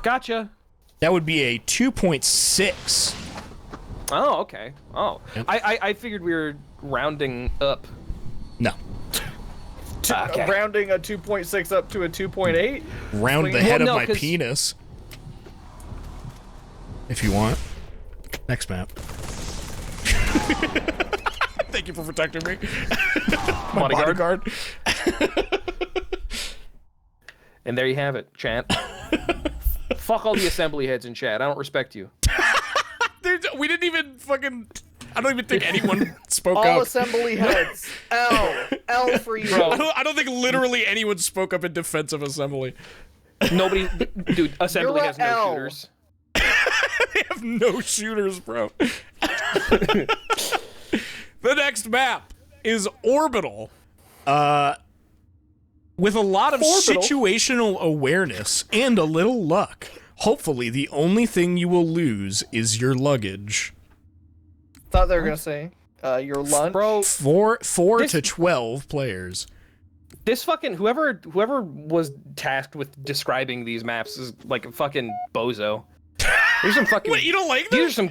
Gotcha. That would be a 2.6. Oh, okay. Oh, Yep. I figured we were rounding up. No. Okay. Rounding a 2.6 up to a 2.8. Round the Well, head no, of my 'cause- penis. If you want. Next map. Thank you for protecting me. My bodyguard. And there you have it, chat. Fuck all the assembly heads in chat. I don't respect you. We didn't even fucking... I don't even think anyone spoke All up. assembly heads. L for you. Bro. I don't think literally anyone spoke up in defense of assembly. Nobody, dude. Assembly You're has no L. shooters. They have no shooters, bro. The next map is Orbital. With a lot of Orbital? situational awareness and a little luck. Hopefully, the only thing you will lose is your luggage. Thought they were gonna say your lunch. Bro, 4 This- to 12 players. this fucking whoever was tasked with describing these maps is like a fucking bozo. There's some fucking. Wait, you don't like These are this? some.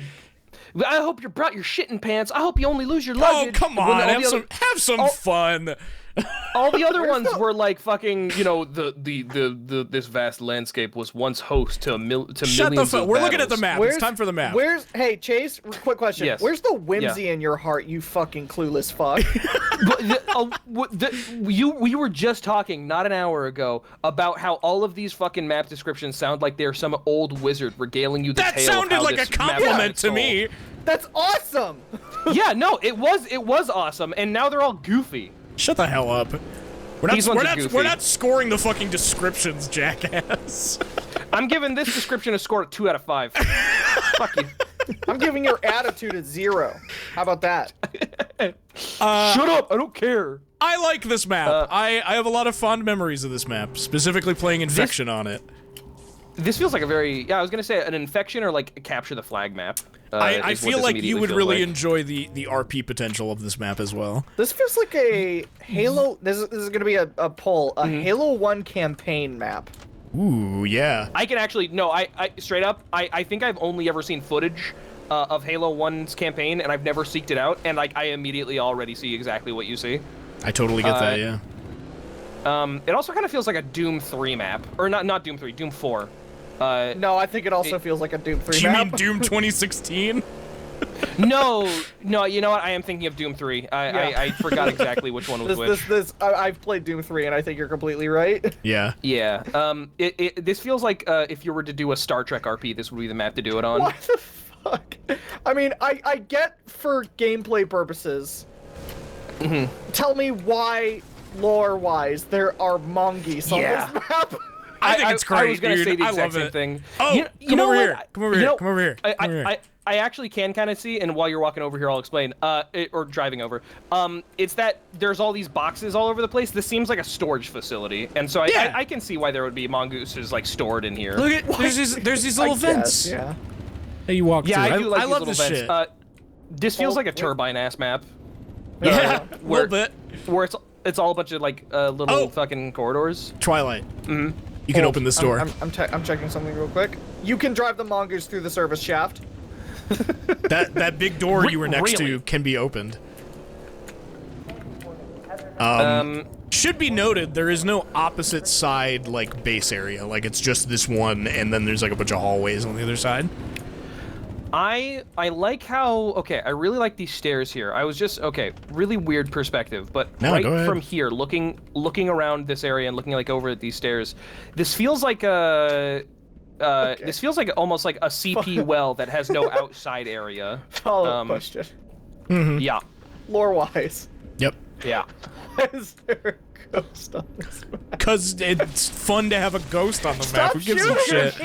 I hope you brought your shit in pants. I hope you only lose your Oh, luggage. come When on. all Have the some, other- have some Oh. fun. All the other ones were like fucking, you know, the this vast landscape was once host to Shut the millions fuck. of We're looking at the battles. map. It's time for the map. Hey Chase, quick question. Yes. Where's the whimsy in your heart, you fucking clueless fuck? But we were just talking not an hour ago about how all of these fucking map descriptions sound like they're some old wizard regaling you the That tale of sounded how like a this map compliment was to told. me. That's awesome. Yeah, no, it was awesome, and now they're all goofy. Shut the hell up. These ones are goofy. We're not scoring the fucking descriptions, jackass. I'm giving this description a score of 2 out of 5. Fuck you. I'm giving your attitude a 0. How about that? Shut up! I don't care. I like this map. I have a lot of fond memories of this map, specifically playing Infection on it. This feels like a very I was gonna say an infection or like a capture the flag map. I is what feel this like you immediately would feels really like. enjoy the RP potential of this map as well. This feels like a Halo. This is gonna be a poll. A Halo 1 campaign map. Ooh, yeah. I can actually no. I straight up. I think I've only ever seen footage of Halo 1's campaign, and I've never seeked it out. And like I immediately already see exactly what you see. I totally get that, yeah. It also kind of feels like a Doom 3 map, or not Doom 3, Doom 4. No, I think it also feels like a Doom 3 You map. mean Doom 2016? No, you know what? I am thinking of Doom 3. Yeah. I forgot exactly which one was which. I've played Doom 3, and I think you're completely right. Yeah. Yeah. This feels like if you were to do a Star Trek RP, this would be the map to do it on. What the fuck? I mean, I get for gameplay purposes. Tell me why, lore-wise, there are mongoose on Yeah. this map. I think it's great, I was gonna dude. say the I exact love same it. thing. Oh, you come know over what? here. Come over here. Come over here. Come over here. I actually can kind of see, and while you're walking over here, I'll explain. Or driving over. It's that there's all these boxes all over the place. This seems like a storage facility, and so Yeah. I can see why there would be mongooses like stored in here. Look at there's these little I vents guess, yeah. that you walk Yeah, through. I do like I these love little this vents. shit. This feels Oh, like a wait. turbine-ass map. Yeah, a where- little bit. Where it's all a bunch of like little Oh. fucking corridors. Twilight. You can Hold, open this door. I'm checking something real quick. You can drive the mongoose through the service shaft. That big door you were next Really? to can be opened. Should be noted, there is no opposite side, like, base area. Like, it's just this one, and then there's, like, a bunch of hallways on the other side. I like how I really like these stairs here. I was just really weird perspective, but right from here, looking around this area and looking like over at these stairs, this feels like this feels like almost like a CP well that has no outside area. Follow-up question. Yeah. Lore-wise. Yep. Yeah. Is there a ghost on this map? Because it's fun to have a ghost on the map. Who gives a shit?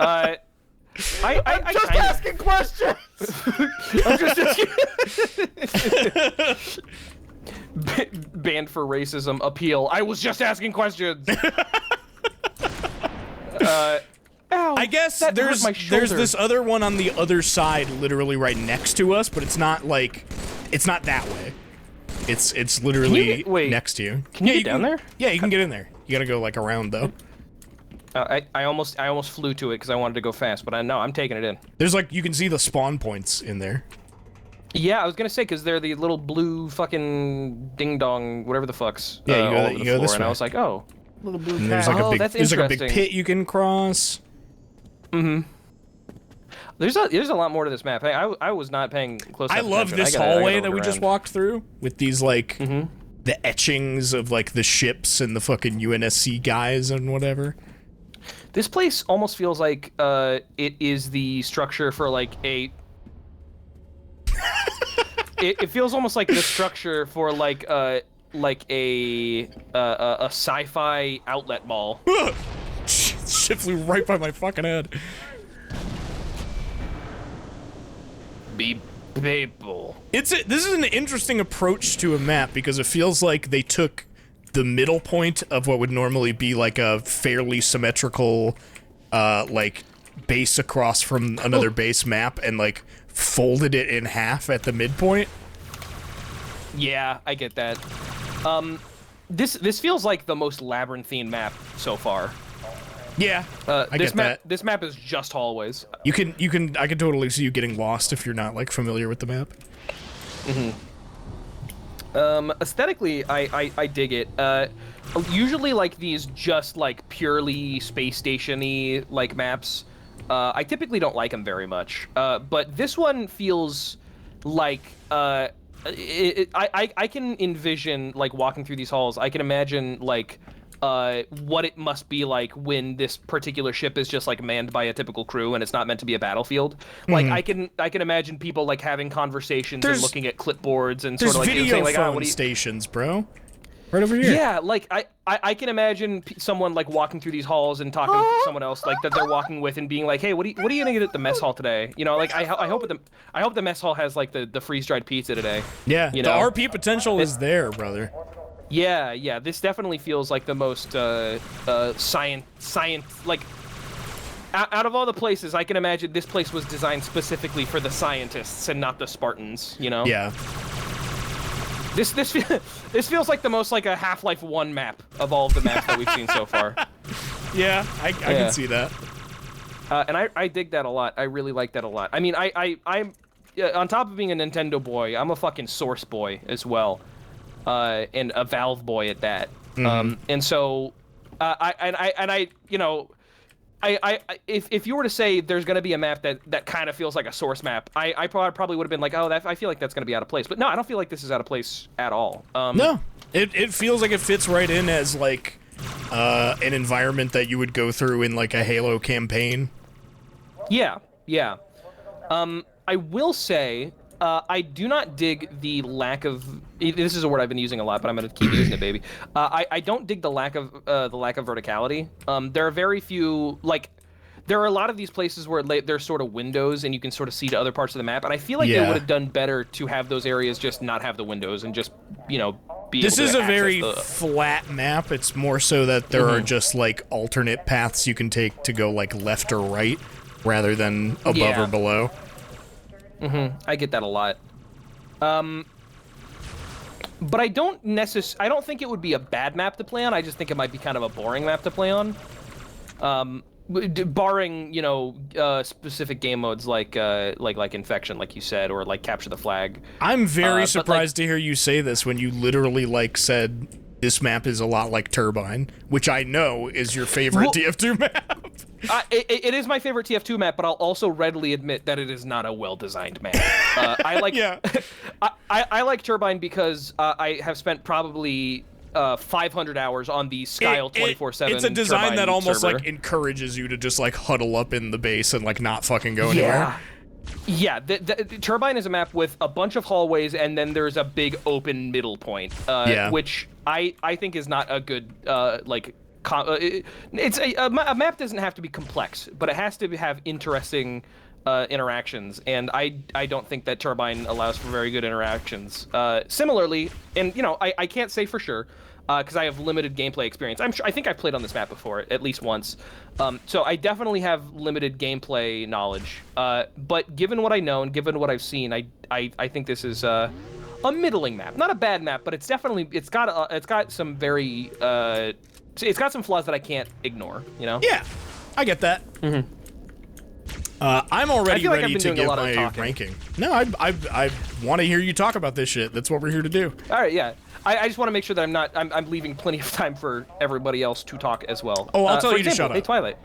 I'm just asking questions! I'm just banned for racism appeal. I was just asking questions. Ow, I guess there's this other one on the other side, literally right next to us, but it's not like it's not that way. It's literally next to you. Can you get down there? Yeah, you can get in there. You gotta go like around though. I almost flew to it because I wanted to go fast, but I'm taking it in. There's like you can see the spawn points in there. Yeah, I was gonna say because they're the little blue fucking ding dong whatever the fucks. Yeah, you go this way. And I was like, oh, little blue. And there's like a big pit you can cross. There's a lot more to this map. I was not paying close attention. I love this hallway that we just walked through with these like the etchings of like the ships and the fucking UNSC guys and whatever. This place almost feels like it is the structure for like a. it feels almost like the structure for like a sci-fi outlet mall. Shit flew right by my fucking head. Be people. This is an interesting approach to a map because it feels like they took the middle point of what would normally be like a fairly symmetrical like base across from another base map and like folded it in half at the midpoint. Yeah, I get that. This feels like the most labyrinthine map so far. Yeah, I get that. This map is just hallways. I can totally see you getting lost if you're not like familiar with the map. Aesthetically, I dig it. Usually like these just like purely space station-y like maps, I typically don't like them very much. But this one feels like I can envision like walking through these halls. I can imagine like what it must be like when this particular ship is just like manned by a typical crew and it's not meant to be a battlefield. Like I can imagine people like having conversations and looking at clipboards and sort of like video saying, like, phone stations, bro. Right over here. Yeah, like I can imagine someone like walking through these halls and talking to someone else like that they're walking with and being like, hey, what are you gonna get at the mess hall today? You know, like I hope the mess hall has like the freeze dried pizza today. Yeah, you the know? RP potential is there, brother. Yeah, this definitely feels like the most science like out of all the places I can imagine this place was designed specifically for the scientists and not the Spartans, you know? Yeah. This feels like the most like a Half-Life 1 map of all of the maps that we've seen so far. Yeah, I can see that. And I dig that a lot. I really like that a lot. I mean, I'm on top of being a Nintendo boy, I'm a fucking Source boy as well. And a Valve boy at that. And so, if you were to say there's going to be a map that kind of feels like a Source map, I probably would have been like, oh, I feel like that's going to be out of place. But no, I don't feel like this is out of place at all. No, it feels like it fits right in as like an environment that you would go through in like a Halo campaign. Yeah. I will say, I do not dig the lack of. This is a word I've been using a lot, but I'm going to keep using it, baby. I don't dig the lack of verticality. There are very few like. There are a lot of these places where there's sort of windows and you can sort of see to other parts of the map, and I feel like they would have done better to have those areas just not have the windows and just be. This is a very flat map. It's more so that there are just like alternate paths you can take to go like left or right, rather than above or below. I get that a lot. But I don't think it would be a bad map to play on. I just think it might be kind of a boring map to play on. Barring, specific game modes like Infection, like you said, or like Capture the Flag. I'm very surprised to hear you say this when you literally like said this map is a lot like Turbine, which I know is your favorite TF2 map. It is my favorite TF2 map, but I'll also readily admit that it is not a well-designed map. I like I like Turbine because I have spent probably 500 hours on the Skyle 24/7. It's a design Turbine that almost server. like encourages you to just like huddle up in the base and like not fucking go anywhere. Yeah, the Turbine is a map with a bunch of hallways, and then there's a big open middle point, which I think is not a good it's a map doesn't have to be complex, but it has to have interesting interactions, and I don't think that Turbine allows for very good interactions. Similarly, and you know, I can't say for sure because I have limited gameplay experience. I think I've played on this map before at least once, so I definitely have limited gameplay knowledge. But given what I know and given what I've seen, I think this is a middling map, not a bad map, but it's definitely it's got some very it's got some flaws that I can't ignore, you know? Yeah, I get that. I'm already like ready to give my talking. ranking. No, I want to hear you talk about this shit. That's what we're here to do. All right, yeah. I just want to make sure that I'm leaving plenty of time for everybody else to talk as well. Oh, I'll tell for you to example, shut up. Hey, Twilight.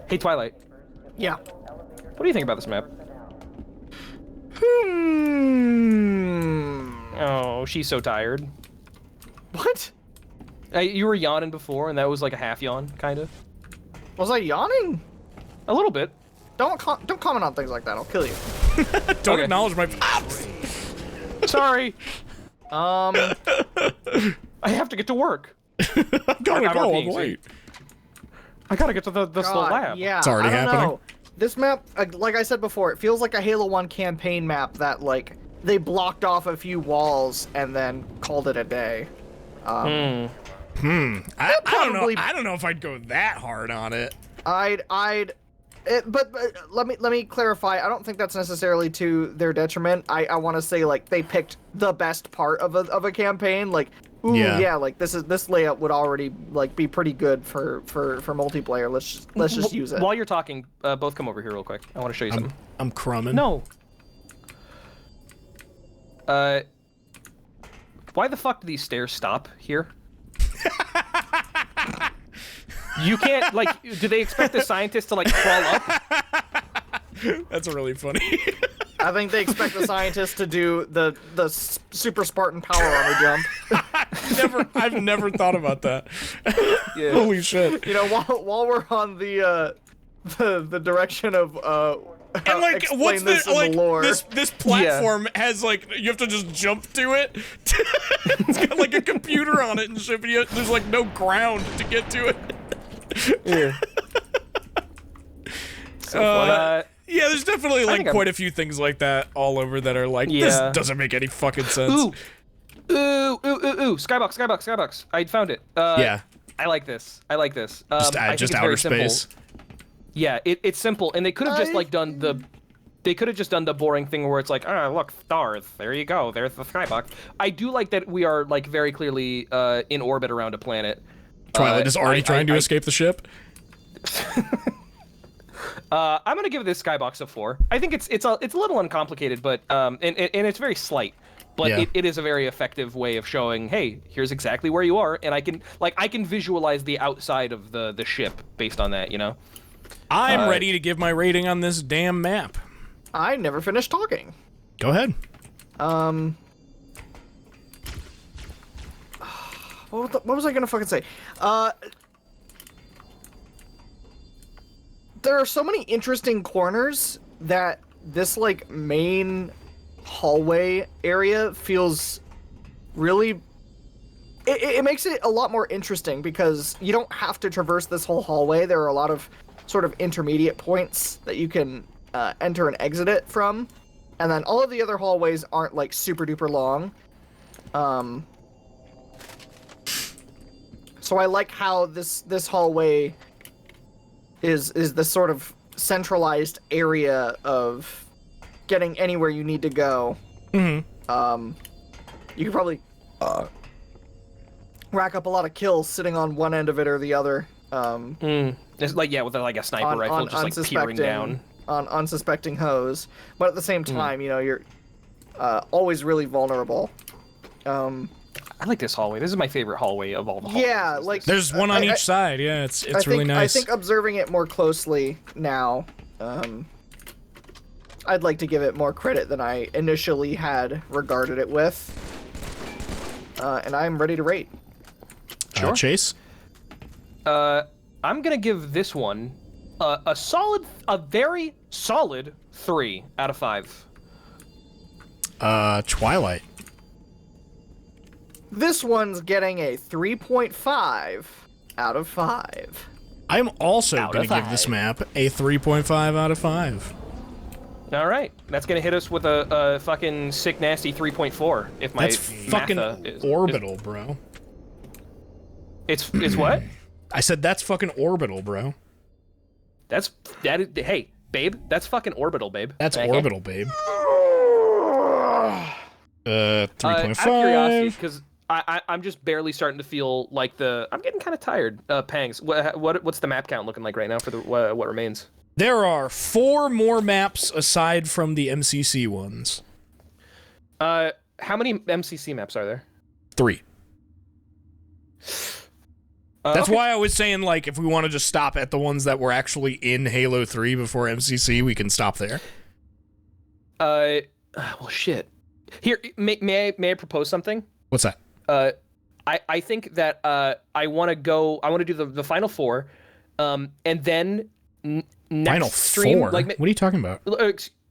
Hey, Twilight. Yeah. What do you think about this map? Oh, she's so tired. What? You were yawning before, and that was like a half yawn, kind of. Was I yawning? A little bit. Don't comment on things like that. I'll kill you. Don't Okay. acknowledge my. Sorry. I have to get to work. I gotta I'm go. RPing, I'm late. I gotta get to the God, lab. Yeah, It's already I don't happening. know. This map, like I said before, it feels like a Halo 1 campaign map that like they blocked off a few walls and then called it a day. I don't know. probably- I don't know if I'd go that hard on it. But let me clarify. I don't think that's necessarily to their detriment. I want to say like they picked the best part of a campaign. Like, ooh, yeah, like this layout would already like be pretty good for multiplayer. Let's just use it. While you're talking, both come over here real quick. I want to show you something. I'm crumbing. No. Why the fuck do these stairs stop here? You can't, like, do they expect the scientists to, like, crawl up? That's really funny. I think they expect the scientists to do the super Spartan power armor jump. I've never thought about that. Yeah. Holy shit. You know, while we're on the direction of And like, what's this in the lore. this platform has like you have to just jump to it. It's got like a computer on it and shit, but there's like no ground to get to it. Yeah. Yeah, there's definitely like quite a few things like that all over that are like this doesn't make any fucking sense. Ooh, Skybox. I found it. Yeah. I like this. I Just think it's outer very simple. space. Yeah, it's simple, and they could have just like done the. They could have just done the boring thing where it's like, look, stars. There you go. There's the skybox. I do like that we are like very clearly in orbit around a planet. Twilight is already trying to escape the ship. I'm gonna give this skybox a 4. I think it's a little uncomplicated, but and it's very slight, but Yeah. it is a very effective way of showing, hey, here's exactly where you are, and I can visualize the outside of the ship based on that, you know. I'm ready to give my rating on this damn map. I never finished talking. Go ahead. What was I gonna fucking say? There are so many interesting corners that this like main hallway area feels really. It makes it a lot more interesting because you don't have to traverse this whole hallway. There are a lot of sort of intermediate points that you can enter and exit it from, and then all of the other hallways aren't like super duper long. So I like how this hallway is this sort of centralized area of getting anywhere you need to go. Mm-hmm. You could probably rack up a lot of kills sitting on one end of it or the other. It's like with like a sniper rifle, just like peering down on unsuspecting hoes. But at the same time, you know, you're always really vulnerable. I like this hallway. This is my favorite hallway of all the hallways. Yeah, like There's one on each side. Yeah, it's really nice. I think observing it more closely now, I'd like to give it more credit than I initially had regarded it with. And I'm ready to rate. Sure. Chase? I'm gonna give this one a very solid 3 out of 5. Twilight. This one's getting a 3.5 out of 5. I'm also going to give this map a 3.5 out of 5. All right, that's gonna hit us with a fucking sick nasty 3.4. If my That's fucking orbital, bro. It's what? I said that's fucking orbital, bro. Hey, babe, that's fucking orbital, babe. That's Okay. orbital, babe. 3.5. Out of curiosity, because I'm just barely starting to feel like I'm getting kind of tired. Pangs. What's the map count looking like right now for the what remains? There are 4 more maps aside from the MCC ones. How many MCC maps are there? 3. That's Okay. why I was saying, like, if we want to just stop at the ones that were actually in Halo 3 before MCC, we can stop there. Well, shit. Here, may I propose something? What's that? I think that I want to do the final 4, and then next Final stream, 4? like, what are you talking about?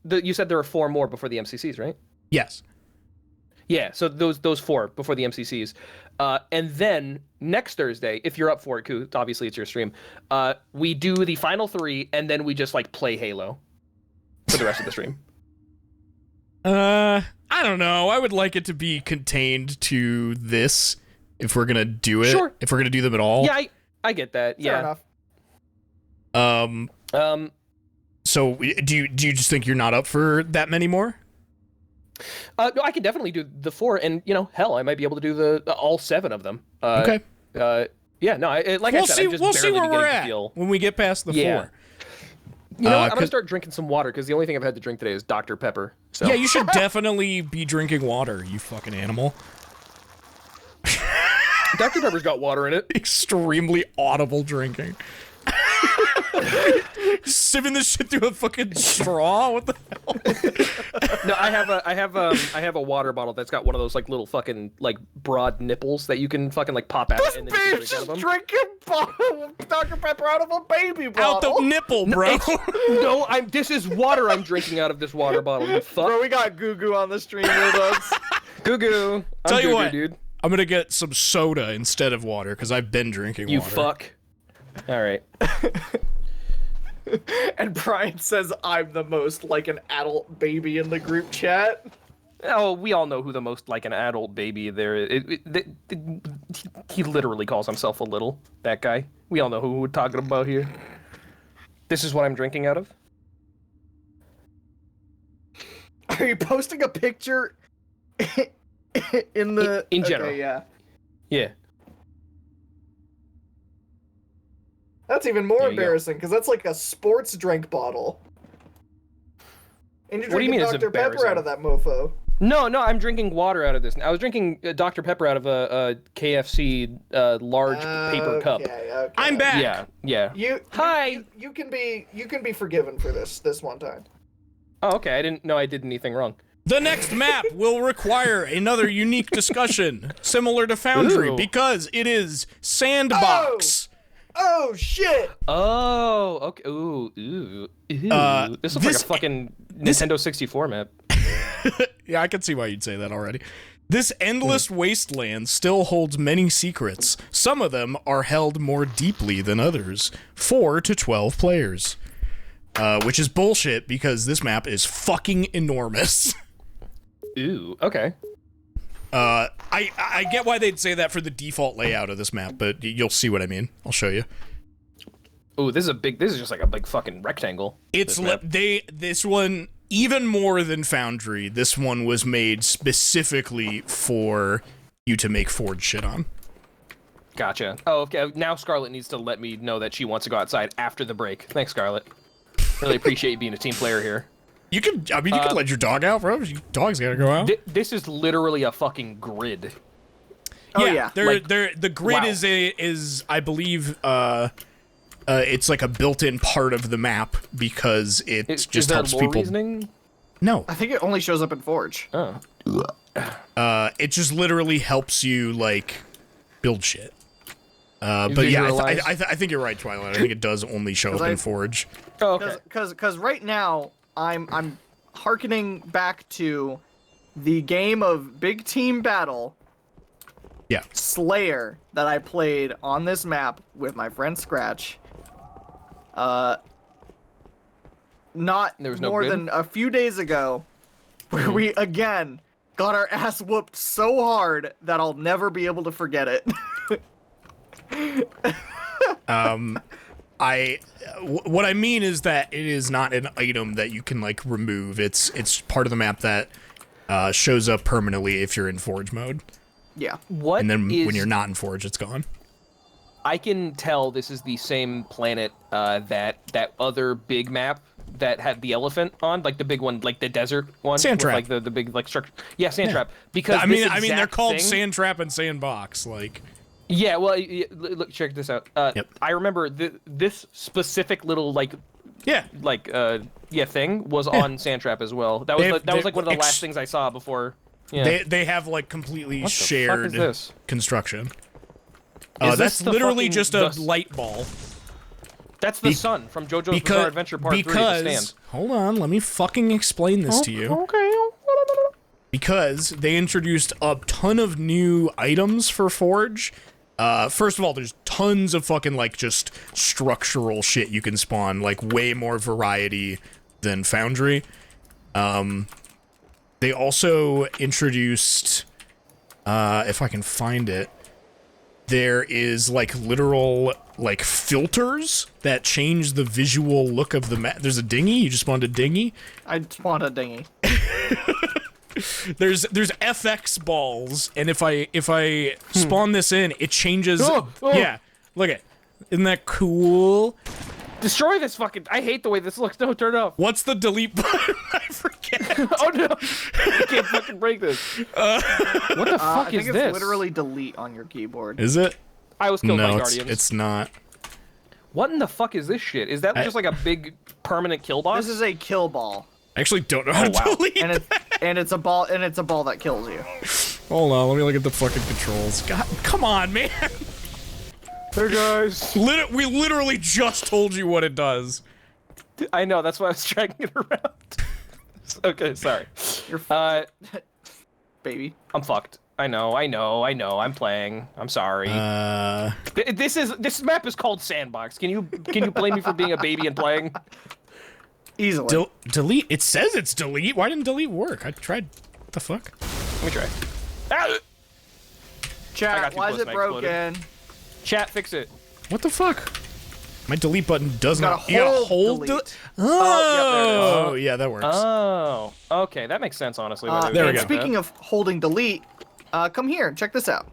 You said there were 4 more before the MCCs, right? Yes. Yeah, so those 4 before the MCCs. And then next Thursday, if you're up for it, Koo, obviously it's your stream, we do the final 3, and then we just, like, play Halo for the rest of the stream. I don't know. I would like it to be contained to this if we're gonna do it. Sure. If we're gonna do them at all. Yeah, I get that. Fair Yeah. enough. So do you just think you're not up for that many more? No, I can definitely do the 4, and hell, I might be able to do all 7 of them. Okay. Yeah, no, like I said, I'm just we'll see barely where we're beginning to at feel. when we get past the 4. You know what? I'm gonna start drinking some water because the only thing I've had to drink today is Dr. Pepper. So. Yeah, you should definitely be drinking water, you fucking animal. Dr. Pepper's got water in it. Extremely audible drinking. Sipping this shit through a fucking straw. What the hell? No, I have a water bottle that's got one of those like little fucking like broad nipples that you can fucking like pop out. This and then you can babe's drink out of just them. drinking Dr. Pepper out of a baby bottle. Out the nipple, bro. No, this is water I'm drinking out of this water bottle. You fuck. Bro, we got Goo Goo on the stream with us. Goo goo. Tell you Goo-goo, what, dude. I'm gonna get some soda instead of water because I've been drinking You water. fuck. All right. And Brian says I'm the most like an adult baby in the group chat. Oh, we all know who the most like an adult baby there is. He literally calls himself a little. That guy. We all know who we're talking about here. This is what I'm drinking out of. Are you posting a picture in the in general? Okay, yeah. Yeah. That's even more There you go. embarrassing because that's like a sports drink bottle. And you're What do you drinking mean it's Dr. Pepper embarrassing? out of that mofo. No, I'm drinking water out of this. I was drinking Dr. Pepper out of a KFC large paper cup. Okay. I'm back. Yeah. Hi. You can be forgiven for this one time. Oh, okay. I didn't know I did anything wrong. The next map will require another unique discussion, similar to Foundry, Ooh. because it is Sandbox. Oh shit! Oh, okay. Ooh. This looks like a fucking Nintendo 64 map. Yeah, I can see why you'd say that already. This endless wasteland still holds many secrets. Some of them are held more deeply than others. 4 to 12 players. Which is bullshit because this map is fucking enormous. Ooh, okay. I get why they'd say that for the default layout of this map, but you'll see what I mean. I'll show you. Ooh, this is just like a big fucking rectangle. It's this one, even more than Foundry, this one was made specifically for you to make Forge shit on. Gotcha. Oh, okay. Now Scarlett needs to let me know that she wants to go outside after the break. Thanks, Scarlett. Really appreciate you being a team player here. You can let your dog out, bro. Your dog's gotta go out. This is literally a fucking grid. Oh yeah. The grid wow. is I believe it's like a built-in part of the map because it just is there helps lore people. reasoning? No, I think it only shows up in Forge. Oh. it just literally helps you like build shit. But yeah, Visualize. I think you're right, Twilight. I think it does only show up in Forge. Oh, okay. Because right now I'm hearkening back to the game of Big Team Battle Yeah. Slayer that I played on this map with my friend Scratch. Not There was no more grid? than a few days ago, where we again got our ass whooped so hard that I'll never be able to forget it. What I mean is that it is not an item that you can like remove. It's part of the map that shows up permanently if you're in Forge mode, Yeah. What and then is- when you're not in Forge, it's gone. I can tell this is the same planet that other big map that had the elephant on, like the big one, like the desert one, Sand with, Trap. like the big like structure. Yeah, Sand Trap. Because I mean, this they're exact called thing- Sand Trap and Sandbox. Like, Yeah, well, look, check this out. Yep. I remember this specific little yeah, thing was on Sand Trap as well. That was They- that was like one of the ex- last things I saw before. Yeah. they have like completely What the fuck shared is this? construction. Is this That's the literally fucking- just a the- light ball. That's the sun from JoJo's Bizarre Adventure Part 3. The stand. Hold on, let me fucking explain this to you. Okay. Because they introduced a ton of new items for Forge. First of all, there's tons of fucking like just structural shit you can spawn, like way more variety than Foundry. They also introduced, if I can find it, there is like literal like filters that change the visual look of the map. There's a dinghy. You just spawned a dinghy. I spawned a dinghy. There's FX balls, and if I spawn this in, it changes. Oh. Yeah, look at. Isn't that cool? Destroy this fucking. I hate the way this looks. No, turn it off. What's the delete button? I forget. Oh no! I can't fucking break this. What the I fuck think is it's this? literally delete on your keyboard. Is it? I was killed by No, Guardians. it's not. What in the fuck is this shit? Is that just like a big permanent kill box? This is a kill ball, I actually don't know how to wow. delete. and it's a ball that kills you. Hold on, let me look at the fucking controls. God, come on, man. Hey guys. We literally just told you what it does. I know. That's why I was dragging it around. Okay, sorry. You're baby. I'm fucked. I know. I'm playing. I'm sorry. This map is called Sandbox. Can you blame me for being a baby and playing? Easily. Delete. It says it's delete. Why didn't delete work? I tried. What the fuck? Let me try. Ah! I Chat, got too why close is it and I exploded. broken? Chat, fix it. What the fuck? My delete button does gotta not. You gotta hold hold. delete. Oh, yeah, that works. Oh, okay, that makes sense. Honestly, why they there we would go. do Speaking of holding delete, come here and check this out.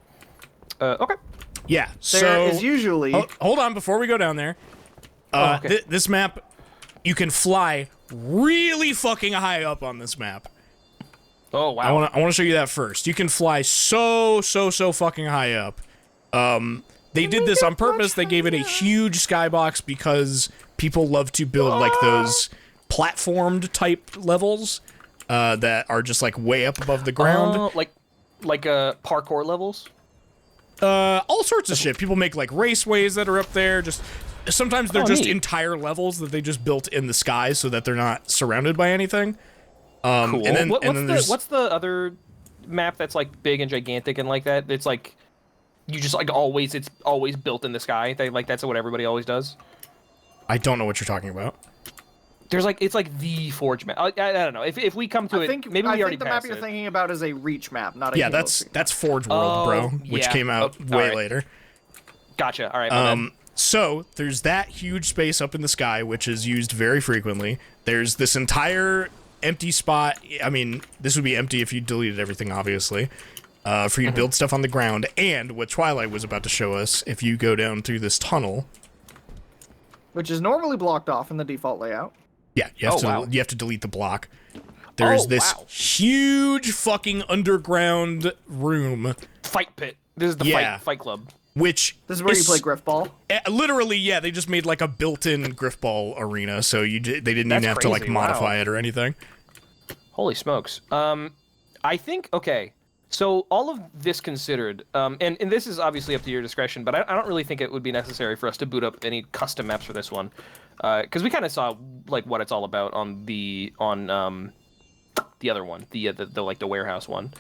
that. Okay. Yeah. There So is usually hold on before we go down there. Okay. This map, you can fly really fucking high up on this map. Oh wow. I want to show you that first. You can fly so fucking high up. They did this on purpose. They gave it a huge skybox because people love to build like those platformed type levels that are just like way up above the ground. like parkour levels. All sorts of shit. People make like raceways that are up there. Just sometimes they're just neat. entire levels that they just built in the sky so that they're not surrounded by anything. Cool. And then, What's the other map that's like big and gigantic and like that? It's like you just like always. It's always built in the sky. That's what everybody always does. I don't know what you're talking about. There's like it's like the Forge map. I don't know. If we come to I it, think maybe we I already think the map passed you're it. thinking about is a reach map, not a Yeah, Halo that's stream. that's Forge World, bro, which yeah. came out Oh, way alright. later. Gotcha. All right. my bad. So there's that huge space up in the sky, which is used very frequently. There's this entire empty spot. I mean, this would be empty if you deleted everything, obviously, for you to build stuff on the ground. And what Twilight was about to show us, if you go down through this tunnel, which is normally blocked off in the default layout. yeah, you have wow. you have to delete the block. There's this wow. huge fucking underground room. Fight pit. This is the fight club. Which This is where you play Griffball. Literally, yeah, they just made like a built-in Griffball arena, so they didn't even That's have to like crazy, modify wow. it or anything. Holy smokes. I think, okay, so all of this considered, and this is obviously up to your discretion, but I don't really think it would be necessary for us to boot up any custom maps for this one, because we kind of saw like what it's all about on the other one, the like the warehouse one.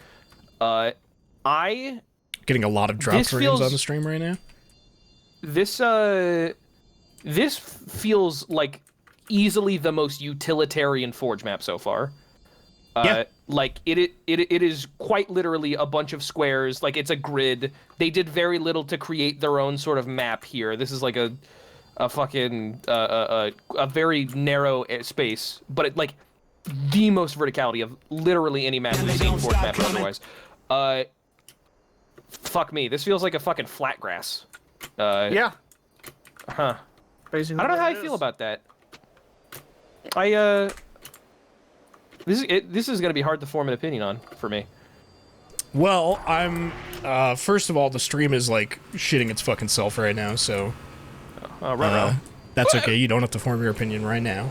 Getting a lot of drop frames on the stream right now. This feels like easily the most utilitarian Forge map so far. Yeah. Like it is quite literally a bunch of squares. Like it's a grid. They did very little to create their own sort of map here. This is like a fucking a very narrow space, but it like the most verticality of literally any map we've seen, Forge map or otherwise. Fuck me. This feels like a fucking flat grass. Yeah. Huh. Basically I don't know how I what it feel is. about that. This is gonna be hard to form an opinion on for me. Well, I'm first of all, the stream is like shitting its fucking self right now, so that's okay. You don't have to form your opinion right now.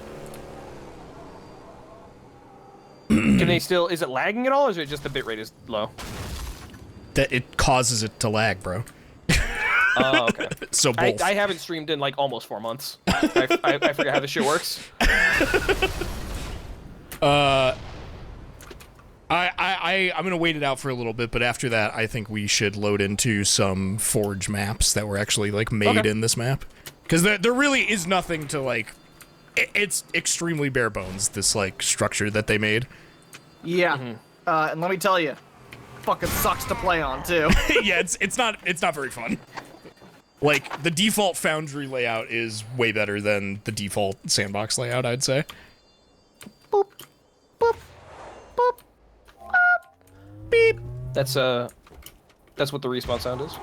Can they still? Is it lagging at all, or is it just the bitrate is low? That it causes it to lag, bro. Oh, okay. So both. I haven't streamed in like almost 4 months. I forget how this shit works. I'm gonna wait it out for a little bit, but after that, I think we should load into some Forge maps that were actually like made in this map, because there really is nothing to like. It's extremely bare bones, this like structure that they made. Yeah. And let me tell you, fucking sucks to play on too. Yeah, it's not very fun. Like the default Foundry layout is way better than the default Sandbox layout, I'd say. Boop, boop, boop, boop, beep. That's what the respawn sound is.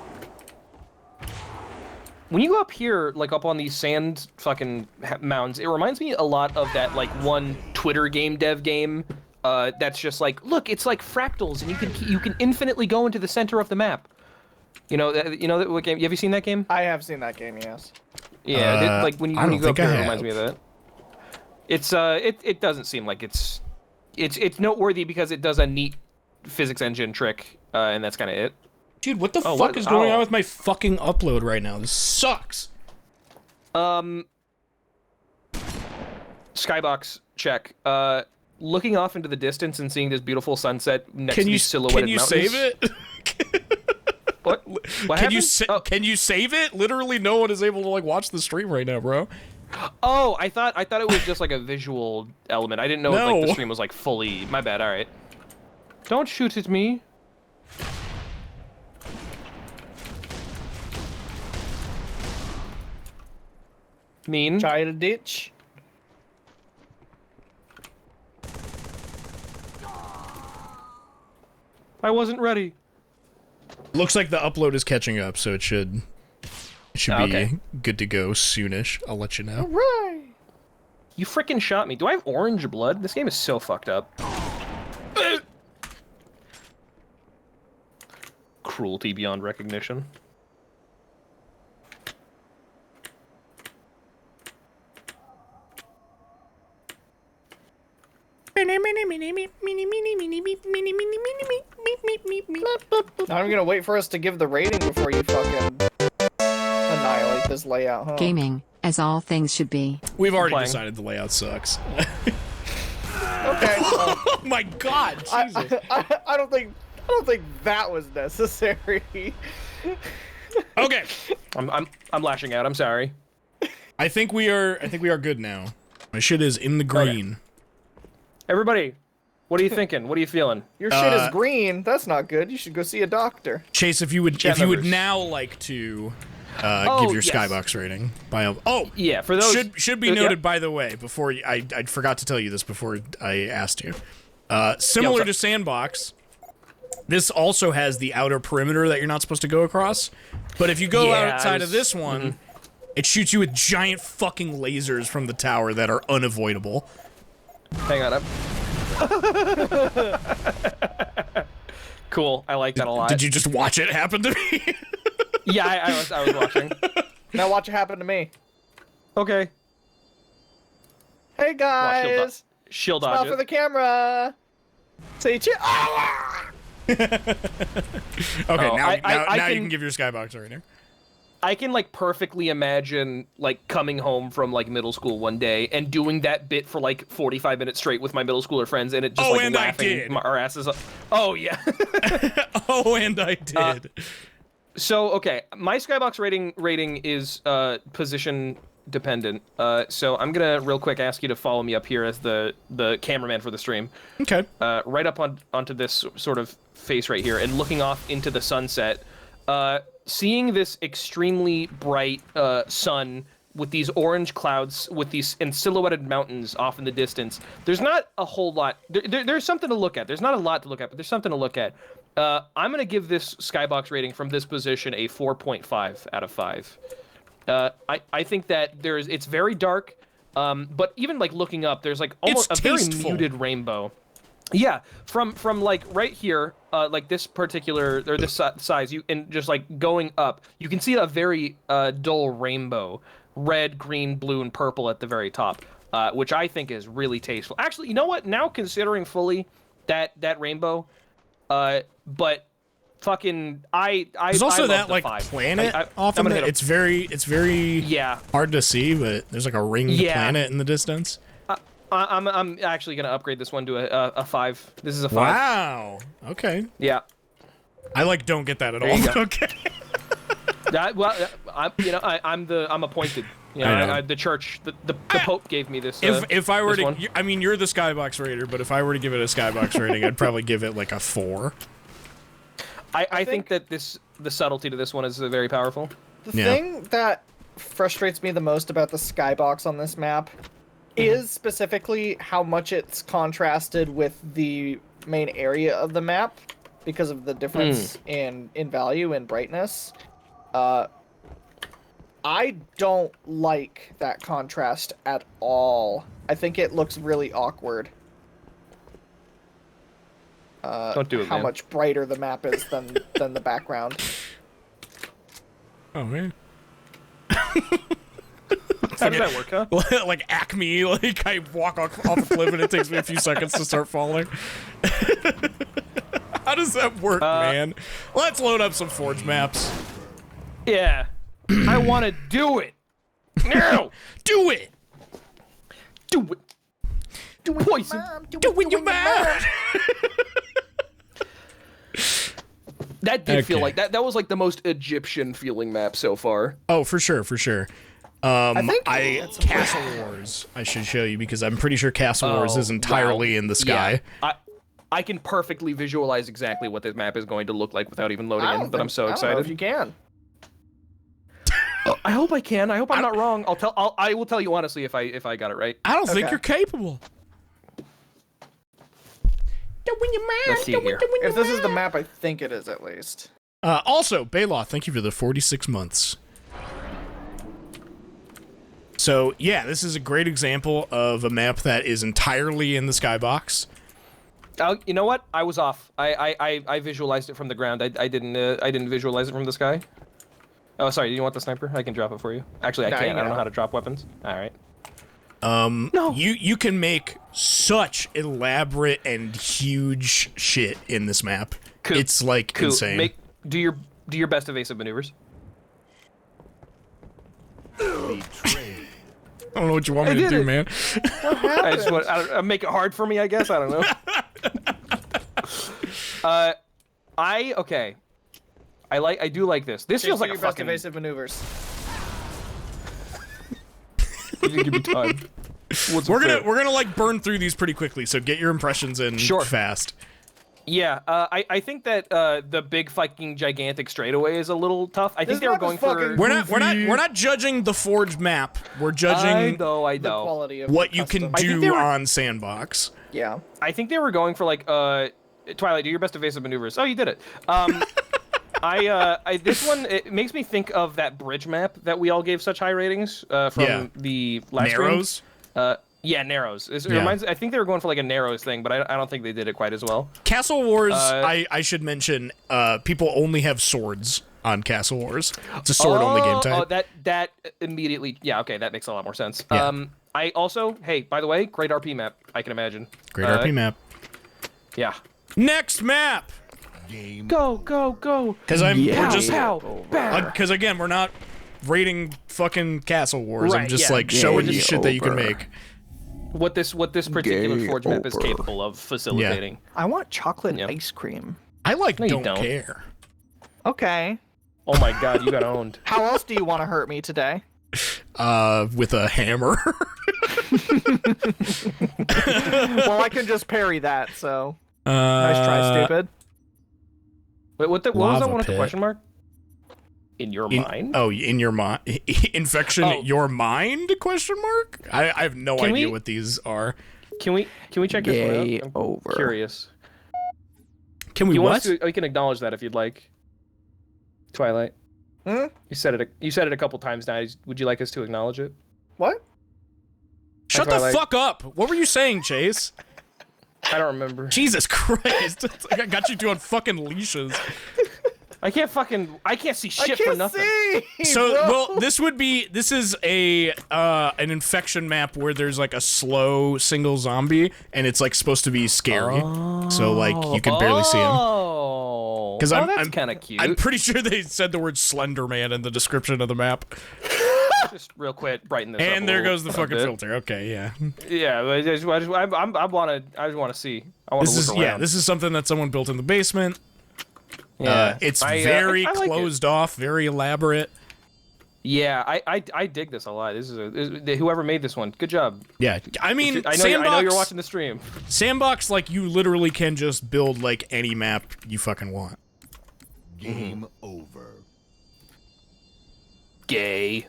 When you go up here, like up on these sand fucking mounds, it reminds me a lot of that like one Twitter game dev game. That's just like, look, it's like fractals, and you can infinitely go into the center of the map. You know what game? Have you seen that game? I have seen that game, yes. Yeah, like when you go up here, it reminds me of that. It's it doesn't seem like it's noteworthy because it does a neat physics engine trick, and that's kind of it. Dude, what the fuck is going on with my fucking upload right now? This sucks. Skybox check. Looking off into the distance and seeing this beautiful sunset next to these silhouetted mountains. Can you save it? What Can you save it? Literally, no one is able to like watch the stream right now, bro. Oh, I thought it was just like a visual element. I didn't know if like the stream was like fully. My bad. All right. Don't shoot at me. Mean. Try to ditch. I wasn't ready. Looks like the upload is catching up, so it should Oh, be okay. good to go soonish. I'll let you know. Right. You frickin' shot me. Do I have orange blood? This game is so fucked up. Cruelty beyond recognition. Now I'm gonna wait for us to give the rating before you fucking annihilate this layout, huh? Gaming, as all things should be. We've already Playing. decided the layout sucks. Okay. Oh my god, Jesus. I don't think that was necessary. Okay. I'm lashing out. I'm sorry. I think we are good now. My shit is in the green. Everybody, what are you thinking? What are you feeling? Your shit is green. That's not good. You should go see a doctor. Chase, if you would members. now like to Oh, give your yes. Skybox rating by Yeah, for those should be noted by the way before I forgot to tell you this before I asked you. Similar to Sandbox, this also has the outer perimeter that you're not supposed to go across. But if you go outside of this one, it shoots you with giant fucking lasers from the tower that are unavoidable. Hang on up. Cool. I like that a lot. Did you just watch it happen to me? Yeah, I was watching. Now watch it happen to me. Okay. Hey guys. Shield Smile dodge for it. the camera. Say cheer. Okay, Oh, now I you can- can give your skybox rating. I can like perfectly imagine like coming home from like middle school one day and doing that bit for like 45 minutes straight with my middle schooler friends and it just like and laughing our asses up. Oh yeah. Oh, and I did. So okay, my skybox rating is position dependent. So I'm gonna real quick ask you to follow me up here as the cameraman for the stream. Okay. Right up onto this sort of face right here and looking off into the sunset. Seeing this extremely bright sun with these orange clouds with these and silhouetted mountains off in the distance, there's not a whole lot. There's something to look at. There's not a lot to look at, but there's something to look at. I'm gonna give this skybox rating from this position a 4.5 out of 5. I think that it's very dark, but even like looking up, there's like almost It's a very tasteful. muted rainbow. Yeah, from like right here, like this particular or this size, and just like going up, you can see a very dull rainbow, red, green, blue, and purple at the very top, which I think is really tasteful. Actually, you know what? Now considering fully that rainbow, but fucking There's also I love that the like 5. planet I'm off in gonna the, hit a- it's very Yeah. hard to see, but there's like a ringed Yeah. planet in the distance. I'm actually gonna upgrade this one to a 5. This is a 5. Wow. Okay. Yeah. I like don't get that at There all. you go. Okay. I'm appointed. You know, I know. the church, the Pope gave me this. If I were this to, one. I mean, you're the skybox rater, but if I were to give it a skybox rating, I'd probably give it like a 4. I think that the subtlety to this one is very powerful. The Yeah. thing that frustrates me the most about the skybox on this map is specifically how much it's contrasted with the main area of the map because of the difference in value and brightness. I don't like that contrast at all. I think it looks really awkward. Don't do it, How man. much brighter the map is than the background. Oh man. How does that work, huh? Like Acme, like I walk off a cliff and it takes me a few seconds to start falling. How does that work, man? Let's load up some Forge maps. Yeah. I want to do it. No. Do it! Do it. Do it. Poison. Do it, you man! That did feel Okay. like that was like the most Egyptian feeling map so far. Oh, for sure, for sure. think Castle Wars, I should show you because I'm pretty sure Castle Wars is entirely wow. in the sky. Yeah. I can perfectly visualize exactly what this map is going to look like without even loading in, but I'm so I don't know if excited. you can. I hope I can. I hope I'm not wrong. I will tell you honestly if I got it right. I don't think Okay. you're capable. Let's see here. If this is the map, I think it is at least. Also, Bayloth, thank you for the 46 months. So, yeah, this is a great example of a map that is entirely in the skybox. You know what? I was off. I visualized it from the ground. I didn't visualize it from the sky. Oh, sorry. Do you want the sniper? I can drop it for you. Actually, I Nah, can't. you I don't know know. how to drop weapons. All right. No. You can make such elaborate and huge shit in this map. Cool. It's like Cool. insane. Do your best evasive maneuvers. I don't know what you want me to did do, it. man. I just want make it hard for me, I guess. I don't know. Okay. I do like this. This feels like a your best fucking. evasive maneuvers. You didn't give me time. We're gonna like burn through these pretty quickly, so get your impressions in Sure. fast. Yeah, I think that the big fucking gigantic straightaway is a little tough. I think This they were map is going for. fucking- We're not judging the Forge map. We're I judging know. The quality of what the you can custom. I think do they were- on Sandbox. Yeah. I think they were going for like Twilight. Do your best evasive maneuvers. Oh, you did it. This one it makes me think of that bridge map that we all gave such high ratings from Yeah. the last stream. Narrows. Yeah, Narrows. It Yeah. reminds. I think they were going for like a Narrows thing, but I don't think they did it quite as well. Castle Wars, I should mention, people only have swords on Castle Wars. It's a sword-only game type. Oh, that immediately. Yeah, okay, that makes a lot more sense. Yeah. I also, hey, by the way, great RP map. I can imagine. Great RP map. Yeah. Next map. Go. Because we're just Pow. because again we're not rating fucking Castle Wars. I'm Right, just yeah. like showing you shit that you can make. What this particular Forge map is capable of facilitating. I want chocolate Yeah. ice cream. I like No, you don't don't. care. Okay. Oh my god, you got owned. How else do you want to hurt me today? With a hammer. Well, I can just parry that, so nice try, stupid. Wait, what was Lava that one with the pit. question mark? In your mind? Oh, in your mind. Infection. Oh. Your mind? Question mark. I have no Can idea we- what these are. Can we check this Gay one out? I'm over. curious. Can we You want what? us to? We can acknowledge that if you'd like. Twilight. Hmm? You said it a couple times now. Would you like us to acknowledge it? What? Shut the Twilight. fuck up. What were you saying, Chase? I don't remember. Jesus Christ. It's like I got you doing fucking leashes. I can't see shit I for can't nothing. see. So, bro. well, this is a an infection map where there's like a slow single zombie and it's like supposed to be scary. So like you can barely see him. Oh, 'Cause I'm- that's I'm- kind of cute. I'm pretty sure they said the word Slender Man in the description of the map. Just real quick, brighten this up. And a there little- goes the a fucking bit. filter. Okay, yeah. Yeah, but I just want to see. I want to This is look around. this is something that someone built in the basement. Yeah, It's I very I like it. closed off, very elaborate. Yeah, I dig this a lot. This is whoever made this one. Good job. Yeah, I mean, I know Sandbox, you're watching the stream. Sandbox, like you literally can just build like any map you fucking want. Game over. Gay.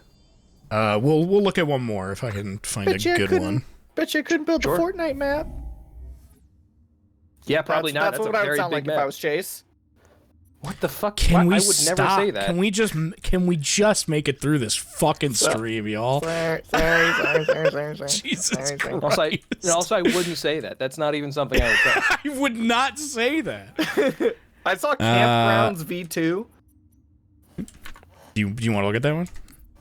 We'll look at one more if I can find a Bet you I good couldn't- one. Bet you couldn't build Sure. the Fortnite map. Yeah, probably not. That's That's what a I would very sound big like map. if I was Chase. What the fuck? Can Why- we I would stop? never say that. Can we just make it through this fucking stream, y'all? Sorry. Jesus Christ. Also, I wouldn't say that. That's not even something I would say. I would not say that. I saw Campgrounds V2. Do you want to look at that one?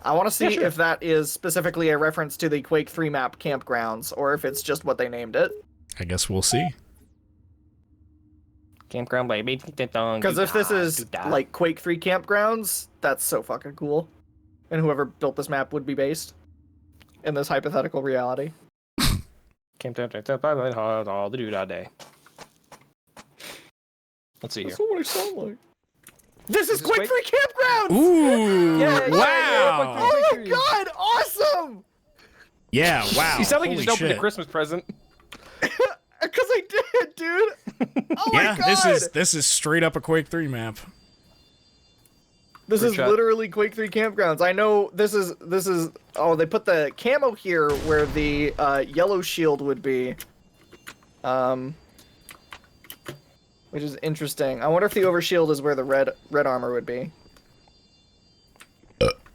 I want to see Yeah, sure. if that is specifically a reference to the Quake 3 map Campgrounds, or if it's just what they named it. I guess we'll see. Campground baby. Because if this is like Quake 3 Campgrounds, that's so fucking cool. And whoever built this map would be based in this hypothetical reality. Campground all the dude all day. Let's see here. That's not what I sound like. This is Is this Quake 3 Campgrounds! Ooh! Yeah, wow! Oh my god, awesome! Yeah, wow. You sound like you Holy just opened a shit. Christmas present. Because I did, dude! Oh my Yeah, god! this is straight up a Quake 3 map. This is Shot. literally Quake 3 Campgrounds. I know this is oh, they put the camo here where the yellow shield would be. Which is interesting. I wonder if the overshield is where the red armor would be.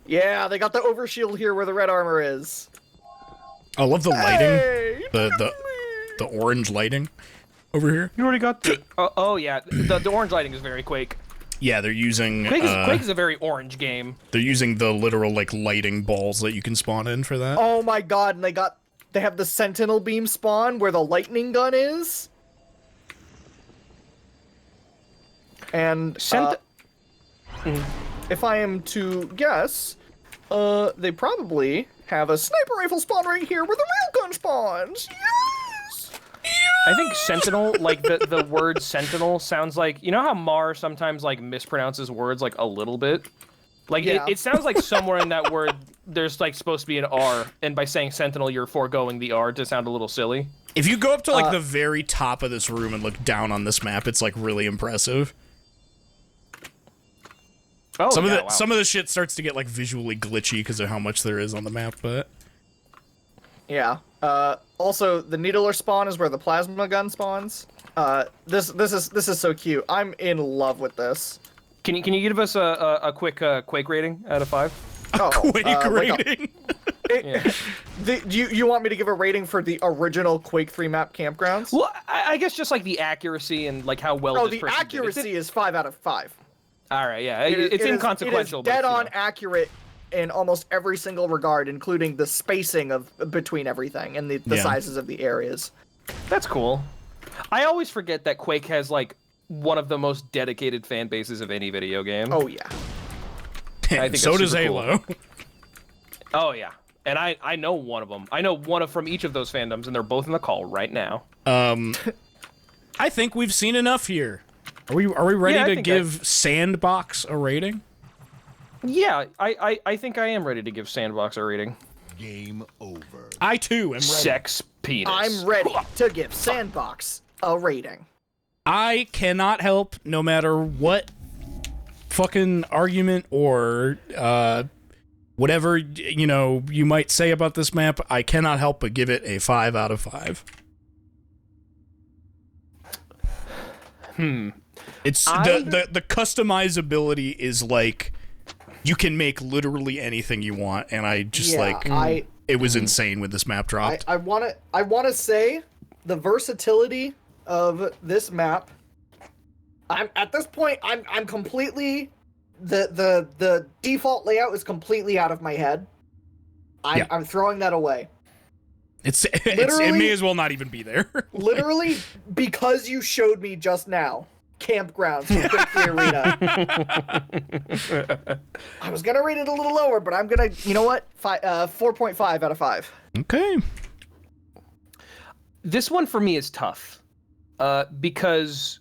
Yeah, they got the overshield here where the red armor is. I love the lighting. Hey, The orange lighting over here. You already got the. Oh yeah, the orange lighting is very Quake. Yeah, they're using Quake is a very orange game. they're using the literal like lighting balls that you can spawn in for that. Oh my god, and they have the sentinel beam spawn where the lightning gun is. And if I am to guess, they probably have a sniper rifle spawn right here where the real gun spawns. Yes! I think Sentinel, like the word Sentinel, sounds like, you know how Mar sometimes like mispronounces words like a little bit. Like Yeah. it sounds like somewhere in that word there's like supposed to be an R, and by saying Sentinel you're foregoing the R to sound a little silly. If you go up to like the very top of this room and look down on this map, it's like really impressive. Oh, Some yeah, of the wow. some of the shit starts to get like visually glitchy because of how much there is on the map, but Yeah. Also, the needler spawn is where the plasma gun spawns. This is so cute. I'm in love with this. Can you give us a quick Quake rating out of 5? Oh, Quake like rating. You want me to give a rating for the original Quake 3 map Campgrounds? Well, I guess just like the accuracy and like how well. Oh, this the person did. accuracy is 5 out of 5. All right, yeah, it's inconsequential. It is dead but, on accurate in almost every single regard, including the spacing of between everything and the sizes of the areas. That's cool. I always forget that Quake has like one of the most dedicated fan bases of any video game. Oh yeah. I think So that's does super Halo. cool. Oh yeah, and I know one of them. I know one from each of those fandoms, and they're both in the call right now. I think we've seen enough here. Are we ready to give Sandbox a rating? Yeah, I think I am ready to give Sandbox a rating. Game over. I too am ready. Sex penis. I'm ready to give Sandbox a rating. I cannot help, no matter what fucking argument or whatever you might say about this map, I cannot help but give it a 5 out of 5. It's the customizability is like you can make literally anything you want, and I just it was insane when this map dropped. I wanna say the versatility of this map. At this point I'm completely the default layout is completely out of my head. I'm throwing that away. It may as well not even be there. Literally, because you showed me just now Campgrounds from Quake 3 Arena. I was gonna rate it a little lower, but I'm gonna, you know what? 4.5 out of 5. Okay. This one for me is tough, because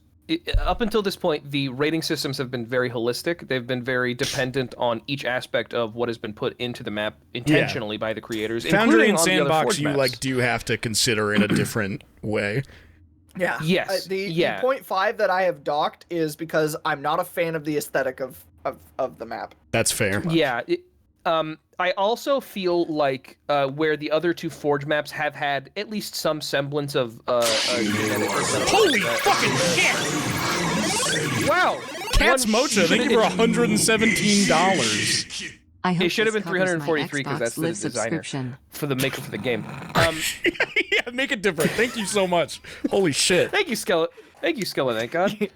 up until this point, the rating systems have been very holistic. They've been very dependent on each aspect of what has been put into the map intentionally by the creators. Foundry and on Sandbox, you do have to consider in a different way. Yeah. Yes. The 0.5 that I have docked is because I'm not a fan of the aesthetic of the map. That's fair. Yeah. I also feel like where the other two Forge maps have had at least some semblance of Holy fucking shit! Wow! Cat's Mocha, thank you for $117. I hope It should have been this covers my 343 because Xbox that's the Live designer subscription. for the maker for the game. Yeah, make it different. Thank you so much. Holy shit. Thank you, Skeleton. Thank you, Skeleton. Thank God.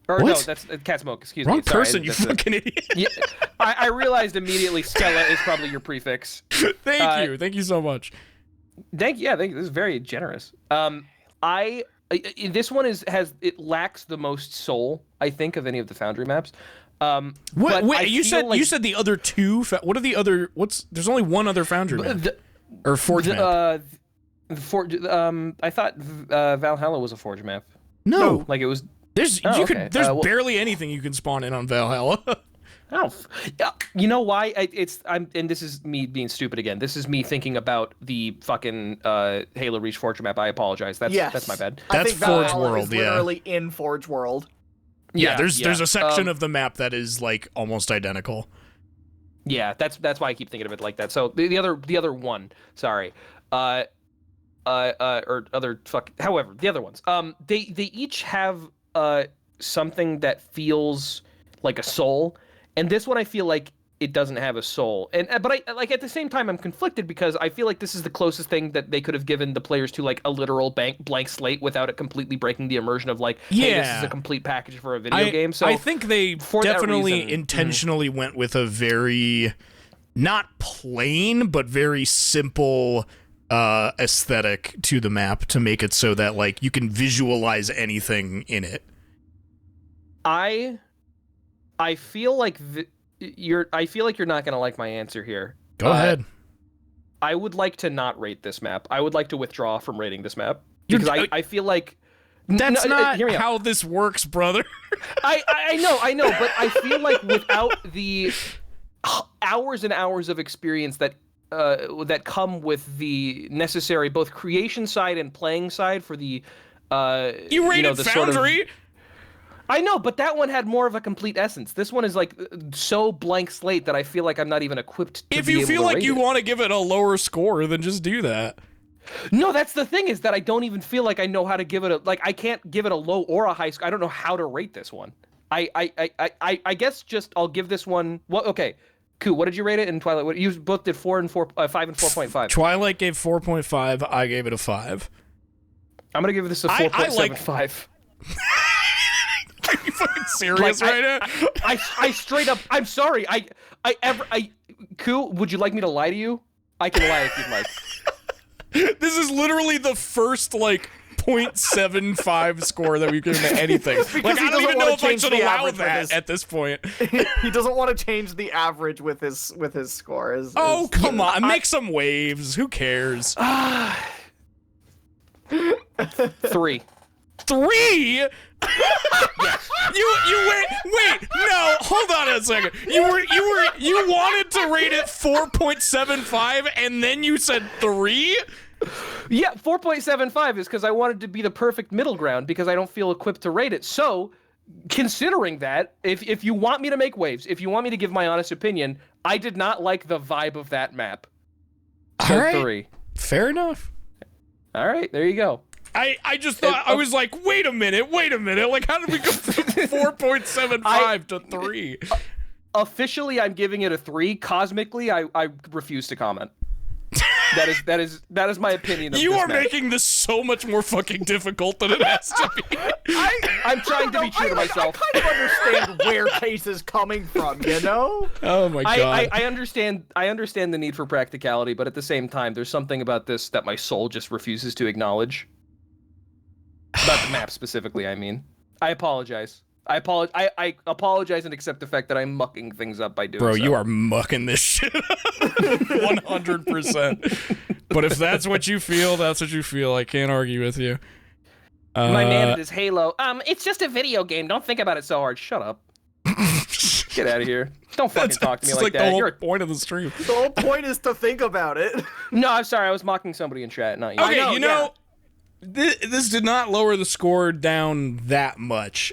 Or What? no, that's Cat Smoke. Excuse Wrong me. Sorry, person, you fucking idiot. Yeah, I realized immediately Skella is probably your prefix. Thank you. Thank you so much. Thank you. This is very generous. This one it lacks the most soul, I think, of any of the Foundry maps. Wait, you said the other two. What are the other? There's only one other Foundry map or Forge map. I thought Valhalla was a Forge map. No, like it was. There's barely anything you can spawn in on Valhalla. Oh, you know why? And this is me being stupid again. This is me thinking about the fucking Halo Reach Forge map. I apologize. That's my bad. That's Forge World. Is literally in Forge World. Yeah, there's a section of the map that is like almost identical. Yeah, that's why I keep thinking of it like that. So the other one, sorry, or other however, the other ones, they each have something that feels like a soul, and this one I feel like it doesn't have a soul. But I like at the same time I'm conflicted because I feel like this is the closest thing that they could have given the players to like a literal blank slate without it completely breaking the immersion of like, hey, this is a complete package for a video game. So I think they definitely intentionally went with a very not plain but very simple aesthetic to the map to make it so that like you can visualize anything in it. I feel like you're not gonna like my answer here. Go ahead. I would like to not rate this map. I would like to withdraw from rating this map because I feel like that's not how this works, brother. I know, but I feel like without the hours and hours of experience that come with the necessary both creation side and playing side for the you rated the Foundry. Sort of, I know, but that one had more of a complete essence. This one is like so blank slate that I feel like I'm not even equipped to If you feel like you want to give it a lower score, then just do that. No, that's the thing is that I don't even feel like I know how to give it I can't give it a low or a high score. I don't know how to rate this one. I guess just I'll give this one. Well, okay. Koo, what did you rate it in Twilight? What you both did 5 and 4.5. Twilight gave 4.5. I gave it a 5. I'm gonna give this a 4.75. Are you fucking serious right now? I straight up. I'm sorry. Koo, would you like me to lie to you? I can lie if you'd like. This is literally the first like 0.75 score that we've given to anything. Like I don't even know if I should allow that at this point. He doesn't want to change the average with his score. Come on, make some waves. Who cares? 3. 3? You wait, no, hold on a second. You wanted to rate it 4.75 and then you said 3? Yeah, 4.75 is because I wanted to be the perfect middle ground because I don't feel equipped to rate it. So, considering that, if you want me to make waves, if you want me to give my honest opinion, I did not like the vibe of that map. So all right. 3. Fair enough. All right, there you go. I just thought, I was like, wait a minute. Like, how did we go from 4.75 to 3? Officially, I'm giving it a 3. Cosmically, I refuse to comment. That is my opinion of you this are match. Making this so much more fucking difficult than it has to be. I'm trying to be true to myself. I kind of understand where Case is coming from, you know? Oh my god. I understand the need for practicality, but at the same time, there's something about this that my soul just refuses to acknowledge. About the map specifically, I mean. I apologize. I apologize and accept the fact that I'm mucking things up by doing Bro, so. you are mucking this shit up. 100%. But if that's what you feel, that's what you feel. I can't argue with you. My man, it is Halo. It's just a video game. Don't think about it so hard. Shut up. Get out of here. Don't fucking talk to me like that. The whole point of the stream. The whole point is to think about it. No, I'm sorry. I was mocking somebody in chat, not you. Okay, you know, this did not lower the score down that much.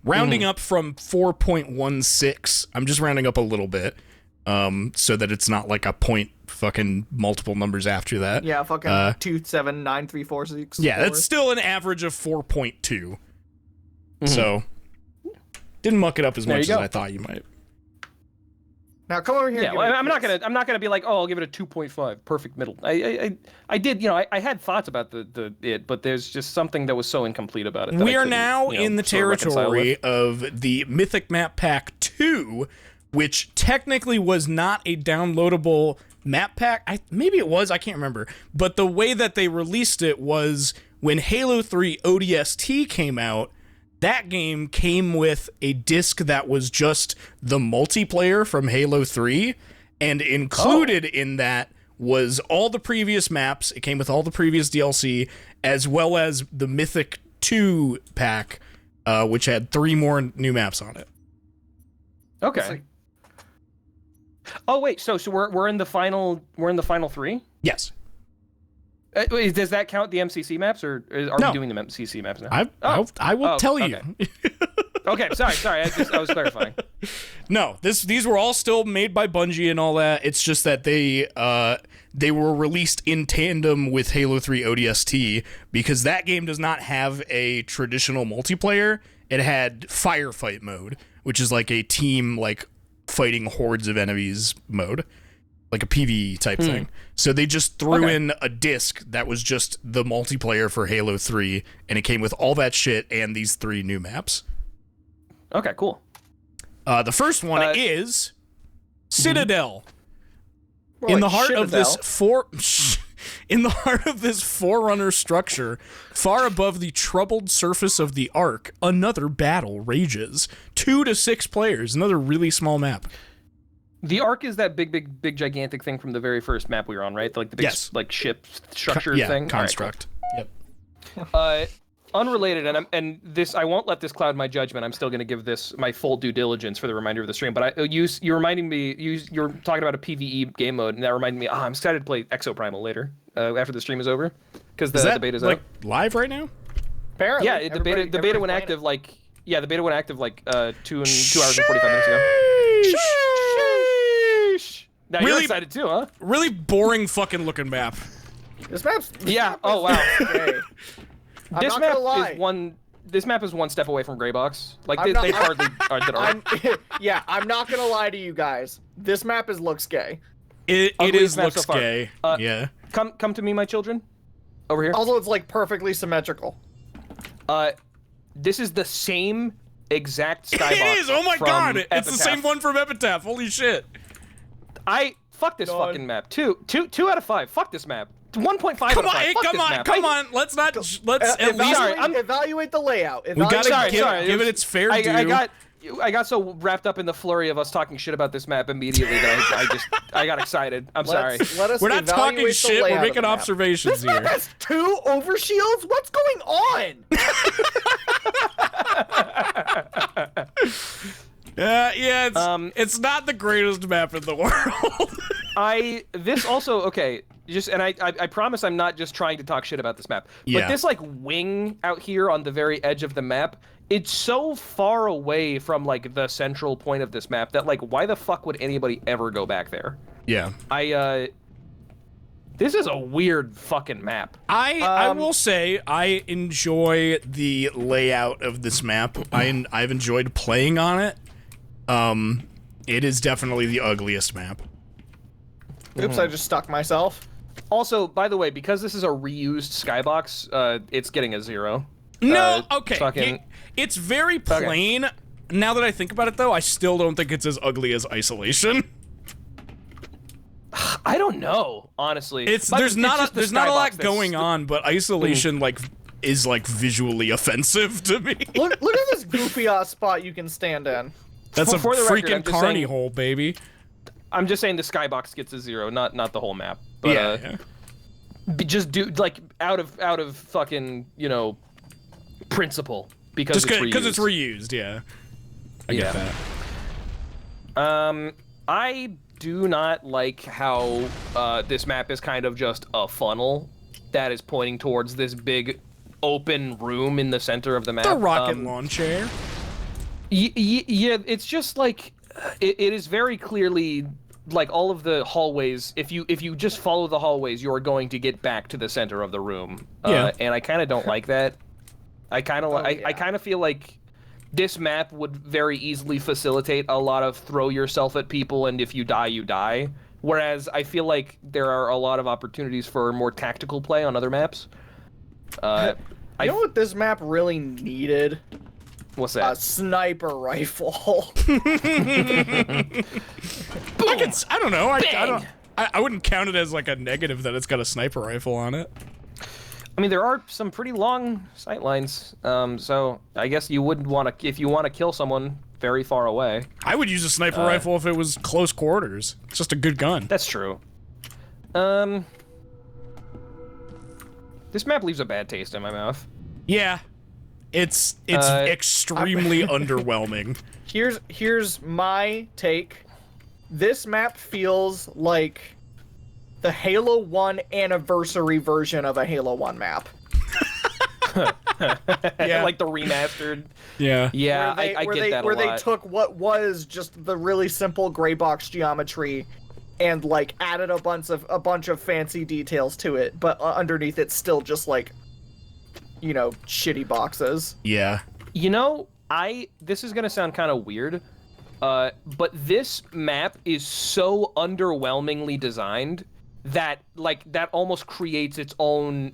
Rounding up from 4.16, I'm just rounding up a little bit, so that it's not like a point fucking multiple numbers after that. Yeah, fucking 2, 7, 9, 3, 4, 6. Yeah, 4. that's still an average of 4.2. So, didn't muck it up as much as I thought you might. Now come over here. Yeah, well, I'm not gonna be like, oh, I'll give it a 2.5, perfect middle. I did, you know, I had thoughts about it, but there's just something that was so incomplete about it. That we are now in the territory of the Mythic Map Pack 2, which technically was not a downloadable map pack. Maybe it was, I can't remember. But the way that they released it was when Halo 3 ODST came out. That game came with a disc that was just the multiplayer from Halo 3, and included in that was all the previous maps. It came with all the previous DLC, as well as the Mythic 2 pack, which had 3 more new maps on it. Okay. Oh wait, so we're in the final 3? Yes. Does that count the MCC maps, or are we doing the MCC maps now? I will tell you. Okay, sorry. I was clarifying. No, these were all still made by Bungie and all that. It's just that they were released in tandem with Halo 3 ODST because that game does not have a traditional multiplayer. It had firefight mode, which is like a team like fighting hordes of enemies mode. Like a PvE type thing. So they just threw in a disc that was just the multiplayer for Halo 3, and it came with all that shit and these 3 new maps. Okay, cool. The first one is Citadel. More In the like heart of this Shitadel. in the heart of this Forerunner structure, far above the troubled surface of the Ark, another battle rages. 2 to 6 players, another really small map. The Ark is that big gigantic thing from the very first map we were on, right? Like the big like ship structure thing. Construct. All right, cool. Yep. Unrelated, and this, I won't let this cloud my judgment. I'm still going to give this my full due diligence for the remainder of the stream. But you're reminding me, you're talking about a PvE game mode, and that reminded me. I'm excited to play Exoprimal later after the stream is over, because the beta's like out. live right now. Apparently. Yeah, the beta went active like 2 hours and 45 minutes ago. Now Really- you're excited too, huh? Really boring fucking looking map. This map's. Yeah. Oh wow. Okay. I'm This not map gonna lie. is one. this map is one step away from gray box. Like I'm they not- hardly are. Yeah, I'm not gonna lie to you guys. This map looks gay. It Ugliest is map looks so far. gay. Yeah. Come to me, my children. Over here. Also, it's like perfectly symmetrical. This is the same exact skybox. It is. Oh my from god! It's the Epitaph. same one from Epitaph. Holy shit! Fuck this Done. fucking map. 2 out of 5. Fuck this map. 1.5 Come out of on, 5. hey, Fuck come this on, map. come on. Let's not. Let's at least. Sorry, I'm- Evaluate the layout. We gotta Evaluate give it its fair due. I got so wrapped up in the flurry of us talking shit about this map immediately that I got excited. I'm sorry. Let us We're not talking evaluate the shit. layout We're of making the map. observations This map here. has 2 overshields? What's going on? Yeah. It's not the greatest map in the world. This also okay. I promise I'm not just trying to talk shit about this map. Yeah. But this like wing out here on the very edge of the map, it's so far away from like the central point of this map that like why the fuck would anybody ever go back there? Yeah. This is a weird fucking map. I will say I enjoy the layout of this map. I've enjoyed playing on it. It is definitely the ugliest map. Oops, I just stuck myself. Also, by the way, because this is a reused skybox, it's getting a 0. No, okay. fucking- It's very plain. Now that I think about it, though, I still don't think it's as ugly as Isolation. I don't know, honestly. There's not a lot going on. on, but Isolation is visually offensive to me. Look at this goofy ass spot you can stand in. That's a For the record, freaking I'm just carny saying- hole, baby. I'm just saying the skybox gets a 0, not the whole map. But, Yeah. just do like out of fucking principle because Just it's because reused. it's reused, yeah. I get that. I do not like how this map is kind of just a funnel that is pointing towards this big open room in the center of the map. The rocket launcher. Yeah, it's just like it is very clearly like all of the hallways. If you just follow the hallways, you are going to get back to the center of the room. Yeah. And I kind of don't like that. I kind of yeah. I kind of feel like this map would very easily facilitate a lot of throw yourself at people, and if you die, you die. Whereas I feel like there are a lot of opportunities for more tactical play on other maps. You know what this map really needed? What's A that? sniper rifle. I don't know. Bang! I wouldn't count it as like a negative that it's got a sniper rifle on it. I mean, there are some pretty long sight lines, so I guess you wouldn't want to, if you want to kill someone very far away. I would use a sniper rifle if it was close quarters. It's just a good gun. That's true. This map leaves a bad taste in my mouth. Yeah. It's extremely underwhelming. Here's my take. This map feels like the Halo 1 anniversary version of a Halo 1 map. Yeah. Like the remastered. Yeah. Yeah, I get that a where lot. they took what was just the really simple gray box geometry and like added a bunch of fancy details to it, but underneath it's still just like, you know, shitty boxes. Yeah. You know, this is gonna sound kind of weird, but this map is so underwhelmingly designed that that almost creates its own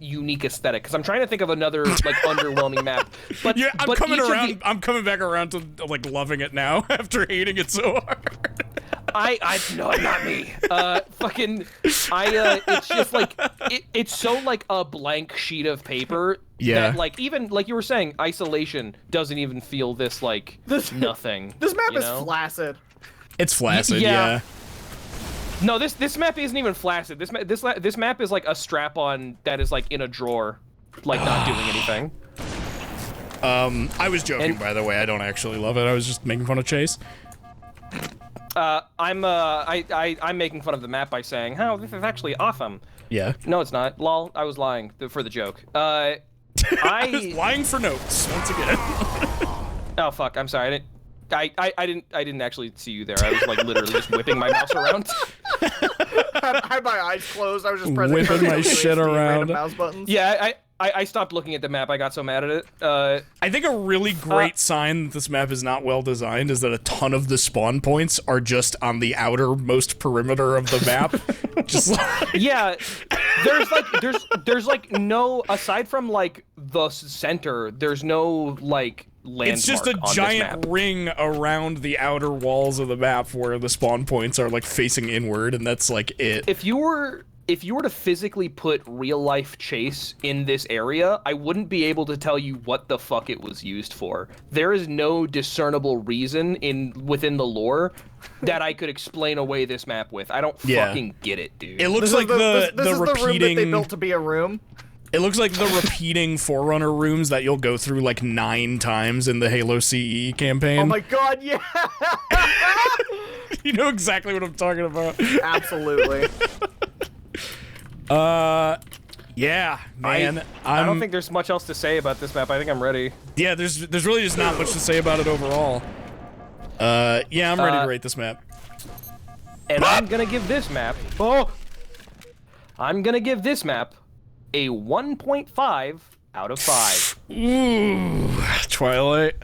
unique aesthetic. Because I'm trying to think of another like underwhelming map. But Yeah, I'm but coming each of around. the- I'm coming back around to like loving it now after hating it so hard. No, not me. It's just like it's so like a blank sheet of paper. Yeah. That, like even like you were saying, Isolation doesn't even feel this like nothing. This map you is know? flaccid. It's flaccid. Yeah. Yeah. No, this map isn't even flaccid. This map is like a strap-on that is like in a drawer, like not doing anything. I was joking, by the way. I don't actually love it. I was just making fun of Chase. I'm making fun of the map by saying, "Oh, this is actually awesome." Yeah. No, it's not. Lol, I was lying for the joke. I was lying for notes once again. Oh fuck! I'm sorry. I didn't actually see you there. I was like literally just whipping my mouse around. I had my eyes closed. I was just pressing Whipping my shit around. mouse buttons. Yeah, I stopped looking at the map. I got so mad at it. I think a really great sign that this map is not well designed is that a ton of the spawn points are just on the outermost perimeter of the map. Just like... Yeah, there's like no, aside from like the center, there's no like landmark. It's just a on giant this map. ring around the outer walls of the map where the spawn points are like facing inward, and that's like it. If you were to physically put real life Chase in this area, I wouldn't be able to tell you what the fuck it was used for. There is no discernible reason within the lore that I could explain away this map with. I don't fucking get it, dude. It looks This like is the this is the room that repeating. they built to be a room. It looks like the repeating Forerunner rooms that you'll go through like 9 times in the Halo CE campaign. Oh my god, yeah! You know exactly what I'm talking about. Absolutely. Yeah, man. I don't think there's much else to say about this map. I think I'm ready. Yeah, there's really just not much to say about it overall. Yeah, I'm ready to rate this map. And I'm gonna give this map. I'm gonna give this map a 1.5 out of 5. Ooh, Twilight.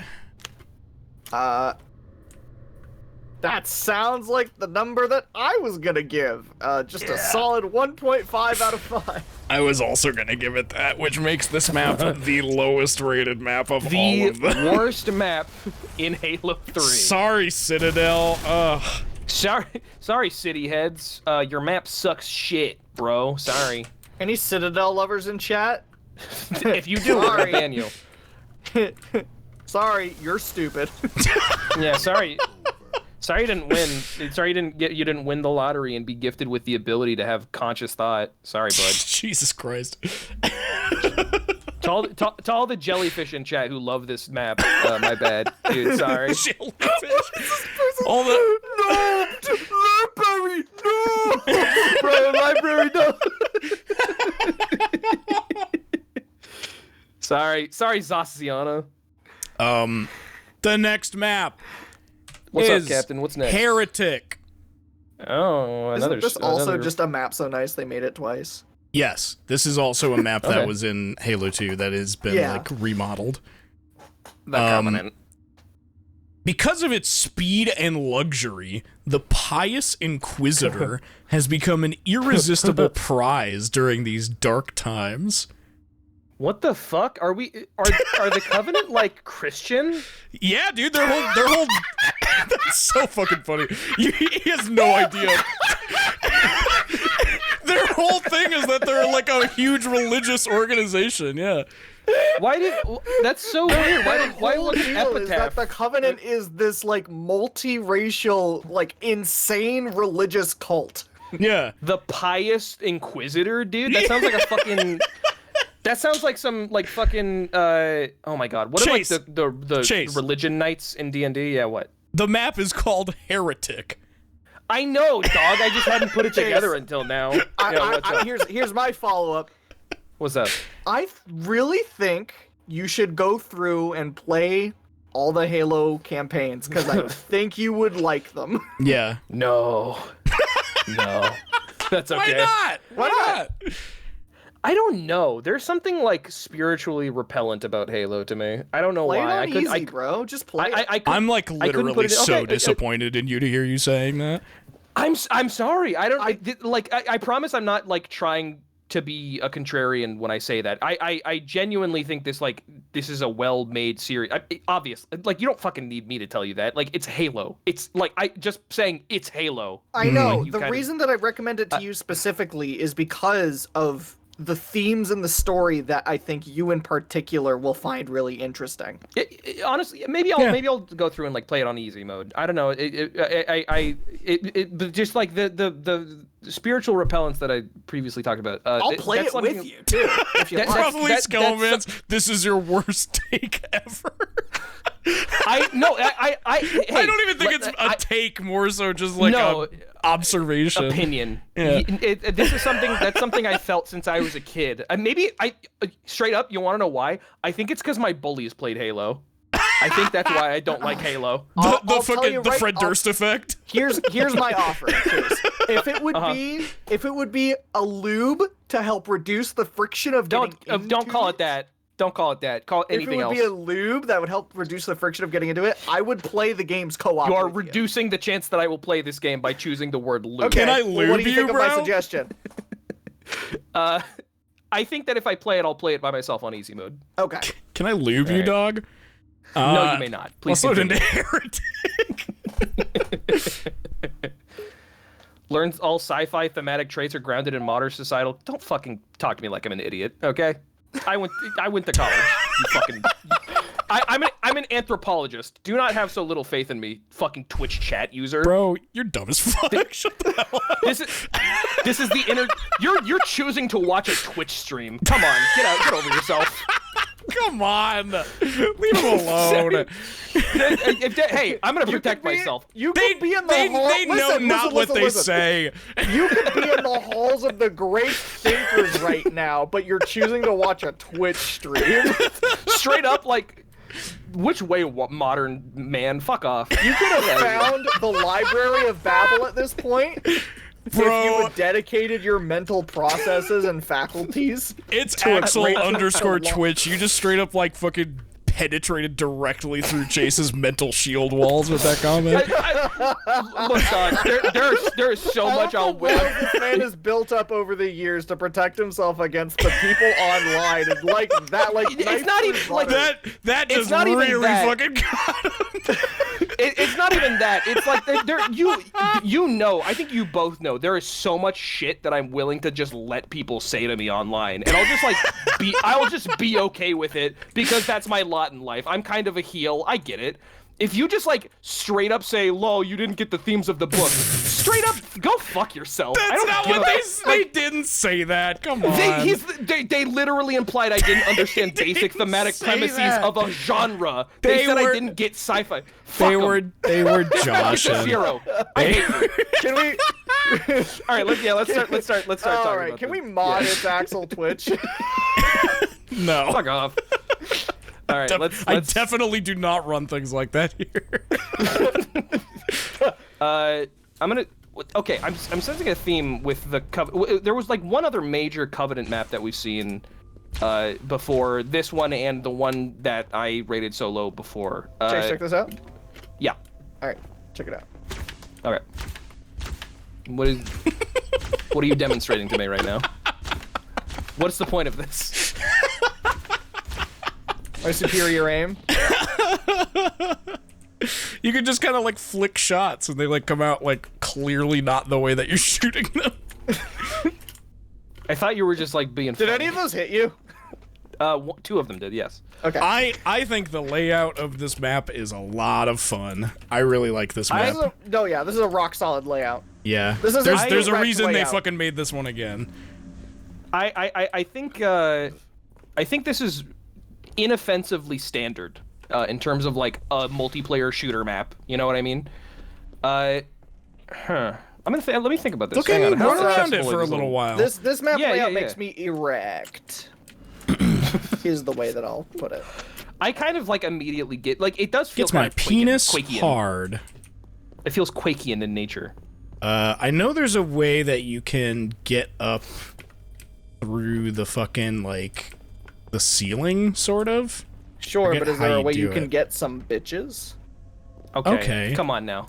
That sounds like the number that I was gonna give. Just a solid 1.5 out of 5. I was also gonna give it that, which makes this map the lowest rated map of all of them. The worst map in Halo 3. Sorry, Citadel. Ugh. Sorry, city heads. Your map sucks shit, bro. Sorry. Any Citadel lovers in chat? If you do, I'll ban you. Sorry, you're stupid. Yeah, sorry. Sorry you didn't win. Sorry you didn't win the lottery and be gifted with the ability to have conscious thought. Sorry, bud. Jesus Christ. To all the jellyfish in chat who love this map, my bad, dude. Sorry. All the Library, no! Bro, library, no! Sorry, Zaciana. the next map What's is up, Captain? What's next? Heretic. Oh, another. Isn't this also another... just a map so nice they made it twice? Yes, this is also a map Okay. that was in Halo 2 that has been like remodeled. the Covenant? Because of its speed and luxury, the Pious Inquisitor has become an irresistible prize during these dark times. What the fuck? Are the Covenant like Christian? Yeah, dude, their whole that's so fucking funny. He has no idea. Their whole thing is that they're like a huge religious organization, yeah. That's so weird. Why The whole look at deal is that Epitaph? the Covenant is this like multiracial, like insane religious cult. Yeah. The Pious Inquisitor, dude? That sounds like a fucking... That sounds like some, like, fucking, oh my god. What Chase. are, like, the Chase. religion knights in D&D? Yeah, what? The map is called Heretic. I know, dog. I just hadn't put it together until now. Yeah, what's up? Here's my follow-up. What's up? I really think you should go through and play all the Halo campaigns, because I think you would like them. Yeah. No. No. That's okay. Why not? I don't know. There's something, like, spiritually repellent about Halo to me. I don't know Play why. it on easy, bro. Just play it. I'm like couldn't put literally it- so okay, disappointed in you to hear you saying that. I'm sorry. I promise I'm not like trying to be a contrarian when I say that. I genuinely think this is a well-made series. Obvious. Like, you don't fucking need me to tell you that. Like, it's Halo. It's like just saying it's Halo. I know. you The kind of- reason that I recommend it to you specifically is because of the themes in the story that I think you in particular will find really interesting. Honestly, maybe I'll go through and like play it on easy mode. I don't know. But just like the spiritual repellents that I previously talked about. I'll play it with you too. If you That- like. Probably that's- Skullman's. This is your worst take ever. I don't even think it's a take, more so just like a observation. Opinion. Yeah. This is something I felt since I was a kid. Maybe straight up, you want to know why? I think it's because my bullies played Halo. I think that's why I don't like Halo. I'll tell fucking you the right- Fred Durst effect. Here's my offer. Chase. If it would be a lube to help reduce the friction of Don't call it that. Don't call it that. Call it anything else. If it would be a lube that would help reduce the friction of getting into it, I would play the games co-op. You are with reducing the chance that I will play this game by choosing the word lube. Okay, Can I well, what do you lube think you, of my bro? suggestion? I think that if I play it, I'll play it by myself on easy mode. Okay. Can I lube you, Alright. dog? No, you may not. Please Also continue. into heretic. Learns all sci-fi thematic traits are grounded in modern societal. Don't fucking talk to me like I'm an idiot, okay? I went to college. You fucking. I'm an anthropologist. Do not have so little faith in me, fucking Twitch chat user. Bro, you're dumb as fuck. Shut the hell up. This is the inner. You're choosing to watch a Twitch stream. Come on, get over yourself. Come on. Leave him alone. Hey, I'm gonna protect myself. You could be in the hall. They know not what they say. You could be in the halls of the great thinkers right now, but you're choosing to watch a Twitch stream. Straight up, like, which way, modern man? Fuck off. You could have found the Library of Babel at this point. Bro. If you had dedicated your mental processes and faculties. It's to a Axel great- underscore Twitch. You just straight up like fucking penetrated directly through Chase's mental shield walls with that comment. Look, Don, there is so much All I'll the walls win. this man has built up over the years to protect himself against the people online, and like that, like It's knife not through even, like, butter. That It's just not even really that. fucking got him. It's not even that. It's like you know. I think you both know there is so much shit that I'm willing to just let people say to me online, and I'll just be okay with it because that's my lot in life. I'm kind of a heel. I get it. If you just like straight up say, "Lol, you didn't get the themes of the book," straight up, go fuck yourself. I That's don't not give what a- they didn't say that. Come on. They literally implied I didn't understand basic didn't thematic say premises that. of a genre. They They said were- I didn't get sci-fi. Fuck They 'em. were It's a joshing. 0. I hate you. Can we? All right, let's start All talking right, about can this. we mod its Axel Twitch? No. Fuck off. All right, let's I definitely do not run things like that here. I'm gonna. Okay, I'm sensing a theme with the there was like one other major Covenant map that we've seen before this one and the one that I rated so low before. Chase, check this out. Yeah. All right, check it out. Okay. What are you demonstrating to me right now? What's the point of this? My superior aim. You can just kind of like flick shots and they like come out like clearly not the way that you're shooting them. I thought you were just like being. Did funny. any of those hit you? 2 of them did, yes. Okay. I think the layout of this map is a lot of fun. I really like this map. This is a rock solid layout. Yeah. This is there's a there's a direct reason they layout. fucking made this one again. I think this is inoffensively standard in terms of like a multiplayer shooter map. You know what I mean? Let me think about this. Okay, Hang on. How run around it accessible for a is little while. This map Yeah, layout yeah. makes me erect. Is the way that I'll put it. I kind of like immediately get like it does feel Gets kind my of penis Quakian. hard. It feels Quakian in nature. I know there's a way that you can get up through the fucking like the ceiling, sort of. Sure, Forget but is how there a you way do you can it. get some bitches? Okay. Come on now.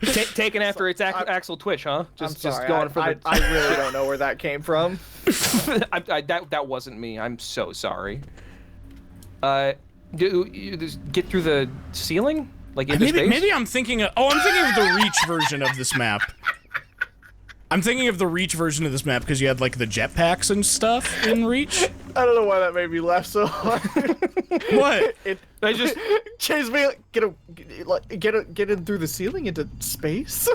Taken after its Axel Twitch, huh? I'm sorry. Just going for the. I really don't know where that came from. That wasn't me. I'm so sorry. Do you just get through the ceiling, like into space? Maybe I'm thinking of. Oh, I'm thinking of the Reach version of this map. I'm thinking of the Reach version of this map because you had like the jetpacks and stuff in Reach. I don't know why that made me laugh so hard. What? I just Chase me get in through the ceiling into space.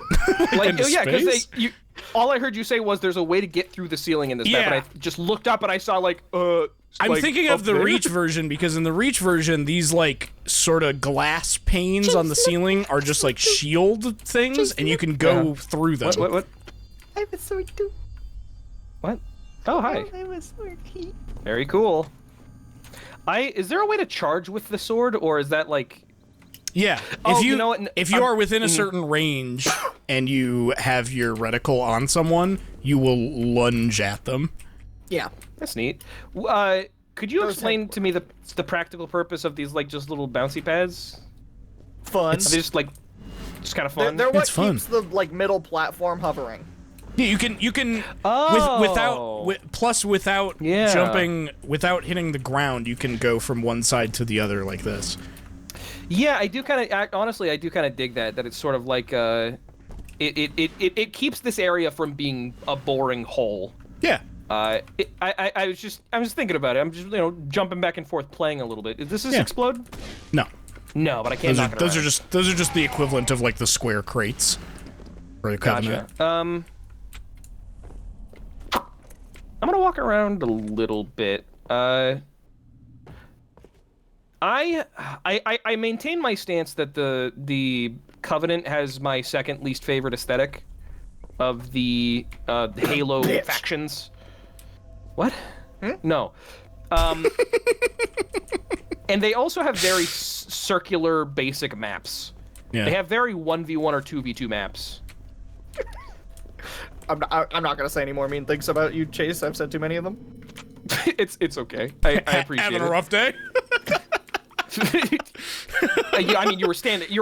like Into yeah, space? because all I heard you say was there's a way to get through the ceiling in this map, Yeah. and I just looked up and I saw like I'm like, thinking up of the there? Reach version because in the Reach version, these like sort of glass panes on the ceiling are just like shield things, and you can go through them. What? I was so too. What? Oh, hi. I was so cute. Very cool. Is there a way to charge with the sword, or is that like? Yeah. Oh, If you you know what? if you are within a certain range and you have your reticle on someone, you will lunge at them. Yeah. That's neat. Could you explain to me the practical purpose of these like just little bouncy pads? Fun. Are they just like kind of fun? They're what It's fun. keeps the like middle platform hovering. Yeah, you can Oh. without Yeah. jumping, without hitting the ground, you can go from one side to the other like this. Yeah, I do kind of honestly, I do kind of dig that it's sort of like it keeps this area from being a boring hole. Yeah. I was just thinking about it. I'm just jumping back and forth playing a little bit. Does this Yeah. explode? No. No, but I can't knock it Those around. are just the equivalent of like the square crates. For the Covenant. Gotcha. I'm gonna walk around a little bit. I maintain my stance that the Covenant has my second least favorite aesthetic of the Halo factions. What? No. And they also have very circular basic maps. Yeah. They have very 1v1 or 2v2 maps. I'm not gonna say any more mean things about you, Chase. I've said too many of them. It's okay. I appreciate Having it. a rough day? I mean, you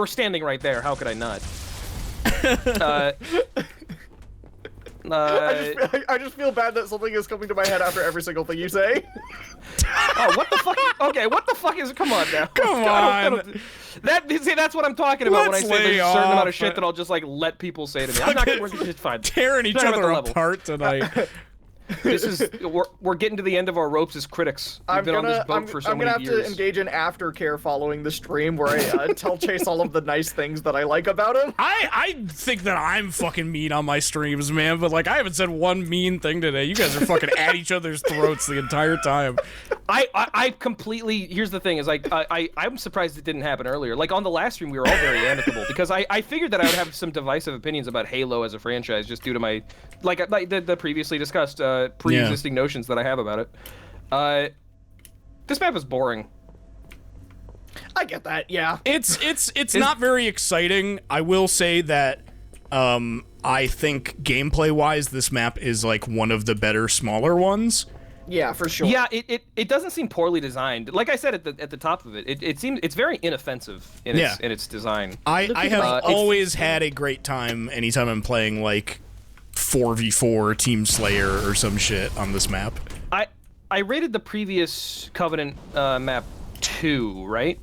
were standing right there. How could I not? I just feel bad that something is coming to my head after every single thing you say. Oh, what the fuck? Okay, what the fuck is? Come on now. Come on. That's what I'm talking about when I Let's say there's lay a certain amount off. of shit that I'll just like let people say to me. I'm not gonna. It's fine. Tearing each It's not about other the level. apart tonight. This is we're getting to the end of our ropes as critics. We've been on this boat for so I'm gonna many have years. to engage in aftercare following the stream where I tell Chase all of the nice things that I like about him. I think that I'm fucking mean on my streams, man, but like I haven't said one mean thing today. You guys are fucking at each other's throats the entire time. I completely. Here's the thing: is like I'm surprised it didn't happen earlier. Like on the last stream, we were all very amicable because I figured that I would have some divisive opinions about Halo as a franchise just due to my like the previously discussed pre-existing notions that I have about it. This map is boring. I get that, yeah. It's not very exciting. I will say that I think gameplay-wise, this map is like one of the better smaller ones. Yeah, for sure. Yeah, it doesn't seem poorly designed. Like I said at the top of it, it seems it's very inoffensive in its design. I have always had a great time anytime I'm playing like 4v4 Team Slayer or some shit on this map. I rated the previous Covenant map 2, right?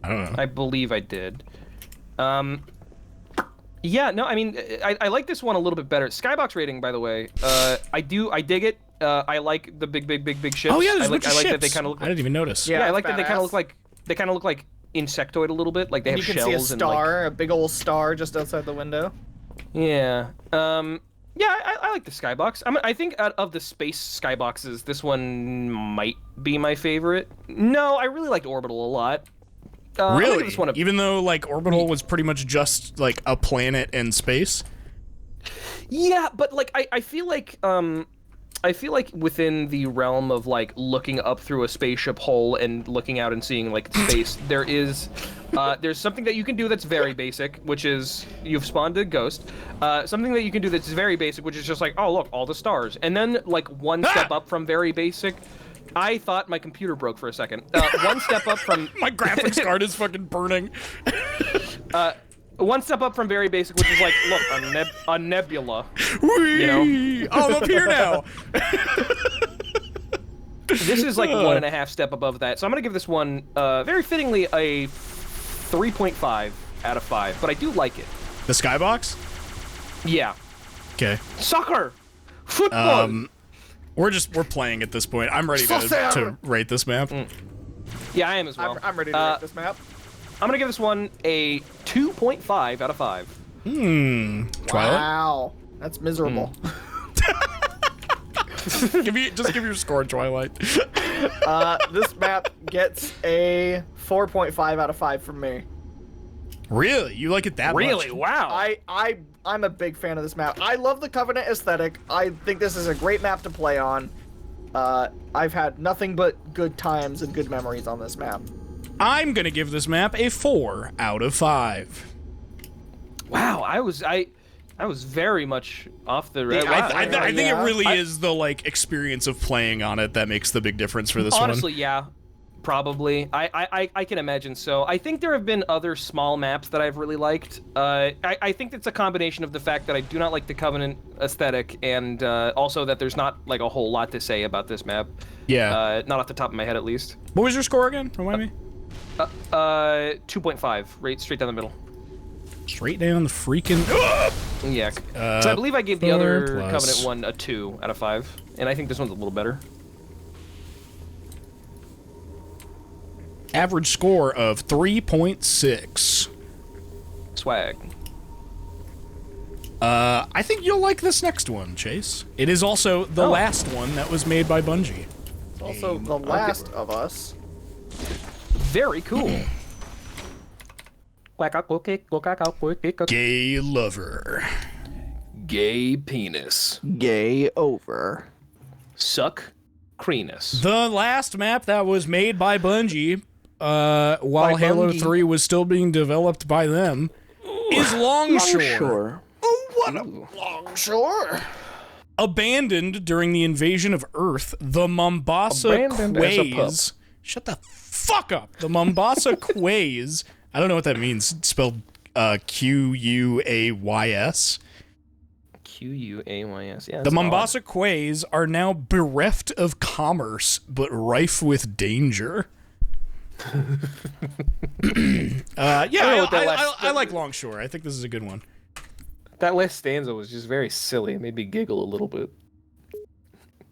I don't know. I believe I did. Yeah, no, I mean, I like this one a little bit better. Skybox rating, by the way, I dig it. I like the big ships. Oh yeah, there's I a bunch of like ships. that they kind of look. I didn't even notice. Yeah, I like badass. that they kind of look like insectoid a little bit. Like they have You can shells see a and like. star, a big old star just outside the window. Yeah. Yeah, I like the skybox. I think out of the space skyboxes, this one might be my favorite. No, I really liked Orbital a lot. I'm gonna Really? give this one Even though like Orbital was pretty much just like a planet and space. Yeah, but like I feel like within the realm of like looking up through a spaceship hull and looking out and seeing like space, there's something that you can do that's very basic, which is you've spawned a ghost. Something that you can do that's very basic, which is just like, oh look, all the stars. And then like one step up from very basic, I thought my computer broke for a second. One step up from My graphics card is fucking burning. one step up from very basic, which is like, look, a nebula. Whee! You know? Oh, I'm up here now. This is like 1.5 step above that. So I'm gonna give this one, very fittingly, a 3.5 out of 5. But I do like it. The skybox? Yeah. Okay. Soccer! Football! We're playing at this point. I'm ready to rate this map. Yeah, I am as well. I'm ready to rate this map. I'm gonna give this one a 2.5 out of 5. Twilight? Wow, that's miserable. give me your score, Twilight. This map gets a 4.5 out of 5 from me. Really? You like it that much? Really? Wow. I'm a big fan of this map. I love the Covenant aesthetic. I think this is a great map to play on. I've had nothing but good times and good memories on this map. I'm gonna give this map a 4 out of 5. Wow, I was very much off the. I think it Yeah. really is the like experience of playing on it that makes the big difference for this Honestly, one. yeah, probably. I can imagine so. I think there have been other small maps that I've really liked. I think it's a combination of the fact that I do not like the Covenant aesthetic, and also that there's not like a whole lot to say about this map. Yeah. Not off the top of my head, at least. What was your score again? Remind me. 2.5, right straight down the middle. Straight down the freaking. Yeah. So I believe I gave the other 4+. Covenant one a 2 out of 5, and I think this one's a little better. Average score of 3.6. Swag. I think you'll like this next one, Chase. It is also the last one that was made by Bungie. It's also The Last of Us. Very cool. Gay lover. Gay penis. Gay over. Suck creenus. The last map that was made by Bungie, while Halo Bungie. 3 was still being developed by them, is Longshore. Oh, what a longshore. Abandoned during the invasion of Earth, the Mombasa Abandoned as a Quays. Shut the fuck up. The Mombasa Quays. I don't know what that means. It's spelled Quays. Quays. Yeah. The Mombasa Quays are now bereft of commerce, but rife with danger. I like Longshore. I think this is a good one. That last stanza was just very silly. It made me giggle a little bit.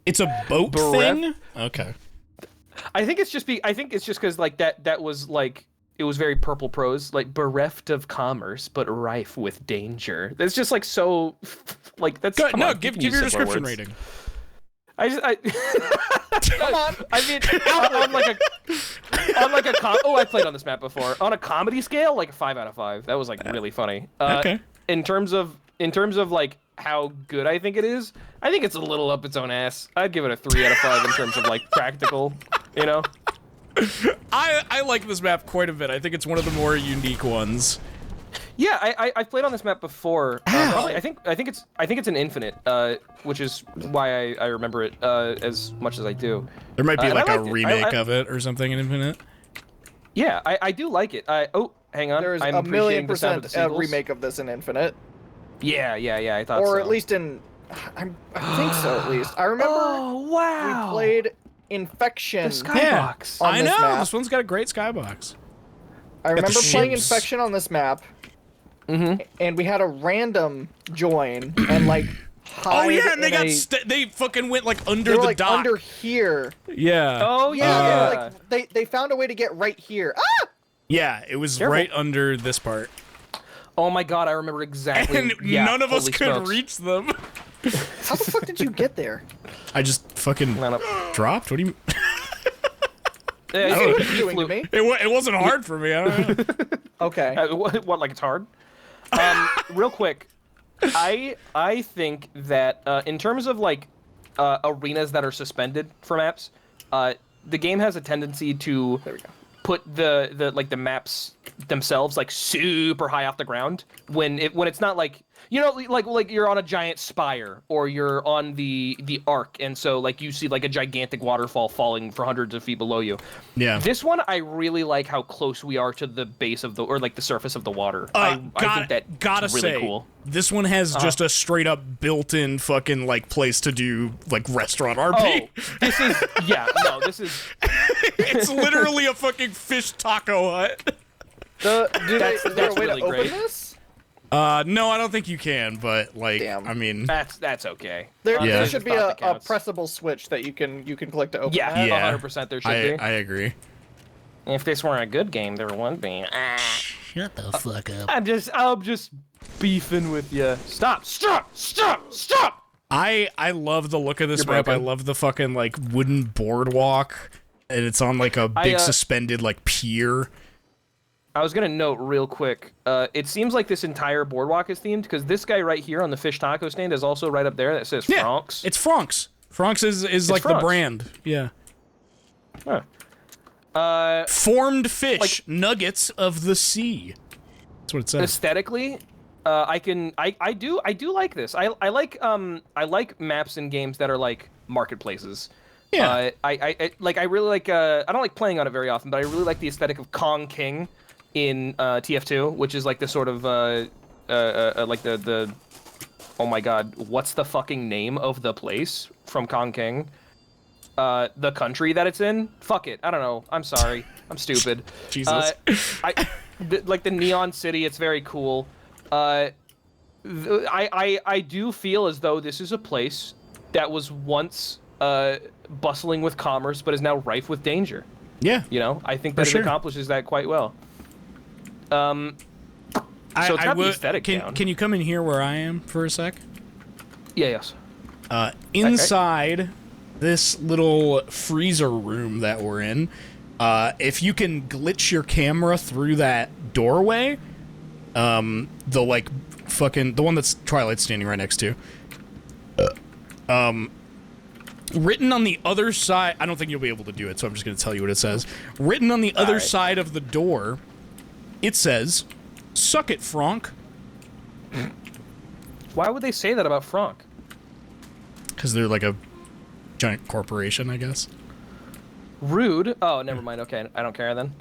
It's a boat thing? Okay. I think it's just because like that was like it was very purple prose, like bereft of commerce but rife with danger. That's just like so like that's Good. No, give your description rating. Come on. I mean, I played on this map before. On a comedy scale, like a 5 out of 5. That was like really funny. Okay. In terms of like how good I think it is, I think it's a little up its own ass. I'd give it a 3 out of 5 in terms of like practical, you know. I like this map quite a bit. I think it's one of the more unique ones. Yeah, I've played on this map before. I think it's an Infinite, which is why I remember it as much as I do. There might be like a remake I of it or something in Infinite. Yeah, I do like it. Hang on. There's I'm a appreciating the sound of $1,000,000% the seagulls. remake of this in Infinite. Yeah, I thought so. Or at least in... I think so, at least. I remember wow. we played Infection. The Skybox. On I this know. map. This one's got a great skybox. I remember the playing ships. Infection on this map, and we had a random join and like hide. Oh yeah, and they in they fucking went like they under were the like dock. under here. Yeah. Oh Yeah, they found a way to get right here. Ah! Yeah, it was Careful. right under this part. Oh my god, I remember exactly. And yeah, none of us holy could smokes. reach them. How the fuck did you get there? I just fucking Line up. dropped? What do you Yeah, What are you you doing to flew- me? it wasn't hard for me. I don't know. Okay. what, like it's hard? Real quick, I think that in terms of like arenas that are suspended for maps, the game has a tendency to put the maps themselves like super high off the ground when it's not like, you know, like you're on a giant spire or you're on the arc, and so like you see like a gigantic waterfall falling for hundreds of feet below you. Yeah. This one, I really like how close we are to the base of the like the surface of the water. I think that gotta really say, cool. this one has just a straight up built-in fucking like place to do like restaurant RP. Oh, this is this is It's literally a fucking fish taco hut. Is there a that's way really to open great. this? No, I don't think you can, but like, Damn. I mean, that's okay. There Yeah. should be Thought a that counts. pressable switch that you can click to open. Yeah, that. Yeah. 100% there should be. I agree. If this were a good game, there would be. Shut the fuck up. I'm just beefing with you. Stop! I love the look of this You're map. broken. I love the fucking like wooden boardwalk, and it's on like a big suspended like pier. I was gonna note real quick. It seems like this entire boardwalk is themed because this guy right here on the fish taco stand is also right up there that says Yeah, Francs. it's Francs. Frank's is like Frank's. the brand. Yeah. Huh. Formed fish, nuggets of the sea. That's what it says. Aesthetically, I do like this. I like maps in games that are like marketplaces. Yeah. I really like. I don't like playing on it very often, but I really like the aesthetic of Kong King in TF2, which is like the sort of like the oh my god, what's the fucking name of the place from Kong King? The country that it's in? Fuck it. I don't know. I'm sorry. I'm stupid. Jesus. Like the Neon City, it's very cool. I do feel as though this is a place that was once bustling with commerce, but is now rife with danger. Yeah. You know, I think that it accomplishes that quite well. So it's got the aesthetic down. Can you come in here where I am for a sec? Yeah, yes. Inside this little freezer room that we're in, if you can glitch your camera through that doorway, the one that's Twilight's standing right next to, written on the other side, I don't think you'll be able to do it, so I'm just going to tell you what it says. Written on the other side of the door, it says, "Suck it, Frank." Why would they say that about Frank? Because they're like a giant corporation, I guess. Rude. Oh, never mind. Okay, I don't care then.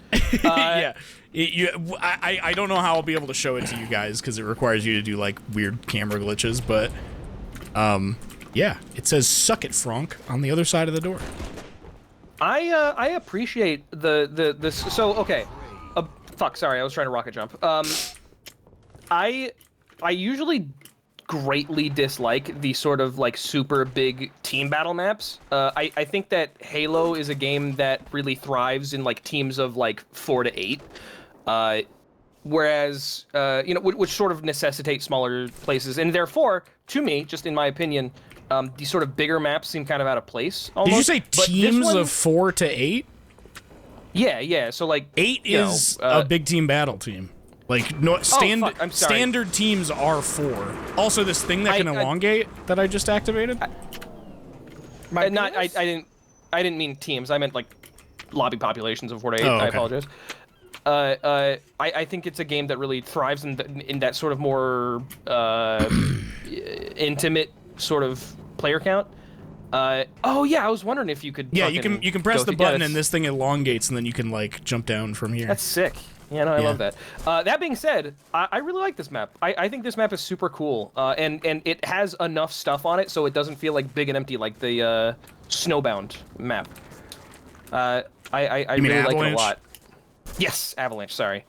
Yeah. I don't know how I'll be able to show it to you guys because it requires you to do like weird camera glitches, but yeah, it says "Suck it, Frank" on the other side of the door. I appreciate this. So okay, fuck. Sorry, I was trying to rocket jump. I usually greatly dislike the sort of like super big team battle maps. I think that Halo is a game that really thrives in like teams of like 4 to 8. Whereas, you know, which sort of necessitate smaller places, and therefore, to me, just in my opinion, these sort of bigger maps seem kind of out of place. Almost. Did you say teams of 4 to 8? Yeah, yeah. So like 8 is a big team battle team. Like no standard teams are 4. Also, this thing that can elongate that I just activated. I didn't mean teams. I meant like lobby populations of 4 to 8. Oh, okay. I apologize. I think it's a game that really thrives in that sort of more intimate sort of player count. Oh yeah, I was wondering if you could. Yeah, you can press the button and this thing elongates, and then you can like jump down from here. That's sick. Yeah, no, I love that. That being said, I really like this map. I think this map is super cool, and it has enough stuff on it so it doesn't feel like big and empty like the Snowbound map. I really like it a lot. Yes, Avalanche. Sorry.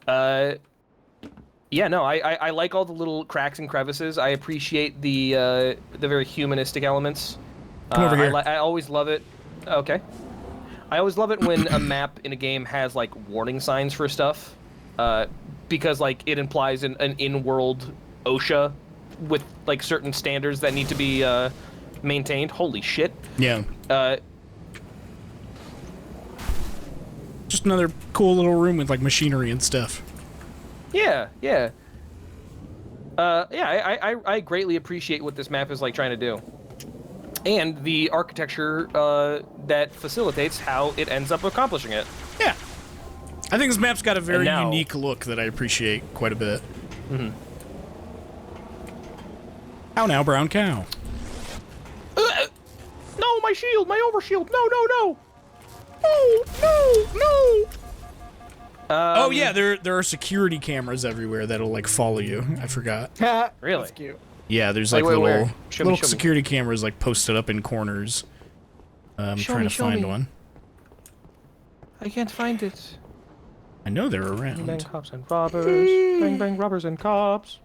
Yeah, no, I like all the little cracks and crevices. I appreciate the very humanistic elements. Come over here. I always love it. Okay. I always love it when a map in a game has like warning signs for stuff, because like it implies an in-world OSHA with like certain standards that need to be maintained. Holy shit. Yeah. Just another cool little room with like machinery and stuff. Yeah, yeah. Yeah, I greatly appreciate what this map is like trying to do. And the architecture that facilitates how it ends up accomplishing it. Yeah. I think this map's got a very unique look that I appreciate quite a bit. Mm-hmm. How now, brown cow? No, my shield, my overshield. No, no, no. Oh, no, no. Oh yeah, there are security cameras everywhere that'll like follow you. I forgot. Really? That's cute. Yeah, there's like little security cameras like posted up in corners. I'm trying to find one. I can't find it. I know they're around. Bang cops and robbers. Bang bang robbers and cops.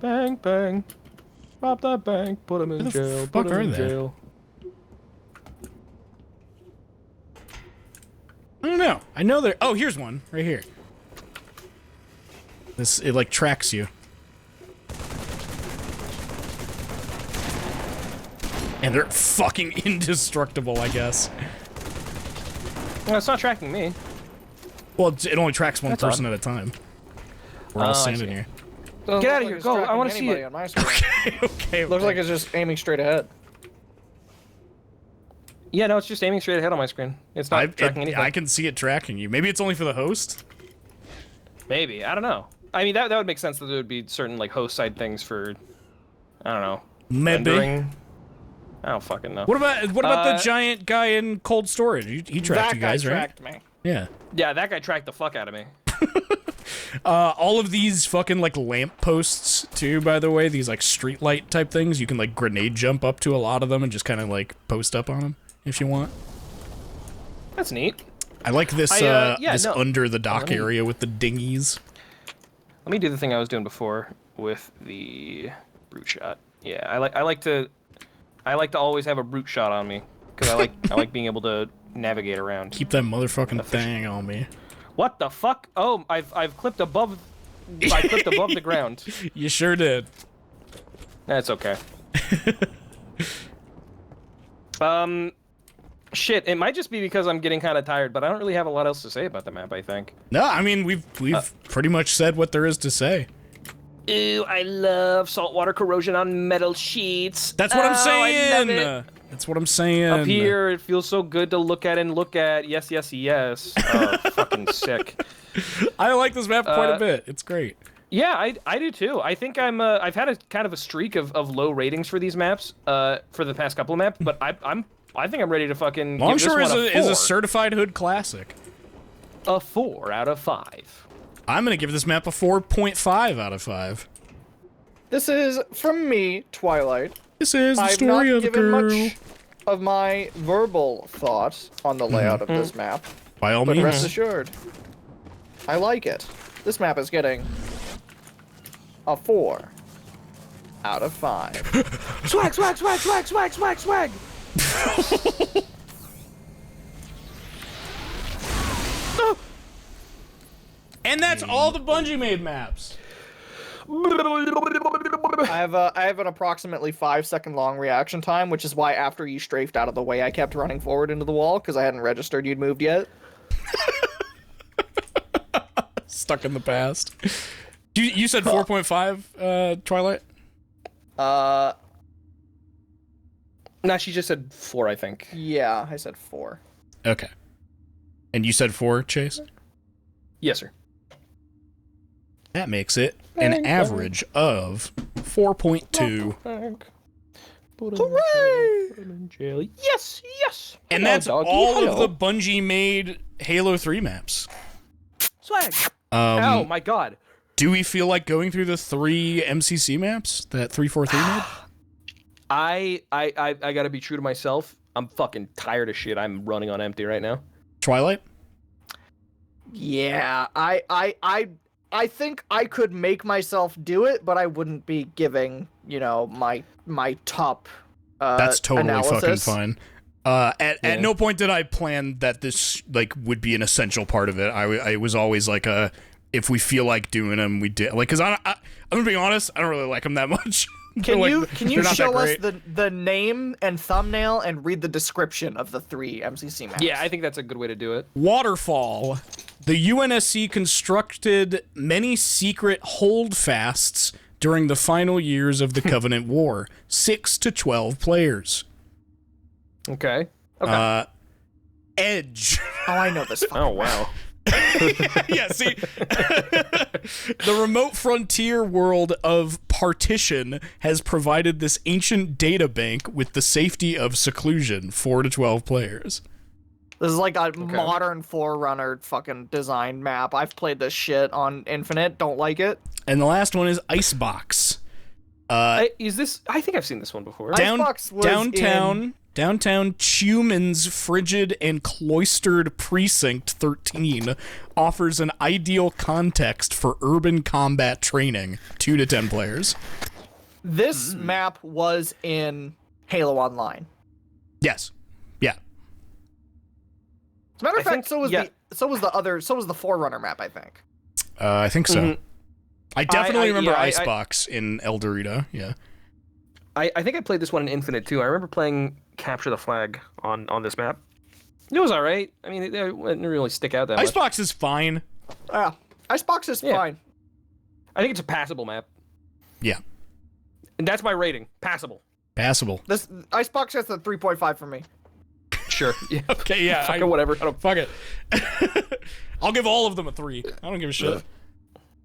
Bang bang. Rob the bank. Put them in jail. Put them in jail. I don't know. I know they're. Oh, here's one right here. It like tracks you. And they're fucking indestructible, I guess. Well, it's not tracking me. Well, it only tracks one person at a time. We're all standing here. Get out of here. Go. I want to see it. On my screen. Okay. Looks like it's just aiming straight ahead. Yeah, no, it's just aiming straight ahead on my screen. It's not tracking anything. I can see it tracking you. Maybe it's only for the host? Maybe. I don't know. I mean, that would make sense that there would be certain, like, host side things for, I don't know. Maybe. Rendering. I don't fucking know. What about the giant guy in cold storage? He tracked you guys, right? That guy tracked me. Yeah. Yeah, that guy tracked the fuck out of me. All of these fucking, like, lamp posts, too, by the way. These, like, streetlight type things. You can, like, grenade jump up to a lot of them and just kind of, like, post up on them if you want. That's neat. I like this, this under the dock area with the dinghies. Let me do the thing I was doing before with the brute shot. Yeah, I like to always have a brute shot on me because I like being able to navigate around. Keep that motherfucking thing on me. What the fuck? Oh, I've clipped above. I clipped above the ground. You sure did. That's okay. Shit. It might just be because I'm getting kind of tired, but I don't really have a lot else to say about the map. I think. No, I mean we've pretty much said what there is to say. Ooh, I love saltwater corrosion on metal sheets. That's what I'm saying. I love it. That's what I'm saying. Up here, it feels so good to look at and look at. Yes, yes, yes. Oh, fucking sick. I like this map quite a bit. It's great. Yeah, I do too. I think I've had a kind of a streak of low ratings for these maps for the past couple of maps, but I think I'm ready to fucking. Longshore give this one is a certified hood classic. A 4 out of 5. I'm gonna give this map a 4.5 out of 5. This is from me, Twilight. This is the I've story not of a given girl. much of my verbal thought on the layout of this map, By all but means. rest assured, I like it. This map is getting a 4 out of 5. Swag, swag, swag, swag, swag, swag, swag. And that's all the Bungie made maps. I have an approximately 5-second long reaction time, which is why after you strafed out of the way, I kept running forward into the wall because I hadn't registered you'd moved yet. Stuck in the past. You said 4.5, Twilight? Nah, she just said 4, I think. Yeah, I said 4. Okay. And you said 4, Chase? Yes, sir. That makes it an average of 4.2. Hooray! Yes, yes. And Hello, that's doggy. all Hello. of the Bungie made Halo 3 maps. Swag. Oh my god. Do we feel like going through the 3 MCC maps that 343 made? I gotta be true to myself. I'm fucking tired of shit. I'm running on empty right now. Twilight? Yeah, I think I could make myself do it, but I wouldn't be giving, my top That's totally analysis. fucking fine. At no point did I plan that this would be an essential part of it. I was always like if we feel like doing them, we did. Like, cause I'm gonna be honest, I don't really like them that much. Can you they're not show that us great. the name and thumbnail and read the description of the 3 MCC maps? Yeah, I think that's a good way to do it. Waterfall. The UNSC constructed many secret holdfasts during the final years of the Covenant War. 6 to 12 players. Okay. Edge. Oh, I know this. Oh wow. Yeah, see, the remote frontier world of Partition has provided this ancient data bank with the safety of seclusion. 4 to 12 players. This is like a modern Forerunner fucking design map. I've played this shit on Infinite. Don't like it. And the last one is Icebox. Is this? I think I've seen this one before. Icebox was Downtown Tumen's frigid and cloistered Precinct 13 offers an ideal context for urban combat training. 2 to 10 players. This map was in Halo Online. Yes. Yeah. As a matter of I fact, think- so was the Forerunner map, I think. I think so. Mhm. I definitely remember yeah, Icebox in El Dorito. Yeah. I think I played this one in Infinite too. I remember playing Capture the Flag on this map. It was all right. I mean, it didn't really stick out that much. Icebox is fine. Yeah, Icebox is fine. I think it's a passable map. Yeah. And that's my rating. Passable. Passable. This Icebox gets a 3.5 from me. Sure. Yeah. Okay, yeah. Fucking whatever. I don't... Fuck it. I'll give all of them a 3. I don't give a shit.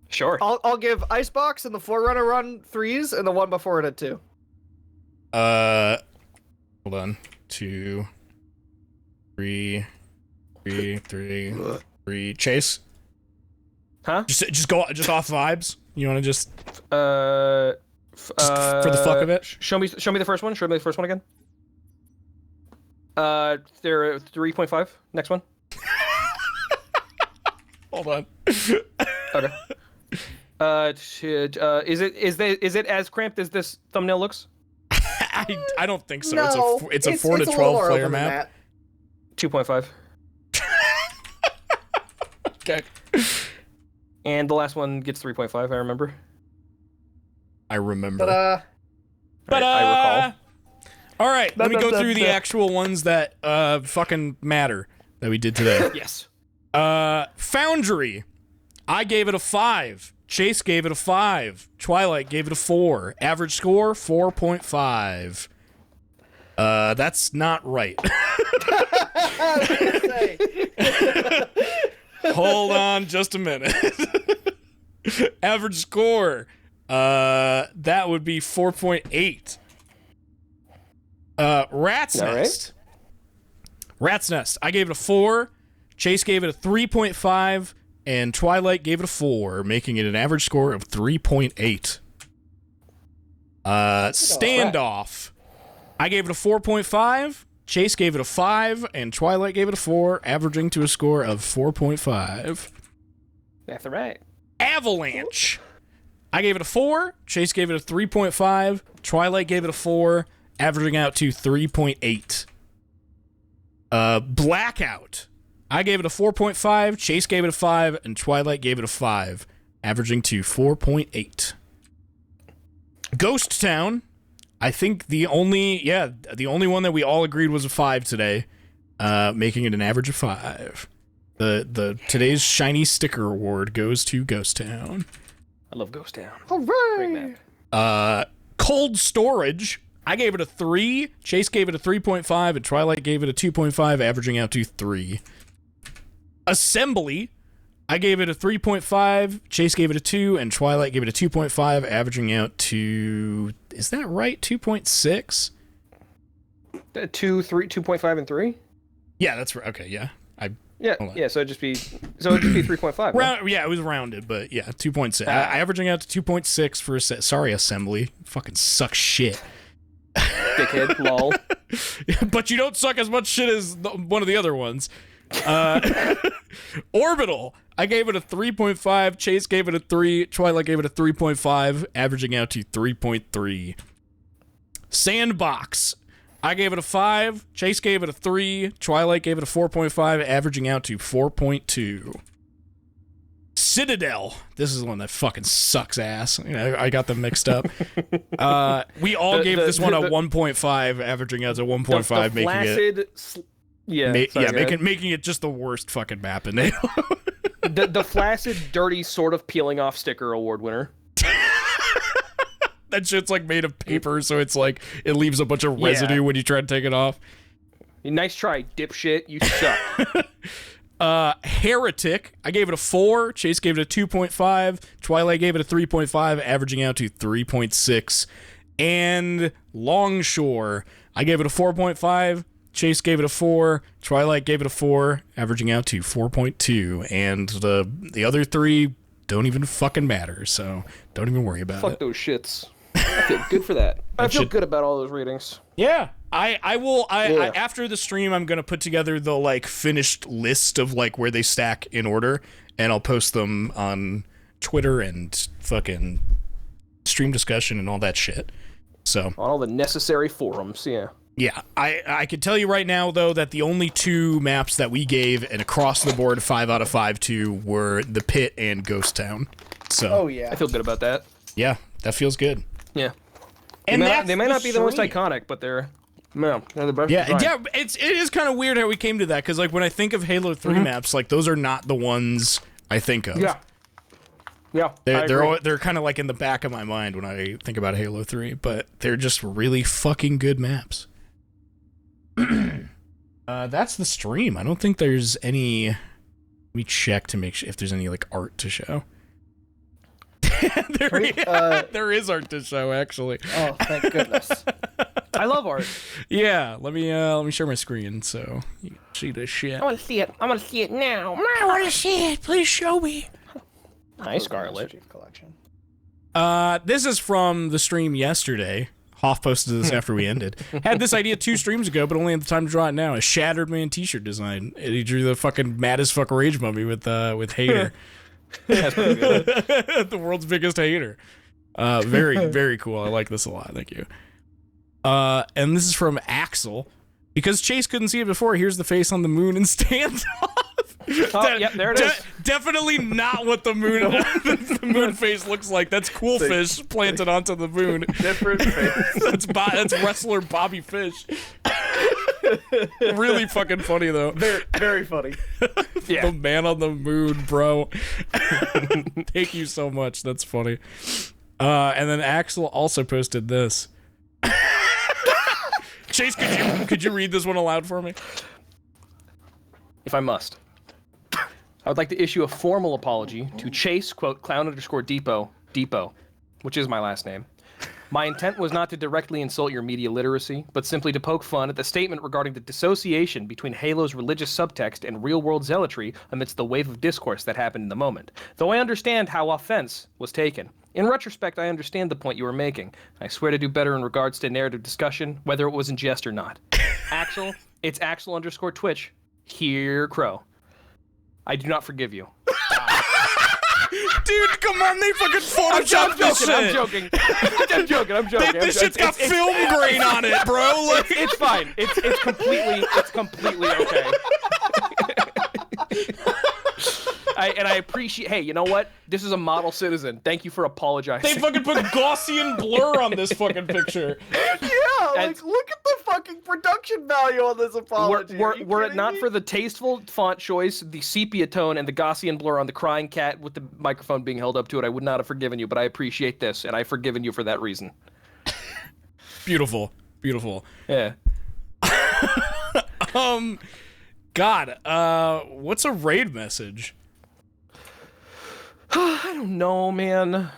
Sure. I'll give Icebox and the Forerunner run 3s, and the one before it a 2. Hold on. 2, 3, 3. Chase? Huh? Just go off vibes. You want to just For the fuck of it? Show me the first one. Show me the first one again. They're 3.5. Next one. Hold on. Okay. Is it as cramped as this thumbnail looks? I don't think so. No, it's a 4 to 12 player map. 2.5. Okay. And the last one gets 3.5. I remember. I remember. But I recall. All right, let me go through the actual ones that fucking matter that we did today. Yes. Foundry, I gave it a 5. Chase gave it a 5. Twilight gave it a 4. Average score 4.5. That's not right. Hold on just a minute. Average score, that would be 4.8. Rat's All Nest. Rat's Nest, I gave it a 4. Chase gave it a 3.5. And Twilight gave it a 4, making it an average score of 3.8. Standoff, I gave it a 4.5. Chase gave it a 5, and Twilight gave it a 4, averaging to a score of 4.5. That's right. Avalanche, I gave it a 4. Chase gave it a 3.5. Twilight gave it a 4, averaging out to 3.8. Blackout, I gave it a 4.5, Chase gave it a 5, and Twilight gave it a 5, averaging to 4.8. Ghost Town, I think the only one that we all agreed was a 5 today, making it an average of 5. The today's shiny sticker award goes to Ghost Town. I love Ghost Town. Hooray! Great map. Cold Storage, I gave it a 3, Chase gave it a 3.5, and Twilight gave it a 2.5, averaging out to 3. Assembly, I gave it a 3.5, Chase gave it a 2, and Twilight gave it a 2.5, averaging out to, is that right, 2.6? 2.5 and 3? Yeah, that's right. Okay, yeah. Yeah, so it'd just be 3.5. Round, yeah, it was rounded, but yeah, 2.6. Averaging out to 2.6 for sorry, Assembly. Fucking suck shit. Dickhead, lol. But you don't suck as much shit as one of the other ones. Orbital, I gave it a 3.5, Chase gave it a 3, Twilight gave it a 3.5, averaging out to 3.3. Sandbox, I gave it a 5, Chase gave it a 3, Twilight gave it a 4.5, averaging out to 4.2. Citadel, this is the one that fucking sucks ass. I got them mixed up. We all gave this one a 1.5, averaging out to 1.5, making it... making it just the worst fucking map in Halo. the flaccid, dirty, sort of peeling off sticker award winner. That shit's like made of paper, so it's like it leaves a bunch of residue when you try to take it off. Nice try, dipshit. You suck. Heretic, I gave it a 4, Chase gave it a 2.5, Twilight gave it a 3.5, averaging out to 3.6. And Longshore, I gave it a 4.5, Chase gave it a 4, Twilight gave it a 4, averaging out to 4.2, and the other 3 don't even fucking matter, so don't even worry about it. Fuck those shits. I feel good for that. I feel good about all those ratings. Yeah, I will. After the stream, I'm gonna put together the like finished list of like where they stack in order, and I'll post them on Twitter and fucking stream discussion and all that shit. So on all the necessary forums, yeah. Yeah, I can tell you right now though that the only 2 maps that we gave an across the board 5 out of 5 to were the Pit and Ghost Town. So oh yeah, I feel good about that. Yeah, that feels good. Yeah. And they may not be the most iconic, but they're the best. Yeah, it is kind of weird how we came to that, because like when I think of Halo 3 maps, like those are not the ones I think of. Yeah, they're kind of like in the back of my mind when I think about Halo 3, but they're just really fucking good maps. That's the stream. I don't think there's any. Let me check to make sure if there's any like art to show. There is art to show, actually. Oh, thank goodness. I love art. Yeah, let me share my screen so you can see this shit. I want to see it. I want to see it now. I want to see it. Please show me. Hi, Scarlet. Collection. This is from the stream yesterday. Hoff posted this after we ended. Had this idea 2 streams ago, but only had the time to draw it now. A Shattered Man t-shirt design. And he drew the fucking mad as fuck rage mummy with Hater. That's pretty good. The world's biggest hater. Very, very cool. I like this a lot. Thank you. And this is from Axel. Because Chase couldn't see it before, here's the face on the moon and standoff. Yep, there it is. Definitely not what the moon the moon face looks like. That's Cool Fish planted onto the moon. Different face. That's wrestler Bobby Fish. Really fucking funny though. Very, very funny. Yeah. The man on the moon, bro. Thank you so much. That's funny. And then Axel also posted this. Chase, could you read this one aloud for me? If I must. I would like to issue a formal apology to Chase, quote, clown_Depot, which is my last name. My intent was not to directly insult your media literacy, but simply to poke fun at the statement regarding the dissociation between Halo's religious subtext and real-world zealotry amidst the wave of discourse that happened in the moment. Though I understand how offense was taken. In retrospect, I understand the point you were making. I swear to do better in regards to narrative discussion, whether it was in jest or not. Axel, it's Axel_Twitch. Here, Crow. I do not forgive you. Dude, come on, they fucking photoshopped this shit. I'm joking. This shit's got film grain on it, bro. Like, It's fine. It's completely okay. I appreciate. Hey, you know what? This is a model citizen. Thank you for apologizing. they fucking put Gaussian blur on this fucking picture. Yeah, like look at the fucking production value on this apology. Were it not for the tasteful font choice, the sepia tone, and the Gaussian blur on the crying cat with the microphone being held up to it, I would not have forgiven you. But I appreciate this, and I've forgiven you for that reason. Beautiful, beautiful. Yeah. God, what's a raid message? I don't know, man.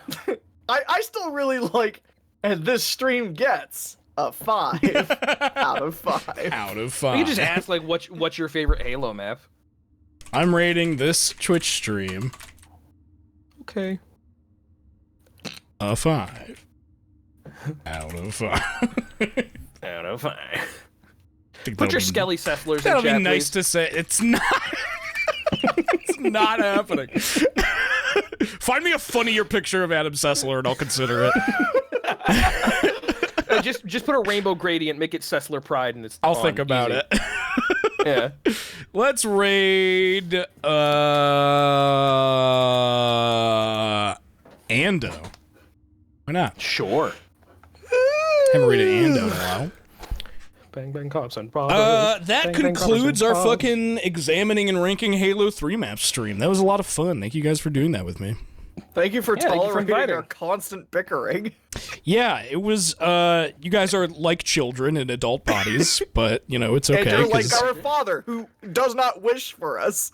I still really like, and this stream gets a 5 out of 5. Out of 5. You just ask like, what's your favorite Halo map? I'm rating this Twitch stream Okay. a 5. Out of 5. Out of 5. Think Put your that'll be- Skelly Settlers in That'll chat, be nice please. to say. It's not. It's not happening. Find me a funnier picture of Adam Sessler and I'll consider it. Just put a rainbow gradient, make it Sessler Pride, and it's I'll on, think about easy. it. Yeah. Let's raid Ando. Why not? Sure. Haven't raided Ando in a while. Bang bang cops and That Bang, bang, concludes our Conversation. fucking examining and ranking Halo 3 map stream. That was a lot of fun. Thank you guys for doing that with me. Thank you for Yeah, thank you for tolerating inviting. our constant bickering. Yeah, it was, you guys are like children in adult bodies, but, you know, it's And okay. you're like 'cause our father, who does not wish for us.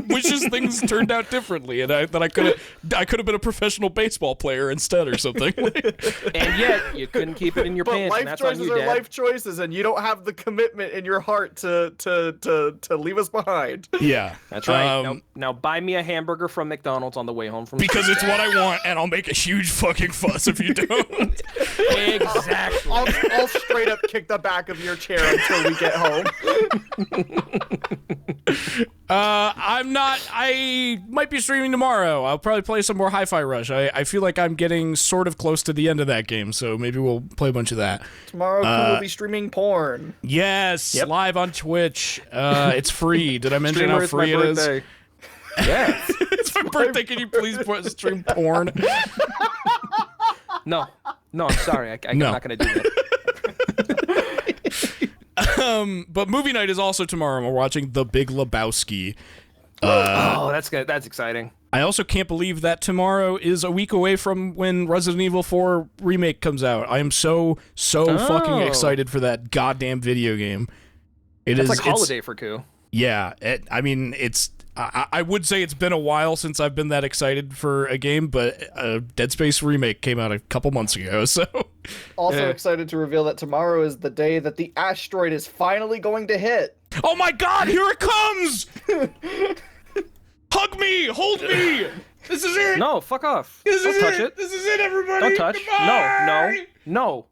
wishes things turned out differently, and I could have been a professional baseball player instead or something. And yet you couldn't keep it in your But pants, life and that's on choices you, are Dad. life choices, and you don't have the commitment in your heart to leave us behind. Yeah, That's right. Now buy me a hamburger from McDonald's on the way home from because it's what I want, and I'll make a huge fucking fuss if you don't. Exactly. I'll straight up kick the back of your chair until we get home. I might be streaming tomorrow. I'll probably play some more Hi-Fi Rush. I feel like I'm getting sort of close to the end of that game, so maybe we'll play a bunch of that. Tomorrow, Koo will be streaming porn. Yes, Yep. live on Twitch. It's free. Did I mention Streamer, how it's my free it is? birthday. Yeah. It's my birthday. Can you please stream porn? No, I'm sorry. I'm No. not gonna do that. But movie night is also tomorrow. We're watching The Big Lebowski. Oh, that's good. That's exciting. I also can't believe that tomorrow is a week away from when Resident Evil 4 remake comes out. I am so fucking excited for that goddamn video game. That's like holiday for Ku. Yeah, I mean, I would say it's been a while since I've been that excited for a game, but Dead Space Remake came out a couple months ago, so... Also excited to reveal that tomorrow is the day that the asteroid is finally going to hit. Oh my god, here it comes! Hug me! Hold me! This is it! No, fuck off. Don't touch it. This is it, everybody! Don't touch. Goodbye! No.